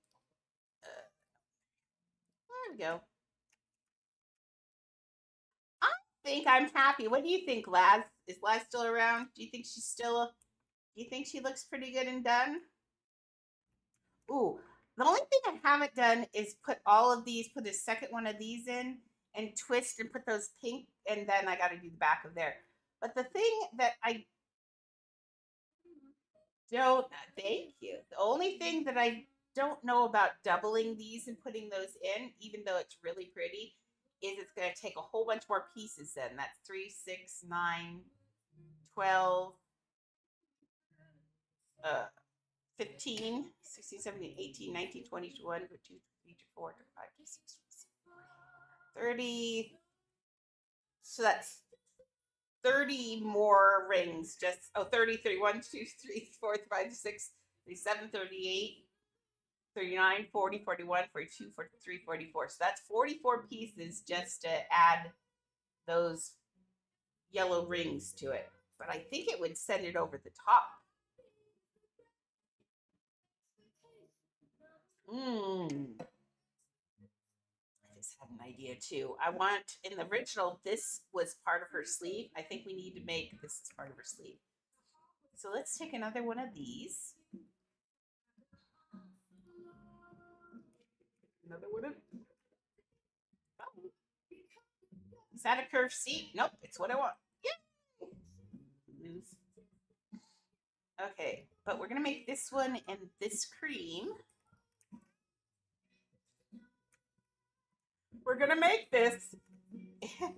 There we go. I think I'm happy. What do you think, Laz? Is Laz still around? Do you think she's still? Do you think she looks pretty good and done? Ooh, the only thing I haven't done is put a second one of these in and twist and put those pink, and then I got to do the back of there. But the thing that I don't, thank you. The only thing that I don't know about doubling these and putting those in, even though it's really pretty, is it's going to take a whole bunch more pieces then. That's 3, 6, 9, 12, 15, 16, 17, 18, 19, 20, 21, 22, 23, 24, 25, 26, 27, 28, 29, 30. So that's 30 more rings. Just, 30, 31, 2, 3, 4, 5, 6, 37, 38, 39, 40, 41, 42, 43, 44. So that's 44 pieces just to add those yellow rings to it. But I think it would send it over the top. I just had an idea too. I want, in the original, this was part of her sleeve. I think we need to make this as part of her sleeve. So let's take another one of these. Another one of. Oh. Is that a curved seat? Nope, it's what I want. Yeah. Okay, but we're gonna make this one in this cream. We're gonna make this. And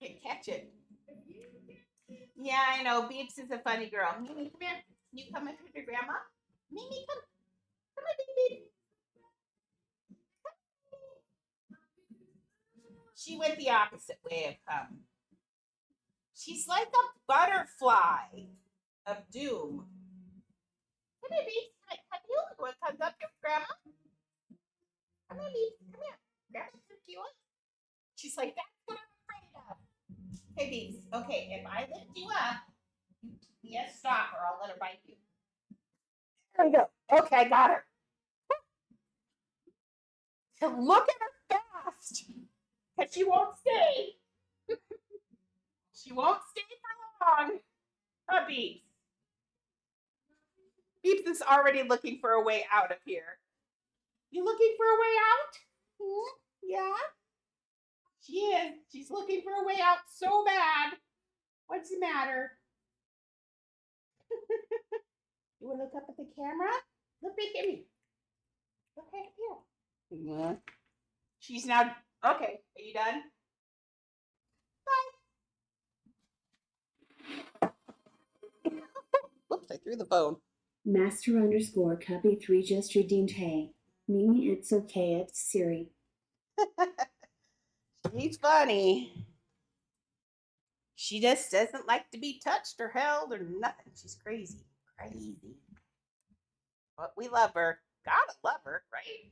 can't catch it. Yeah, I know. Beeps is a funny girl. Mimi, come here. You come with your grandma? Mimi, come. Come on, baby. She went the opposite way of come. She's like a butterfly of doom. Come here, Beeps. Can I cut you? You want to cut up your grandma? Come here, Beeps. Come here. Grandma took you up. She's like, that's what I'm afraid of. Hey, Beeps. Okay, if I lift you up, yes, stop or I'll let her bite you. There we go. Okay, I got her. Look at her fast. Because she won't stay. She won't stay for long. Beeps. Beeps is already looking for a way out of here. You looking for a way out? Yeah? She is. She's looking for a way out so bad. What's the matter? You want to look up at the camera? Look back at me. Okay, here. Yeah. She's now. Okay, are you done? Bye. Whoops, I threw the phone. Master_Cubby3 just redeemed. Hey, Mimi, it's okay. It's Siri. She's funny. She just doesn't like to be touched or held or nothing. She's crazy. Crazy. But we love her. Gotta love her, right?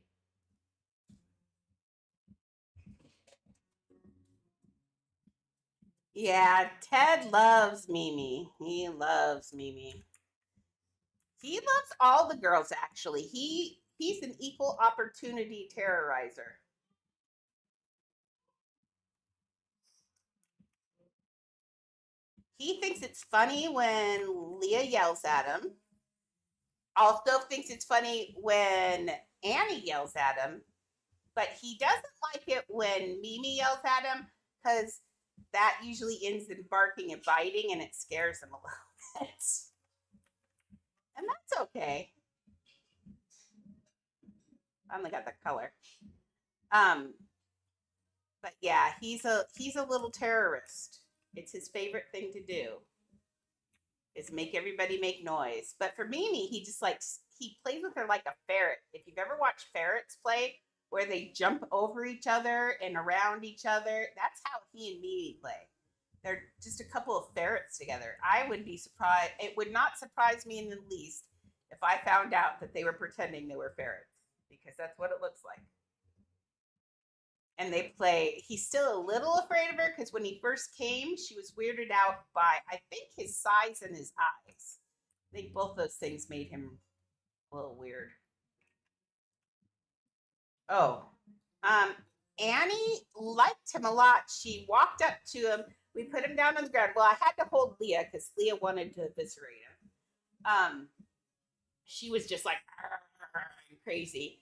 Yeah, Ted loves Mimi. He loves Mimi. He loves all the girls, actually. He's an equal opportunity terrorizer. He thinks it's funny when Leah yells at him. Also thinks it's funny when Annie yells at him. But he doesn't like it when Mimi yells at him because that usually ends in barking and biting and it scares him a little bit. And that's okay. I only got the color. But yeah, he's a little terrorist. It's his favorite thing to do. Is make everybody make noise. But for Mimi, he just he plays with her like a ferret. If you've ever watched ferrets play, where they jump over each other and around each other, that's how he and Mimi play. They're just a couple of ferrets together. I would be surprised. It would not surprise me in the least if I found out that they were pretending they were ferrets, because that's what it looks like. And they play. He's still a little afraid of her because when he first came, she was weirded out by, I think, his size and his eyes. I think both those things made him a little weird. Oh, Annie liked him a lot. She walked up to him. We put him down on the ground. Well, I had to hold Leah because Leah wanted to eviscerate him. She was just like crazy.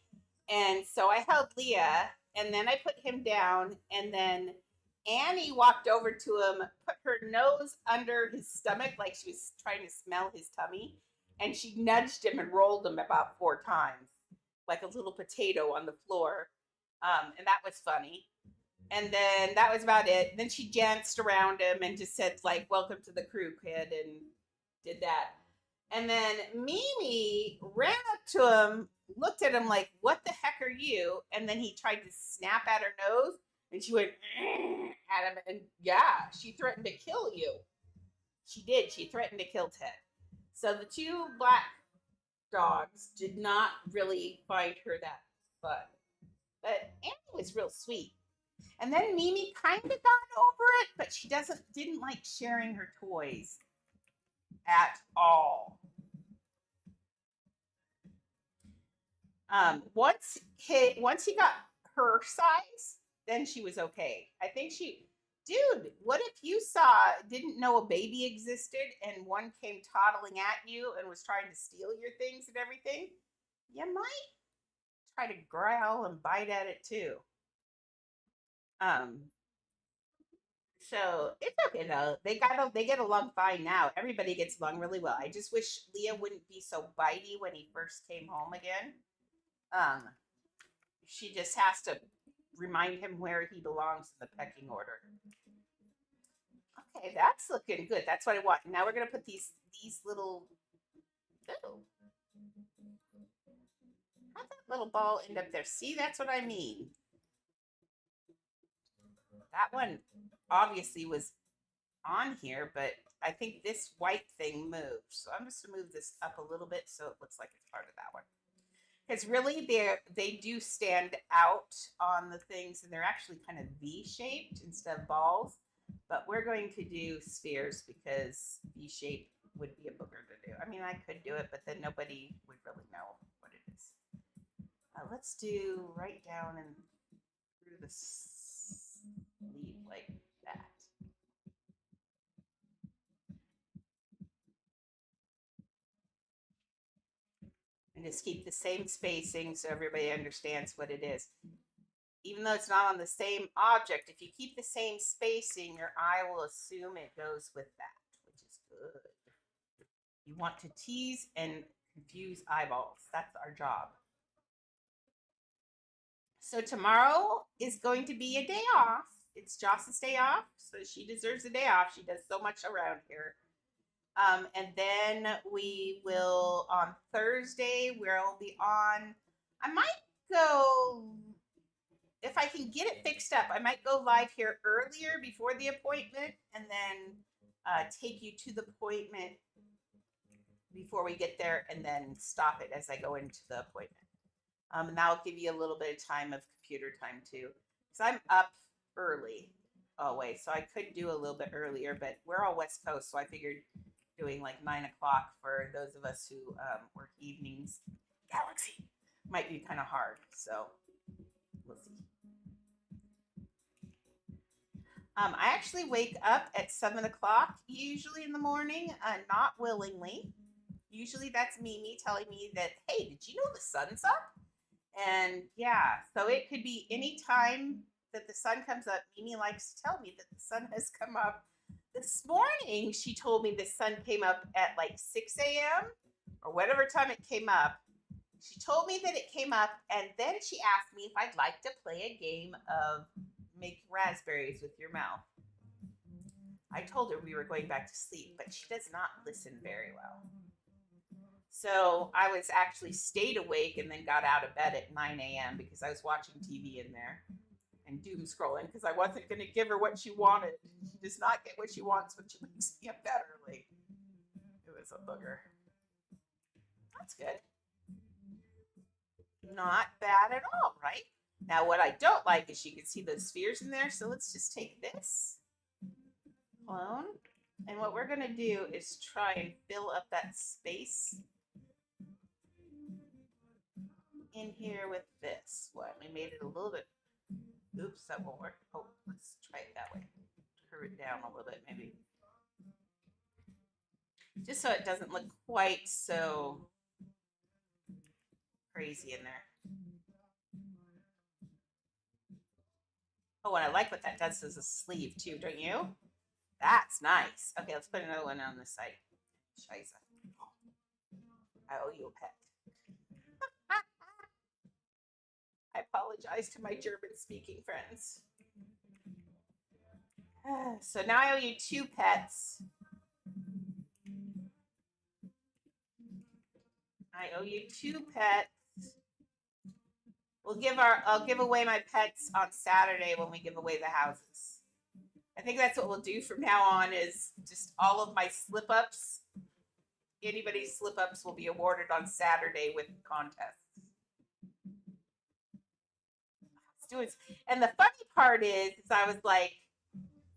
And so I held Leah, and then I put him down, and then Annie walked over to him, put her nose under his stomach like she was trying to smell his tummy, and she nudged him and rolled him about 4 times, like a little potato on the floor. And that was funny. And then that was about it. Then she danced around him and just said, like, welcome to the crew, kid, and did that. And then Mimi ran up to him, looked at him like, "What the heck are you?" And then he tried to snap at her nose, and she went at him. And yeah, she threatened to kill you. She did. She threatened to kill Ted. So the two black dogs did not really find her that fun. But Annie was real sweet. And then Mimi kind of got over it, but she didn't like sharing her toys at all. Once he got her size, then she was okay. I think dude, what if you didn't know a baby existed and one came toddling at you and was trying to steal your things and everything? You might try to growl and bite at it too. So it's okay though. They get along fine now. Everybody gets along really well. I just wish Leah wouldn't be so bitey when he first came home again. She just has to remind him where he belongs in the pecking order. Okay, that's looking good. That's what I want. Now we're gonna put these little. Oh, how'd that little ball end up there? See, that's what I mean. That one obviously was on here, but I think this white thing moved. So I'm just gonna move this up a little bit so it looks like it's part of that one. Because really they do stand out on the things, and they're actually kind of V-shaped instead of balls. But we're going to do spheres because V-shape would be a booger to do. I mean, I could do it, but then nobody would really know what it is. Let's do right down and through the sleeve like that. And just keep the same spacing so everybody understands what it is. Even though it's not on the same object, if you keep the same spacing, your eye will assume it goes with that, which is good. You want to tease and confuse eyeballs. That's our job. So tomorrow is going to be a day off. It's Joss's day off, so she deserves a day off. She does so much around here. And then we will, on Thursday, we'll be on, I might go, if I can get it fixed up, I might go live here earlier before the appointment and then take you to the appointment before we get there and then stop it as I go into the appointment. And that'll give you a little bit of time of computer time too. Because I'm up early always, so I could do a little bit earlier, but we're all West Coast, so I figured doing like 9 o'clock for those of us who work evenings, Galaxy, might be kind of hard. So we'll see. I actually wake up at 7 o'clock usually in the morning, not willingly. Usually that's me telling me that, hey, did you know the sun's up? And yeah, so it could be any time that the sun comes up. Mimi likes to tell me that the sun has come up. This morning, she told me the sun came up at like 6 a.m. or whatever time it came up. She told me that it came up, and then she asked me if I'd like to play a game of make raspberries with your mouth. I told her we were going back to sleep, but she does not listen very well. So I was actually stayed awake and then got out of bed at 9 a.m. because I was watching TV in there and doom scrolling because I wasn't going to give her what she wanted. She does not get what she wants when she wakes me up that early. It was a booger. That's good. Not bad at all, right? Now, what I don't like is you can see those spheres in there. So let's just take this clone. And what we're going to do is try and fill up that space in here with this one. We made it a little bit, oops, that won't work. Oh, let's try it that way. Curve it down a little bit, maybe. Just so it doesn't look quite so crazy in there. Oh, and I like what that does as a sleeve too, don't you? That's nice. Okay, let's put another one on this side. Scheiße. I owe you a pet. I apologize to my German-speaking friends. So now I owe you 2 pets. I owe you 2 pets. I'll give away my pets on Saturday when we give away the houses. I think that's what we'll do from now on is just all of my slip ups. Anybody's slip ups will be awarded on Saturday with contests. And the funny part is I was like,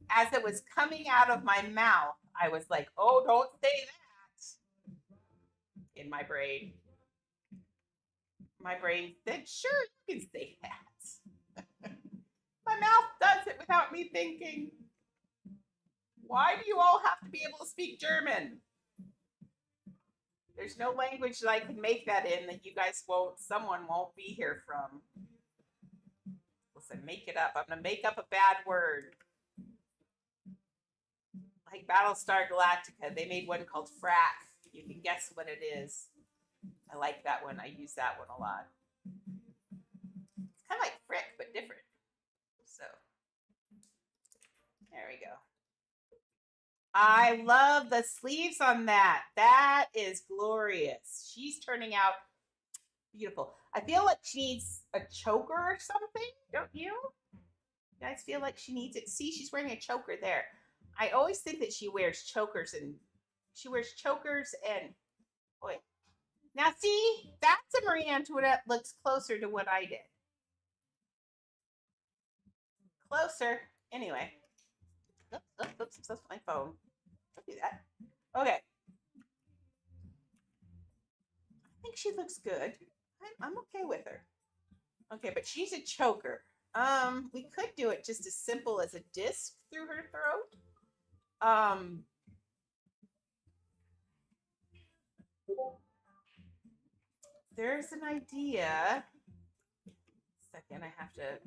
as it was coming out of my mouth, I was like, oh, don't say that. In my brain. My brain said, sure, you can say that. My mouth does it without me thinking. Why do you all have to be able to speak German? There's no language that I can make that in that you guys someone won't be here from. Listen, make it up. I'm going to make up a bad word. Like Battlestar Galactica, they made one called frack. You can guess what it is. I like that one. I use that one a lot. It's kind of like frick, but different. So, there we go. I love the sleeves on that. That is glorious. She's turning out beautiful. I feel like she needs a choker or something, don't you? You guys feel like she needs it? See, she's wearing a choker there. I always think that she wears chokers and wait. Now see, that's a Marie Antoinette looks closer to what I did. Closer. Anyway. Oops, that's my phone. Don't do that. Okay. I think she looks good. I'm okay with her. Okay, but she's a choker. We could do it just as simple as a disc through her throat. There's an idea. Second, I have to.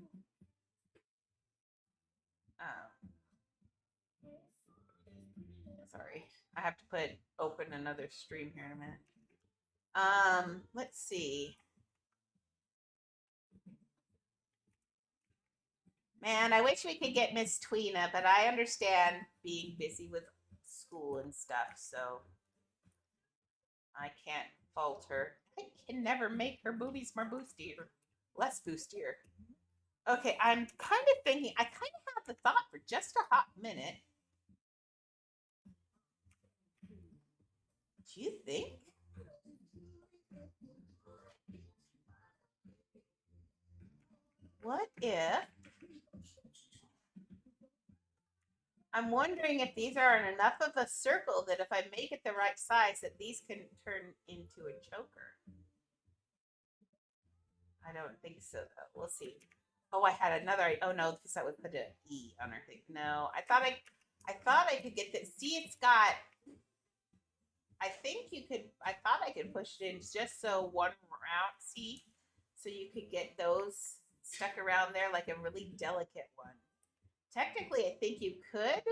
Sorry, I have to open another stream here in a minute. Let's see. Man, I wish we could get Miss Tweena, but I understand being busy with school and stuff, so I can't fault her. I can never make her boobies more boostier, less boostier. Okay, I'm kind of thinking, I kind of had the thought for just a hot minute. Do you think? What if? I'm wondering if these are enough of a circle that if I make it the right size, that these can turn into a choker. I don't think so, though. We'll see. Oh, I had another. Oh no, because I would put an E on her thing. No, I thought I could get this. See, it's got. I thought I could push it in just so one round. See, so you could get those stuck around there like a really delicate one. Technically, I think you could.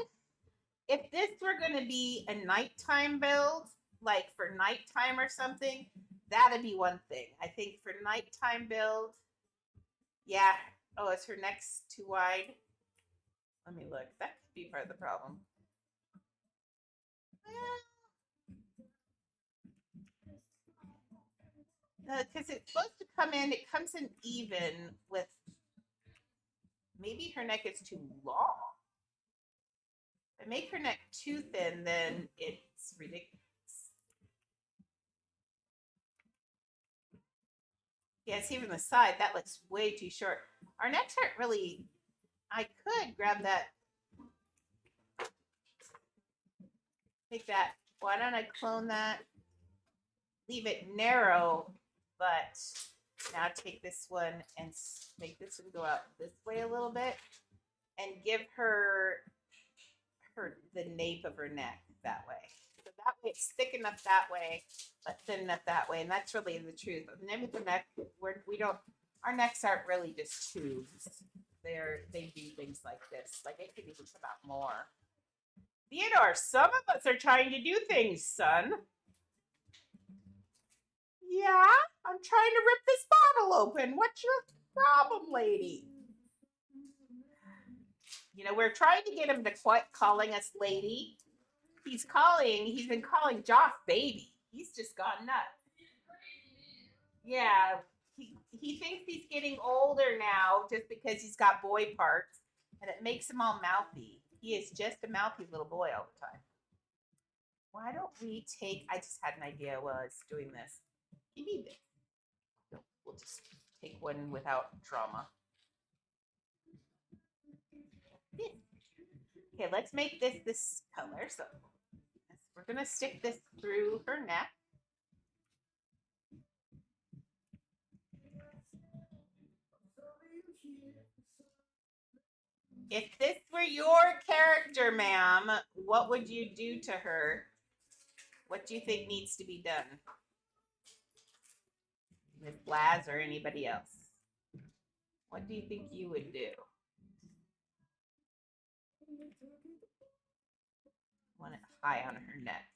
If this were going to be a nighttime build, like for nighttime or something, that'd be one thing. I think for nighttime build, yeah. Oh, is her neck's too wide? Let me look. That could be part of the problem. Because it's supposed to come in, it comes in even with. Maybe her neck is too long. If I make her neck too thin, then it's ridiculous. Yeah, see from the side, that looks way too short. Our necks aren't really. I could grab that. Take that. Why don't I clone that? Leave it narrow, but now take this one and make this one go out this way a little bit and give her the nape of her neck that way. So that way it's thick enough that way, but thin enough that way. And that's really the truth. The nape of the neck, our necks aren't really just tubes. They do things like this. Like it could even come out more. Theodore, some of us are trying to do things, son. Yeah, I'm trying to rip this bottle open. What's your problem, lady? You know, we're trying to get him to quit calling us lady. He's been calling Josh baby. He's just gone nuts. Yeah, he thinks he's getting older now just because he's got boy parts, and it makes him all mouthy. He is just a mouthy little boy all the time. Why don't we take? I just had an idea while I was doing this. Give me this. No, we'll just take one without drama. This. Okay, let's make this color. So we're gonna stick this through her neck. If this were your character, ma'am, what would you do to her? What do you think needs to be done? Miss Blaz or anybody else? What do you think you would do? Want it high on her neck.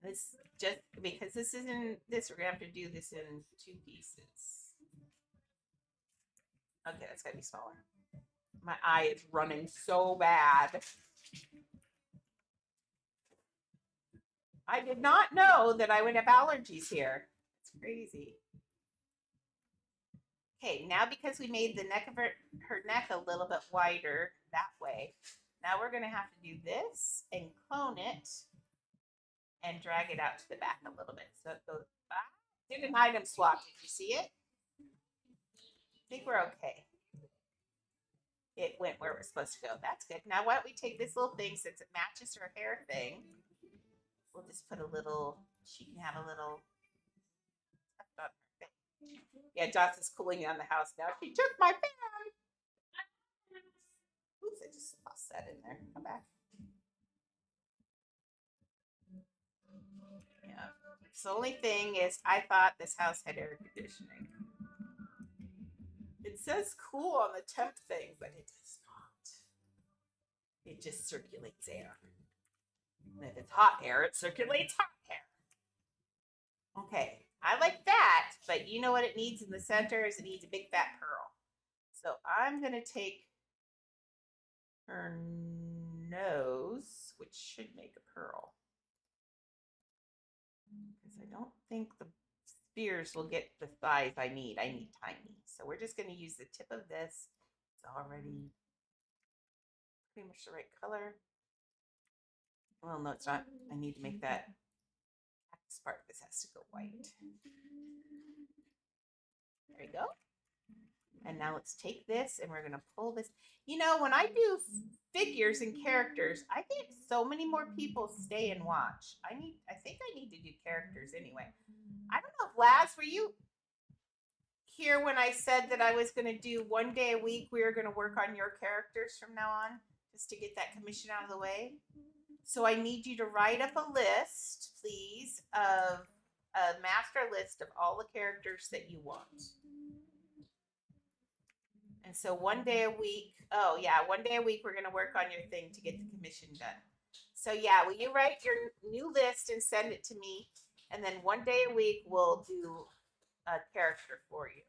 This just because this isn't this, we're gonna have to do this in 2 pieces. Okay, that's gotta be smaller. My eye is running so bad. I did not know that I would have allergies here. It's crazy. Okay, now because we made the neck of her neck a little bit wider that way, now we're gonna have to do this and clone it and drag it out to the back a little bit. So it goes back. Did an item swap. Did you see it? I think we're okay. It went where it was supposed to go. That's good. Now why don't we take this little thing, since it matches her hair thing, we'll just put a little, she can have a little tuck on her thing. Yeah, Joss is cooling down the house now. She took my fan. Oops, I just lost that in there. Come back. Yeah. So the only thing is, I thought this house had air conditioning. It says cool on the temp thing, but it does not. It just circulates air. And if it's hot air, it circulates hot air. Okay, I like that, but you know what it needs in the center is it needs a big fat pearl. So I'm gonna take her nose, which should make a pearl. Because I don't think the spears will get the size I need. I need tiny. So we're just going to use the tip of this. It's already pretty much the right color. Well, no, it's not. I need to make that part. This has to go white. There we go. And now let's take this and we're going to pull this. You know, when I do figures and characters, I get so many more people stay and watch. I think I need to do characters anyway. I don't know, Laz, were you here when I said that I was going to do 1 day a week? We were going to work on your characters from now on, just to get that commission out of the way. So I need you to write up a list, please, of a master list of all the characters that you want. And so 1 day a week, 1 day a week, we're going to work on your thing to get the commission done. So yeah, will you write your new list and send it to me? And then 1 day a week, we'll do a character for you.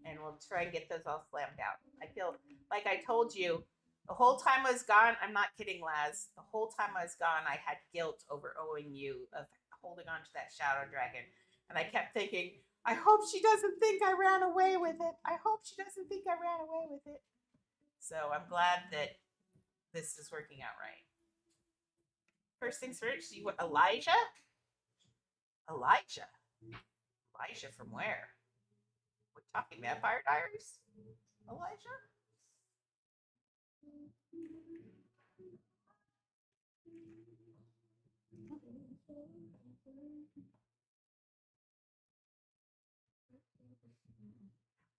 And we'll try and get those all slammed out. I feel like I told you, the whole time I was gone, I'm not kidding, Laz. The whole time I was gone, I had guilt over owing you of holding on to that shadow dragon. And I kept thinking, I hope she doesn't think I ran away with it. I hope she doesn't think I ran away with it. So I'm glad that this is working out right. First things first, you want Elijah? Elijah from where? We're talking Vampire Diaries? Elijah?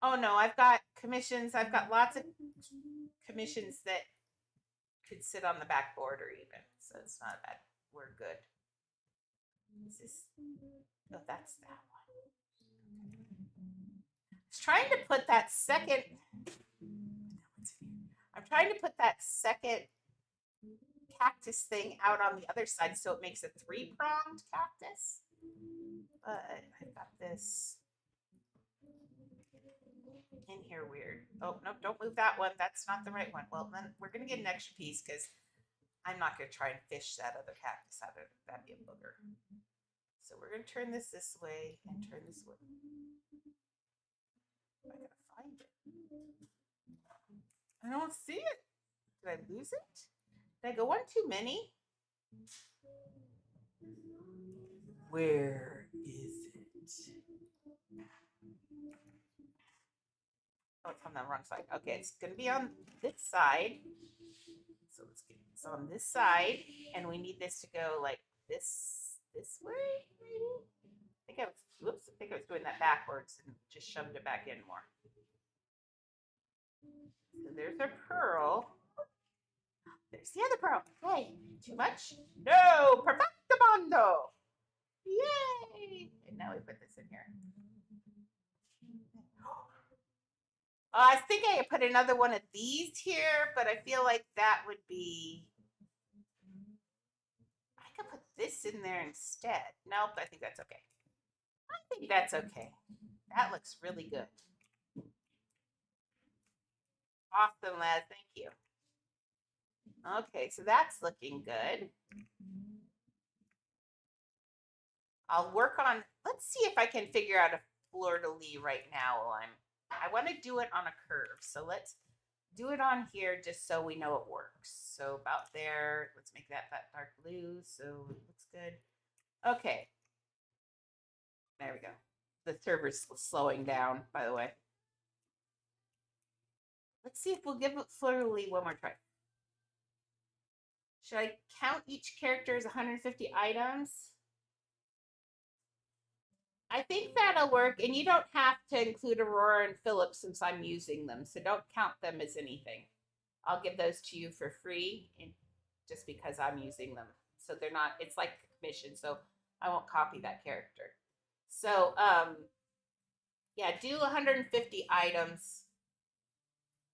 Oh no, I've got commissions. I've got lots of commissions that could sit on the back border even. So it's not bad. We're good. Is this? Oh, that's that one. I was trying to put that second. I'm trying to put that second cactus thing out on the other side so it makes a 3-pronged cactus. But I've got this in here weird. Oh, no, don't move that one. That's not the right one. Well, then we're going to get an extra piece because I'm not going to try and fish that other cactus out of it. That'd be a booger. So we're going to turn this way and turn this way. I gotta find it. I don't see it. Did I lose it? Did I go one too many? Where is it? Oh, it's on the wrong side. Okay, it's gonna be on this side. So let's get this on this side, and we need this to go like this way, maybe. Whoops, I think I was doing that backwards and just shoved it back in more. So there's our pearl. There's the other pearl. Hey, too much? No, perfectamundo. Yay! And now we put this in here. I think I could put another one of these here, but I feel like that would be. I could put this in there instead. Nope, I think that's okay. I think that's okay. That looks really good. Awesome, Laz. Thank you. Okay, so that's looking good. I'll work on, let's see if I can figure out a fleur-de-lis right now while I want to do it on a curve. So let's do it on here just so we know it works. So about there, let's make that dark blue so it looks good. Okay. There we go. The server's slowing down, by the way. Let's see if we'll give it fleur-de-lis one more try. Should I count each character as 150 items? I think that'll work, and you don't have to include Aurora and Philip since I'm using them, so don't count them as anything. I'll give those to you for free, and just because I'm using them. So they're not, it's like commission, so I won't copy that character. So, yeah, do 150 items.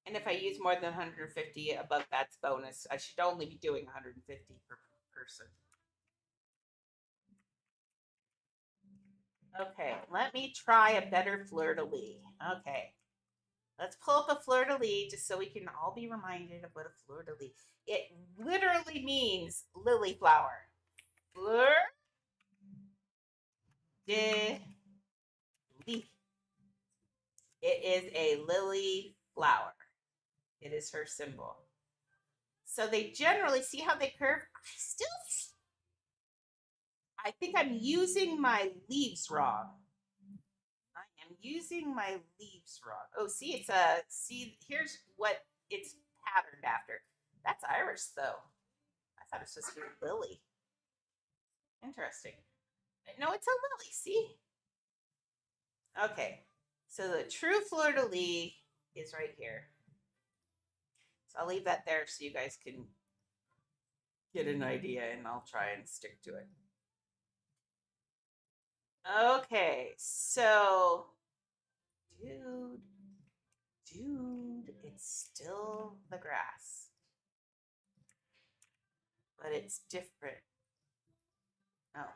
And if I use more than 150 above, that's bonus. I should only be doing 150 per person. Okay, let me try a better fleur-de-lis. Okay, let's pull up a fleur-de-lis just so we can all be reminded of what a fleur-de-lis. It literally means lily flower. Fleur-de-lis. It is a lily flower. It is her symbol. So they generally, see how they curve? I think I'm using my leaves wrong. I am using my leaves wrong. Oh, see, it's here's what it's patterned after. That's iris, though. I thought it was supposed to be lily. Interesting. No, it's a lily, see? Okay, so the true fleur-de-lis is right here. So I'll leave that there so you guys can get an idea, and I'll try and stick to it. Okay, so, dude, it's still the grass, but it's different. Oh,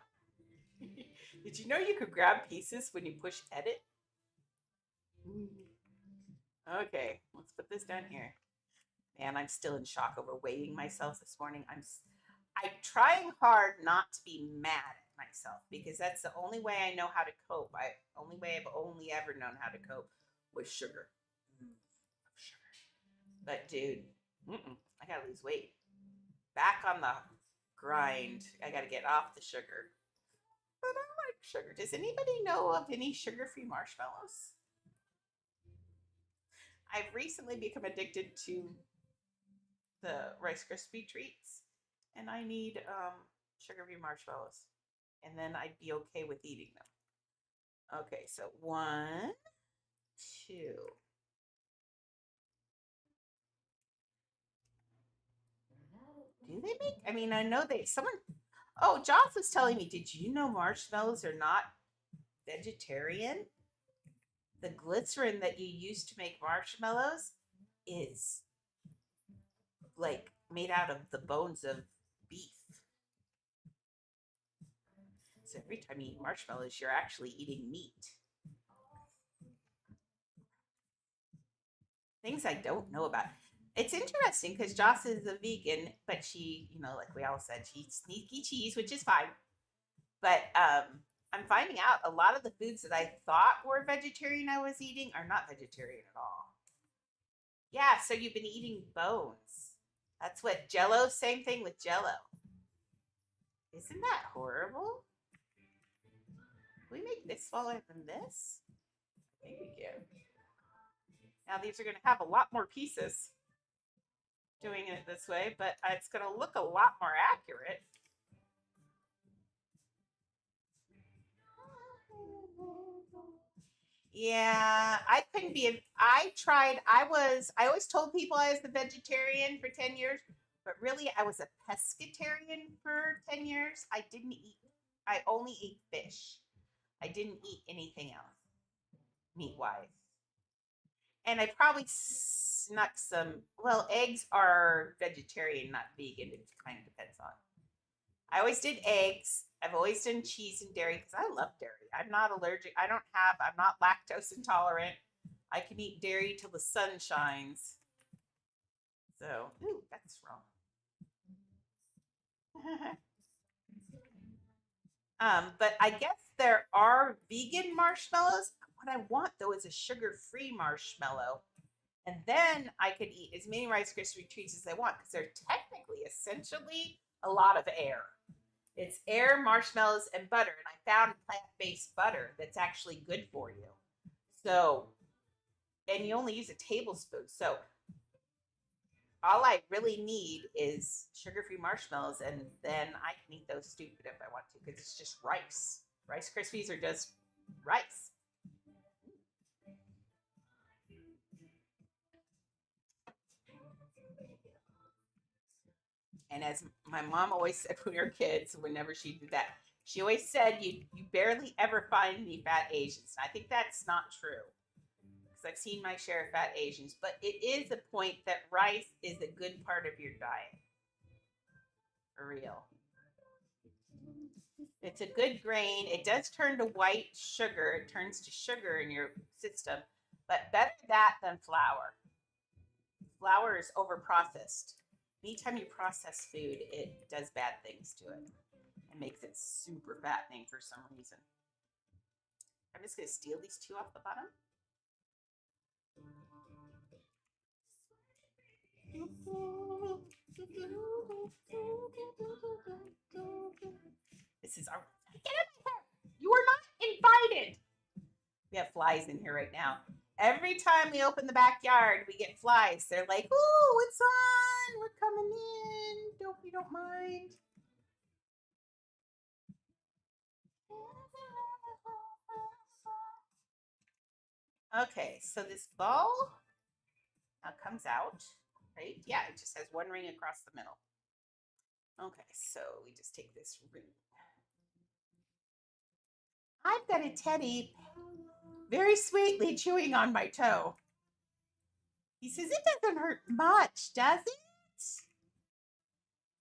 did you know you could grab pieces when you push edit? Okay, let's put this down here. Man, I'm still in shock over weighing myself this morning. I'm trying hard not to be mad at myself because that's the only way I know how to cope. Only way I've only ever known how to cope was sugar. But dude, I gotta lose weight. Back on the grind. I gotta get off the sugar. But I like sugar. Does anybody know of any sugar-free marshmallows? I've recently become addicted to the Rice Krispie treats, and I need sugar-free marshmallows, and then I'd be okay with eating them. Okay, so 1, 2. Do they make? I mean, I know someone. Oh, Joss was telling me. Did you know marshmallows are not vegetarian? The glycerin that you use to make marshmallows is like made out of the bones of beef. So every time you eat marshmallows, you're actually eating meat. Things I don't know about. It's interesting because Joss is a vegan, but she, like we all said, she eats sneaky cheese, which is fine. But I'm finding out a lot of the foods that I thought were vegetarian I was eating are not vegetarian at all. Yeah, so you've been eating bones. That's what Jello, same thing with Jello. Isn't that horrible? Can we make this smaller than this? I think we can. Now these are going to have a lot more pieces doing it this way, but it's going to look a lot more accurate. Yeah, I couldn't be. I tried. I always told people I was the vegetarian for 10 years, but really I was a pescatarian for 10 years. I only ate fish. I didn't eat anything else, meat wise. And I probably snuck some, well, eggs are vegetarian, not vegan. It kind of depends on. I always did eggs. I've always done cheese and dairy because I love dairy. I'm not allergic. I'm not lactose intolerant. I can eat dairy till the sun shines. So, ooh, that's wrong. But I guess there are vegan marshmallows. What I want though is a sugar-free marshmallow. And then I could eat as many Rice Krispie treats as I want because they're technically essentially a lot of air. It's air, marshmallows, and butter. And I found plant-based butter that's actually good for you. So, and you only use a tablespoon. So all I really need is sugar-free marshmallows, and then I can eat those stupid if I want to, because it's just rice. Rice Krispies are just rice. And as my mom always said when we were kids, whenever she did that, she always said, you barely ever find any fat Asians. And I think that's not true. Because I've seen my share of fat Asians. But it is a point that rice is a good part of your diet. For real. It's a good grain. It does turn to white sugar. It turns to sugar in your system. But better that than flour. Flour is overprocessed. Anytime you process food, it does bad things to it. It makes it super fattening for some reason. I'm just going to steal these two off the bottom. This is our. Get out of here! You are not invited. We have flies in here right now. Every time we open the backyard, we get flies. They're like, "Ooh, it's on! We're coming in. Hope you don't mind." Okay, so this ball now comes out, right? Yeah, it just has one ring across the middle. Okay, so we just take this ring. I've got a teddy very sweetly chewing on my toe. He says it doesn't hurt much, does it?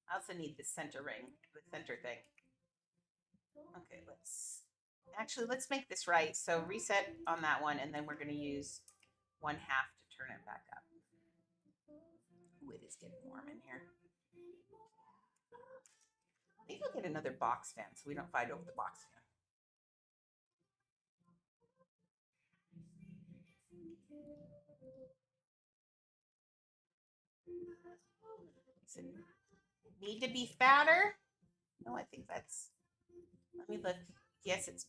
I also need the center ring, the center thing. Okay, let's make this right. So reset on that one, and then we're going to use 1/2 to turn it back up. Ooh, it is getting warm in here. Maybe we'll get another box fan so we don't fight over the box fan. Does it need to be fatter? No, I think that's. Let me look. Yes, it's.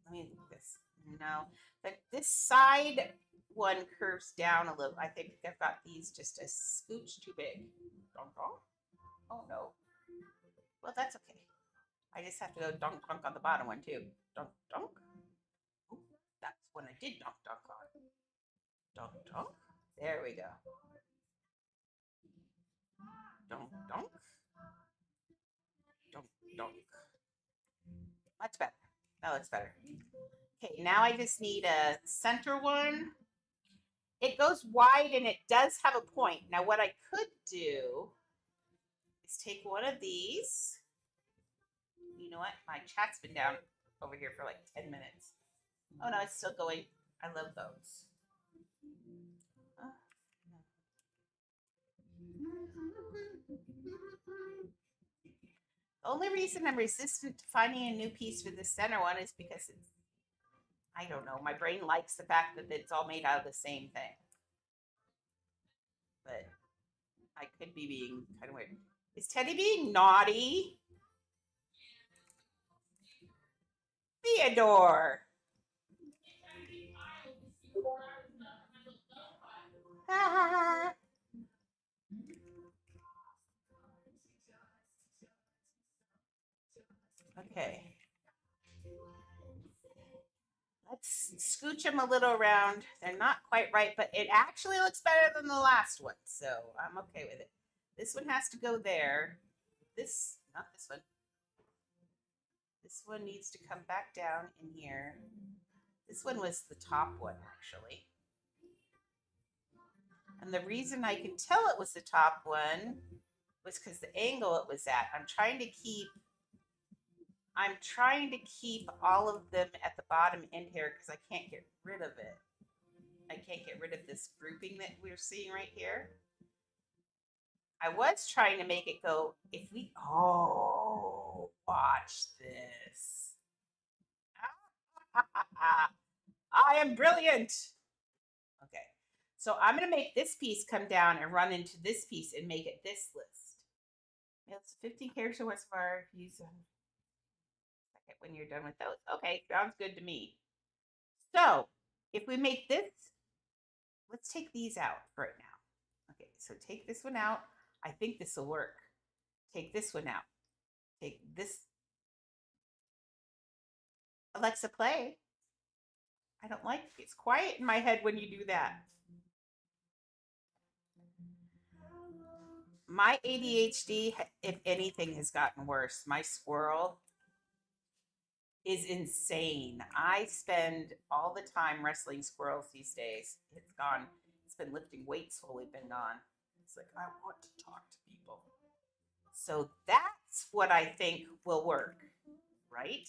Let me look this. No, but this side one curves down a little. I think I've got these just a scooch too big. Oh no. Well, that's okay. I just have to go dunk dunk on the bottom one too. Dunk dunk. Ooh, that's when I did dunk dunk on. Dunk dunk. There we go. Dunk dunk. Dunk dunk. Much better. That looks better. Okay, now I just need a center one. It goes wide and it does have a point. Now what I could do is take one of these. You know what? My chat's been down over here for like 10 minutes. Oh no, it's still going. I love those. only reason I'm resistant to finding a new piece for the center one is because it's, I don't know, my brain likes the fact that it's all made out of the same thing. But I could be being kind of weird. Is Teddy being naughty? Theodore. Okay. Let's scooch them a little around. They're not quite right, but it actually looks better than the last one, so I'm okay with it. This one has to go there. This, not this one. This one needs to come back down in here. This one was the top one, actually. And the reason I can tell it was the top one was because the angle it was at. I'm trying to keep all of them at the bottom end here because I can't get rid of it. I can't get rid of this grouping that we're seeing right here. I was trying to make it go, if we, oh, watch this. I am brilliant. Okay, so I'm going to make this piece come down and run into this piece and make it this list. It's 15 character what's far. Use them when you're done with those. Okay, sounds good to me. So if we make this, let's take these out right now. Okay, so take this one out. I think this will work. Take this one out. Take this. Alexa, play. I don't like it. It's quiet in my head when you do that. My ADHD, if anything, has gotten worse. My squirrel is insane. I spend all the time wrestling squirrels these days. It's gone. It's been lifting weights while we've been gone. It's like, I want to talk to people. So that's what I think will work, right?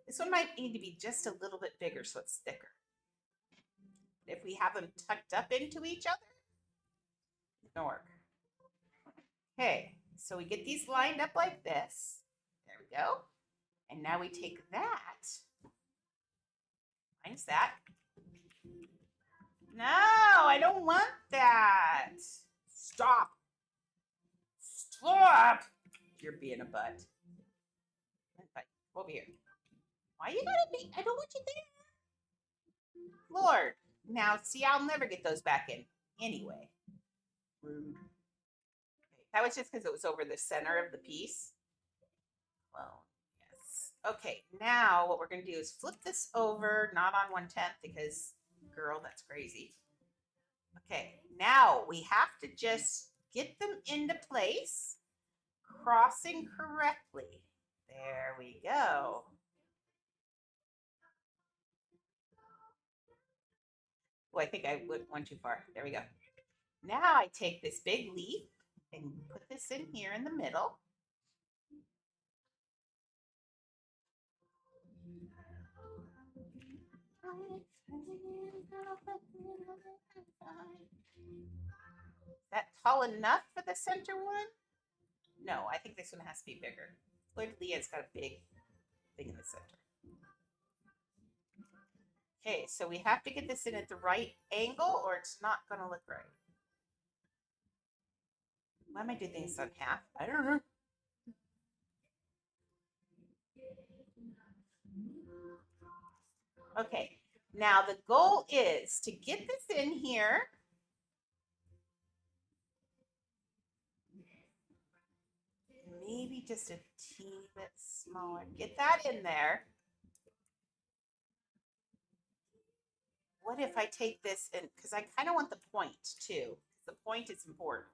This one might need to be just a little bit bigger so it's thicker. If we have them tucked up into each other, it's gonna work. Okay, so we get these lined up like this. There we go. And now we take that. Minus that. No, I don't want that. Stop. Stop. You're being a butt. Over here. Why you gotta be? I don't want you there. Lord. Now, see, I'll never get those back in anyway. Rude. Okay, that was just because it was over the center of the piece. Well, yes. Okay, now what we're going to do is flip this over, not on 1/10 because, girl, that's crazy. Okay, now we have to just get them into place, crossing correctly. There we go. Oh, I think I went too far. There we go. Now I take this big leaf and put this in here in the middle. Is that tall enough for the center one? No, I think this one has to be bigger. Look, Leah's got a big thing in the center. Okay, so we have to get this in at the right angle or it's not going to look right. Why am I doing things on half? I don't know. Okay, now the goal is to get this in here. Maybe just a teeny bit smaller. Get that in there. What if I take this and, because I kind of want the point too. The point is important.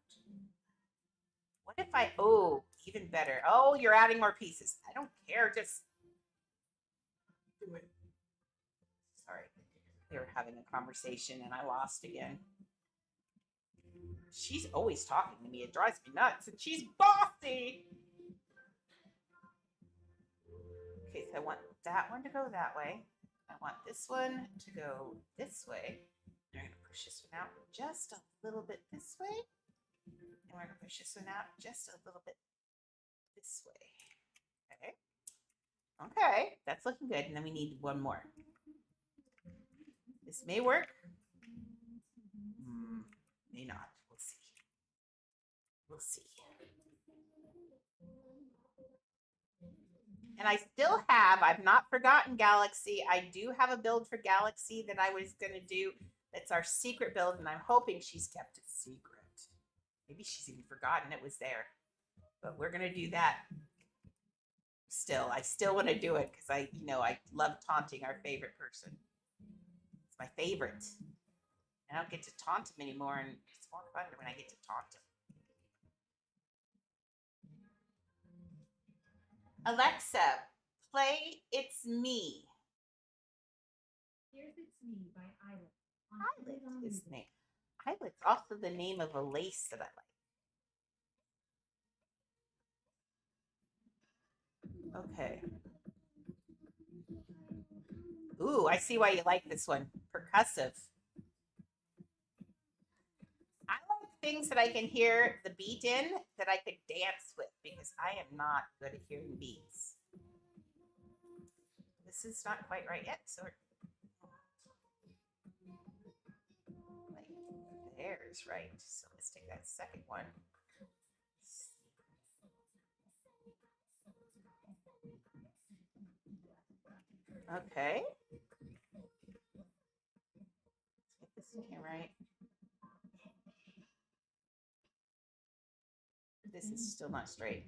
What if I, oh, even better. Oh, you're adding more pieces. I don't care. Just do it. Sorry. They were having a conversation and I lost again. She's always talking to me. It drives me nuts. And she's bossy. Okay, so I want that one to go that way. I want this one to go this way. I'm going to push this one out just a little bit this way. And we're going to push this one out just a little bit this way. Okay, that's looking good. And then we need one more. This may work. May not. We'll see. We'll see. And I still have, I've not forgotten Galaxy. I do have a build for Galaxy that I was going to do. That's our secret build, and I'm hoping she's kept it secret. Maybe she's even forgotten it was there. But we're going to do that. Still, I still want to do it because I love taunting our favorite person. It's my favorite. I don't get to taunt him anymore, and it's more fun when I get to taunt him. Alexa, play It's Me. Here's It's Me by Islet. Islet is the name. Islet's also the name of a lace that I like. Okay. Ooh, I see why you like this one. Percussive. I like things that I can hear the beat in that I could dance with because I am not good at hearing beats. This is not quite right yet, so there's right. So let's take that second one. Okay. Let's get this in here right. This is still not straight.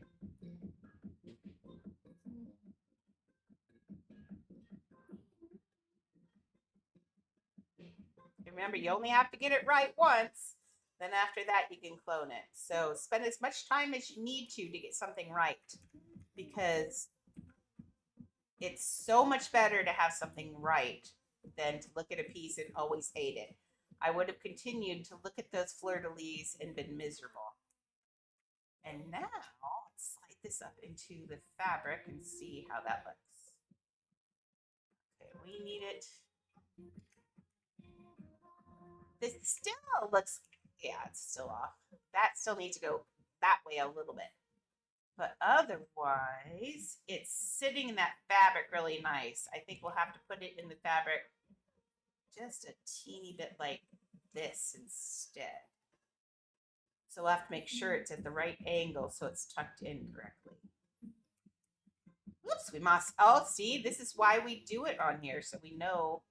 Remember, you only have to get it right once. Then after that, you can clone it. So spend as much time as you need to get something right, because it's so much better to have something right than to look at a piece and always hate it. I would have continued to look at those fleur-de-lis and been miserable. And now, let's slide this up into the fabric and see how that looks. Okay, we need it. This still looks, yeah, it's still off. That still needs to go that way a little bit. But otherwise, it's sitting in that fabric really nice. I think we'll have to put it in the fabric just a teeny bit like this instead. So we'll have to make sure it's at the right angle so it's tucked in correctly. Oops, we must, oh, see, this is why we do it on here, so we know.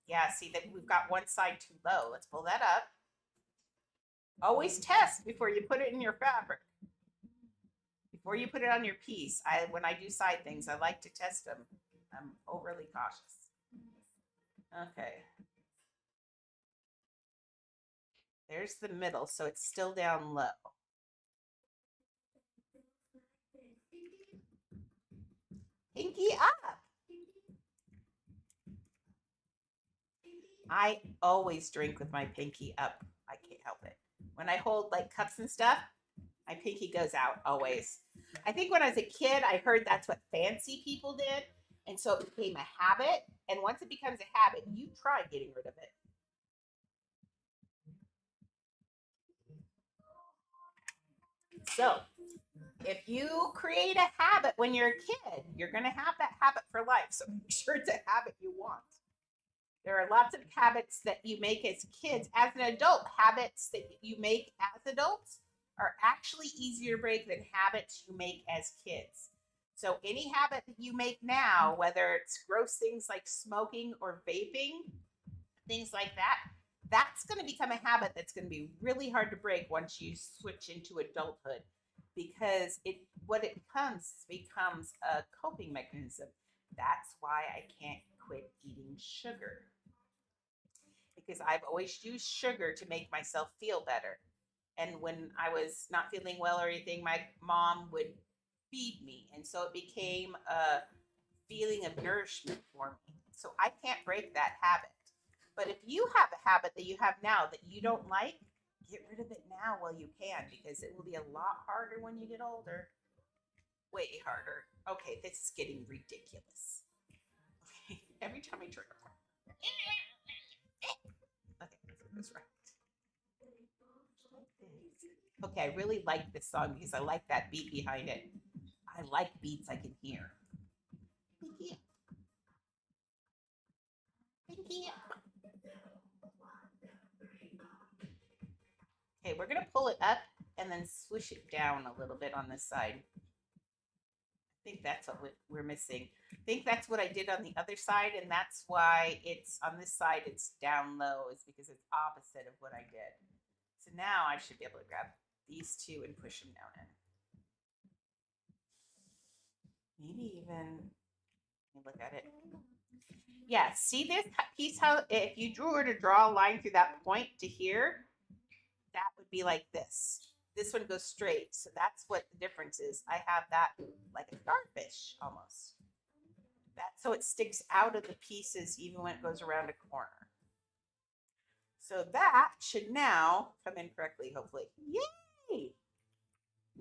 Yeah, see that we've got one side too low. Let's pull that up. Always test before you put it in your fabric. Before you put it on your piece, when I do side things, I like to test them. I'm overly cautious. Okay. There's the middle, so it's still down low. Pinky up. I always drink with my pinky up. I can't help it. When I hold like cups and stuff, my pinky goes out always. I think when I was a kid, I heard that's what fancy people did. And so it became a habit. And once it becomes a habit, you try getting rid of it. So if you create a habit when you're a kid, you're going to have that habit for life. So make sure it's a habit you want. There are lots of habits that you make as kids. As an adult, habits that you make as adults are actually easier to break than habits you make as kids. So any habit that you make now, whether it's gross things like smoking or vaping, things like that, that's going to become a habit that's going to be really hard to break once you switch into adulthood, because what it becomes a coping mechanism. That's why I can't quit eating sugar, because I've always used sugar to make myself feel better. And when I was not feeling well or anything, my mom would feed me. And so it became a feeling of nourishment for me. So I can't break that habit. But if you have a habit that you have now that you don't like, get rid of it now while you can, because it will be a lot harder when you get older. Way harder. Okay, this is getting ridiculous. Okay, every time I turn around. Okay, let's get this right. Okay, I really like this song because I like that beat behind it. I like beats I can hear. Okay, we're gonna pull it up and then swoosh it down a little bit on this side. I think that's what we're missing. I think that's what I did on the other side, and that's why it's on this side it's down low, is because it's opposite of what I did. So now I should be able to grab these two and push them down in. Maybe even, let me look at it. Yeah, see this piece, how if you were to draw a line through that point to here, that would be like this. This one goes straight, so that's what the difference is. I have that like a starfish almost. That's so it sticks out of the pieces even when it goes around a corner. So that should now come in correctly, hopefully. Yay!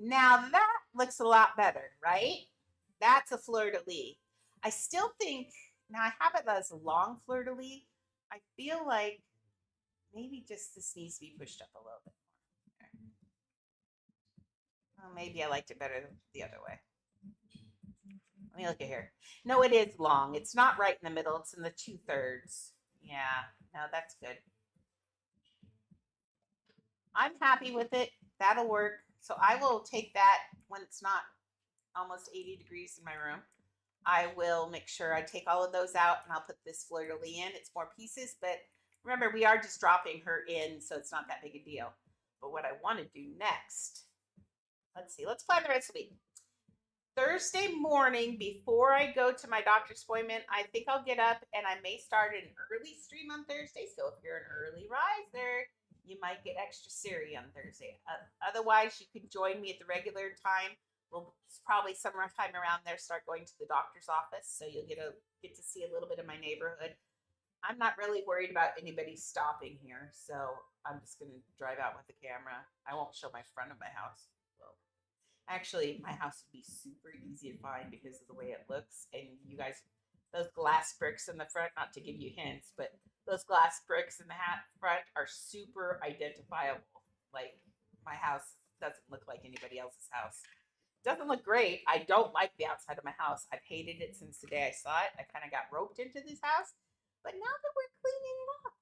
Now that looks a lot better, right? That's a fleur-de-lis. I still think, now I have it as a long fleur-de-lis. I feel like maybe just this needs to be pushed up a little bit more. Well, maybe I liked it better the other way. Let me look at here. No, it is long. It's not right in the middle. It's in the 2/3. Yeah, no, that's good. I'm happy with it. That'll work. So I will take that when it's not almost 80 degrees in my room. I will make sure I take all of those out and I'll put this fleur-de-lis in. It's more pieces, but remember, we are just dropping her in, so it's not that big a deal. But what I want to do next, let's see, let's plan the rest of the week. Thursday morning, before I go to my doctor's appointment, I think I'll get up and I may start an early stream on Thursday. So if you're an early riser, you might get extra Siri on Thursday. Otherwise, you can join me at the regular time. We'll probably sometime around there start going to the doctor's office, so you'll get to see a little bit of my neighborhood. I'm not really worried about anybody stopping here, so I'm just going to drive out with the camera. I won't show my front of my house. Well, actually, my house would be super easy to find because of the way it looks. And you guys, those glass bricks in the front, not to give you hints, but those glass bricks in the front are super identifiable. Like, my house doesn't look like anybody else's house. Doesn't look great. I don't like the outside of my house. I've hated it since the day I saw it. I kind of got roped into this house. But now that we're cleaning it up,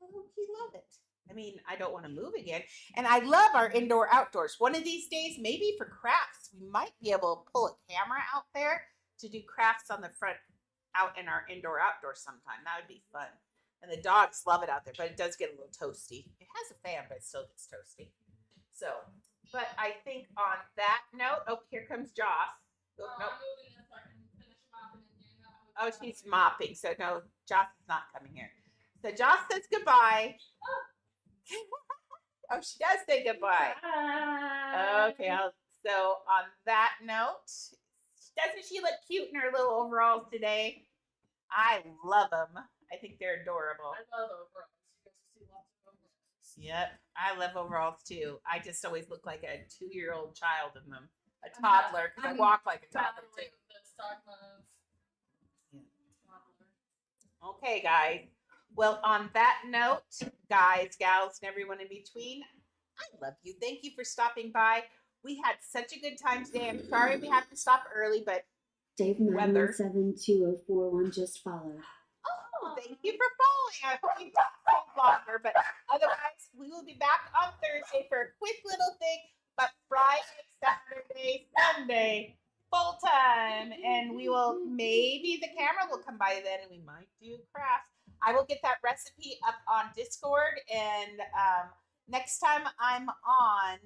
I hope you love it. I mean, I don't want to move again. And I love our indoor outdoors. One of these days, maybe for crafts, we might be able to pull a camera out there to do crafts on the front out in our indoor outdoor sometime. That would be fun. And the dogs love it out there, but it does get a little toasty. It has a fan, but it still gets toasty. So, but I think on that note, oh, here comes Joss. Oh, nope. Oh, she's mopping. So no, Joss is not coming here. So Joss says goodbye. Oh, she does say goodbye. Bye. Okay. So on that note, doesn't she look cute in her little overalls today? I love them. I think they're adorable. I love overalls. You guys will see lots of overalls. Yep, I love overalls too. I just always look like a 2-year-old child in them, a toddler, because I walk like a toddler too. Okay, guys. Well, on that note, guys, gals, and everyone in between, I love you. Thank you for stopping by. We had such a good time today. I'm sorry we have to stop early, but Dave weather. 72041 just followed. Oh, thank you for following. I hope you stay longer, but otherwise, we will be back on Thursday for a quick little thing. But Friday, Saturday, Sunday, full time, and we will, maybe the camera will come by then, and we might do crafts. I will get that recipe up on Discord, and next time I'm on,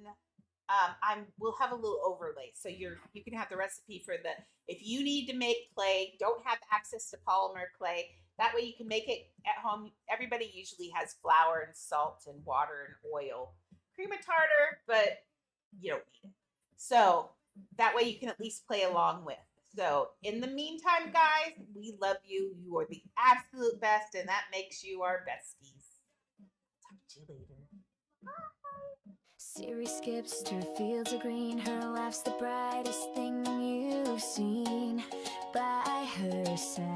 we'll have a little overlay, so you can have the recipe for the, if you need to make clay, don't have access to polymer clay, that way you can make it at home. Everybody usually has flour and salt and water and oil, cream of tartar, but you don't need it. So that way you can at least play along with. So in the meantime, guys, we love you. You are the absolute best, and that makes you our besties. Talk to you later. Siri skips through fields of green. Her laugh's the brightest thing you've seen. By her side,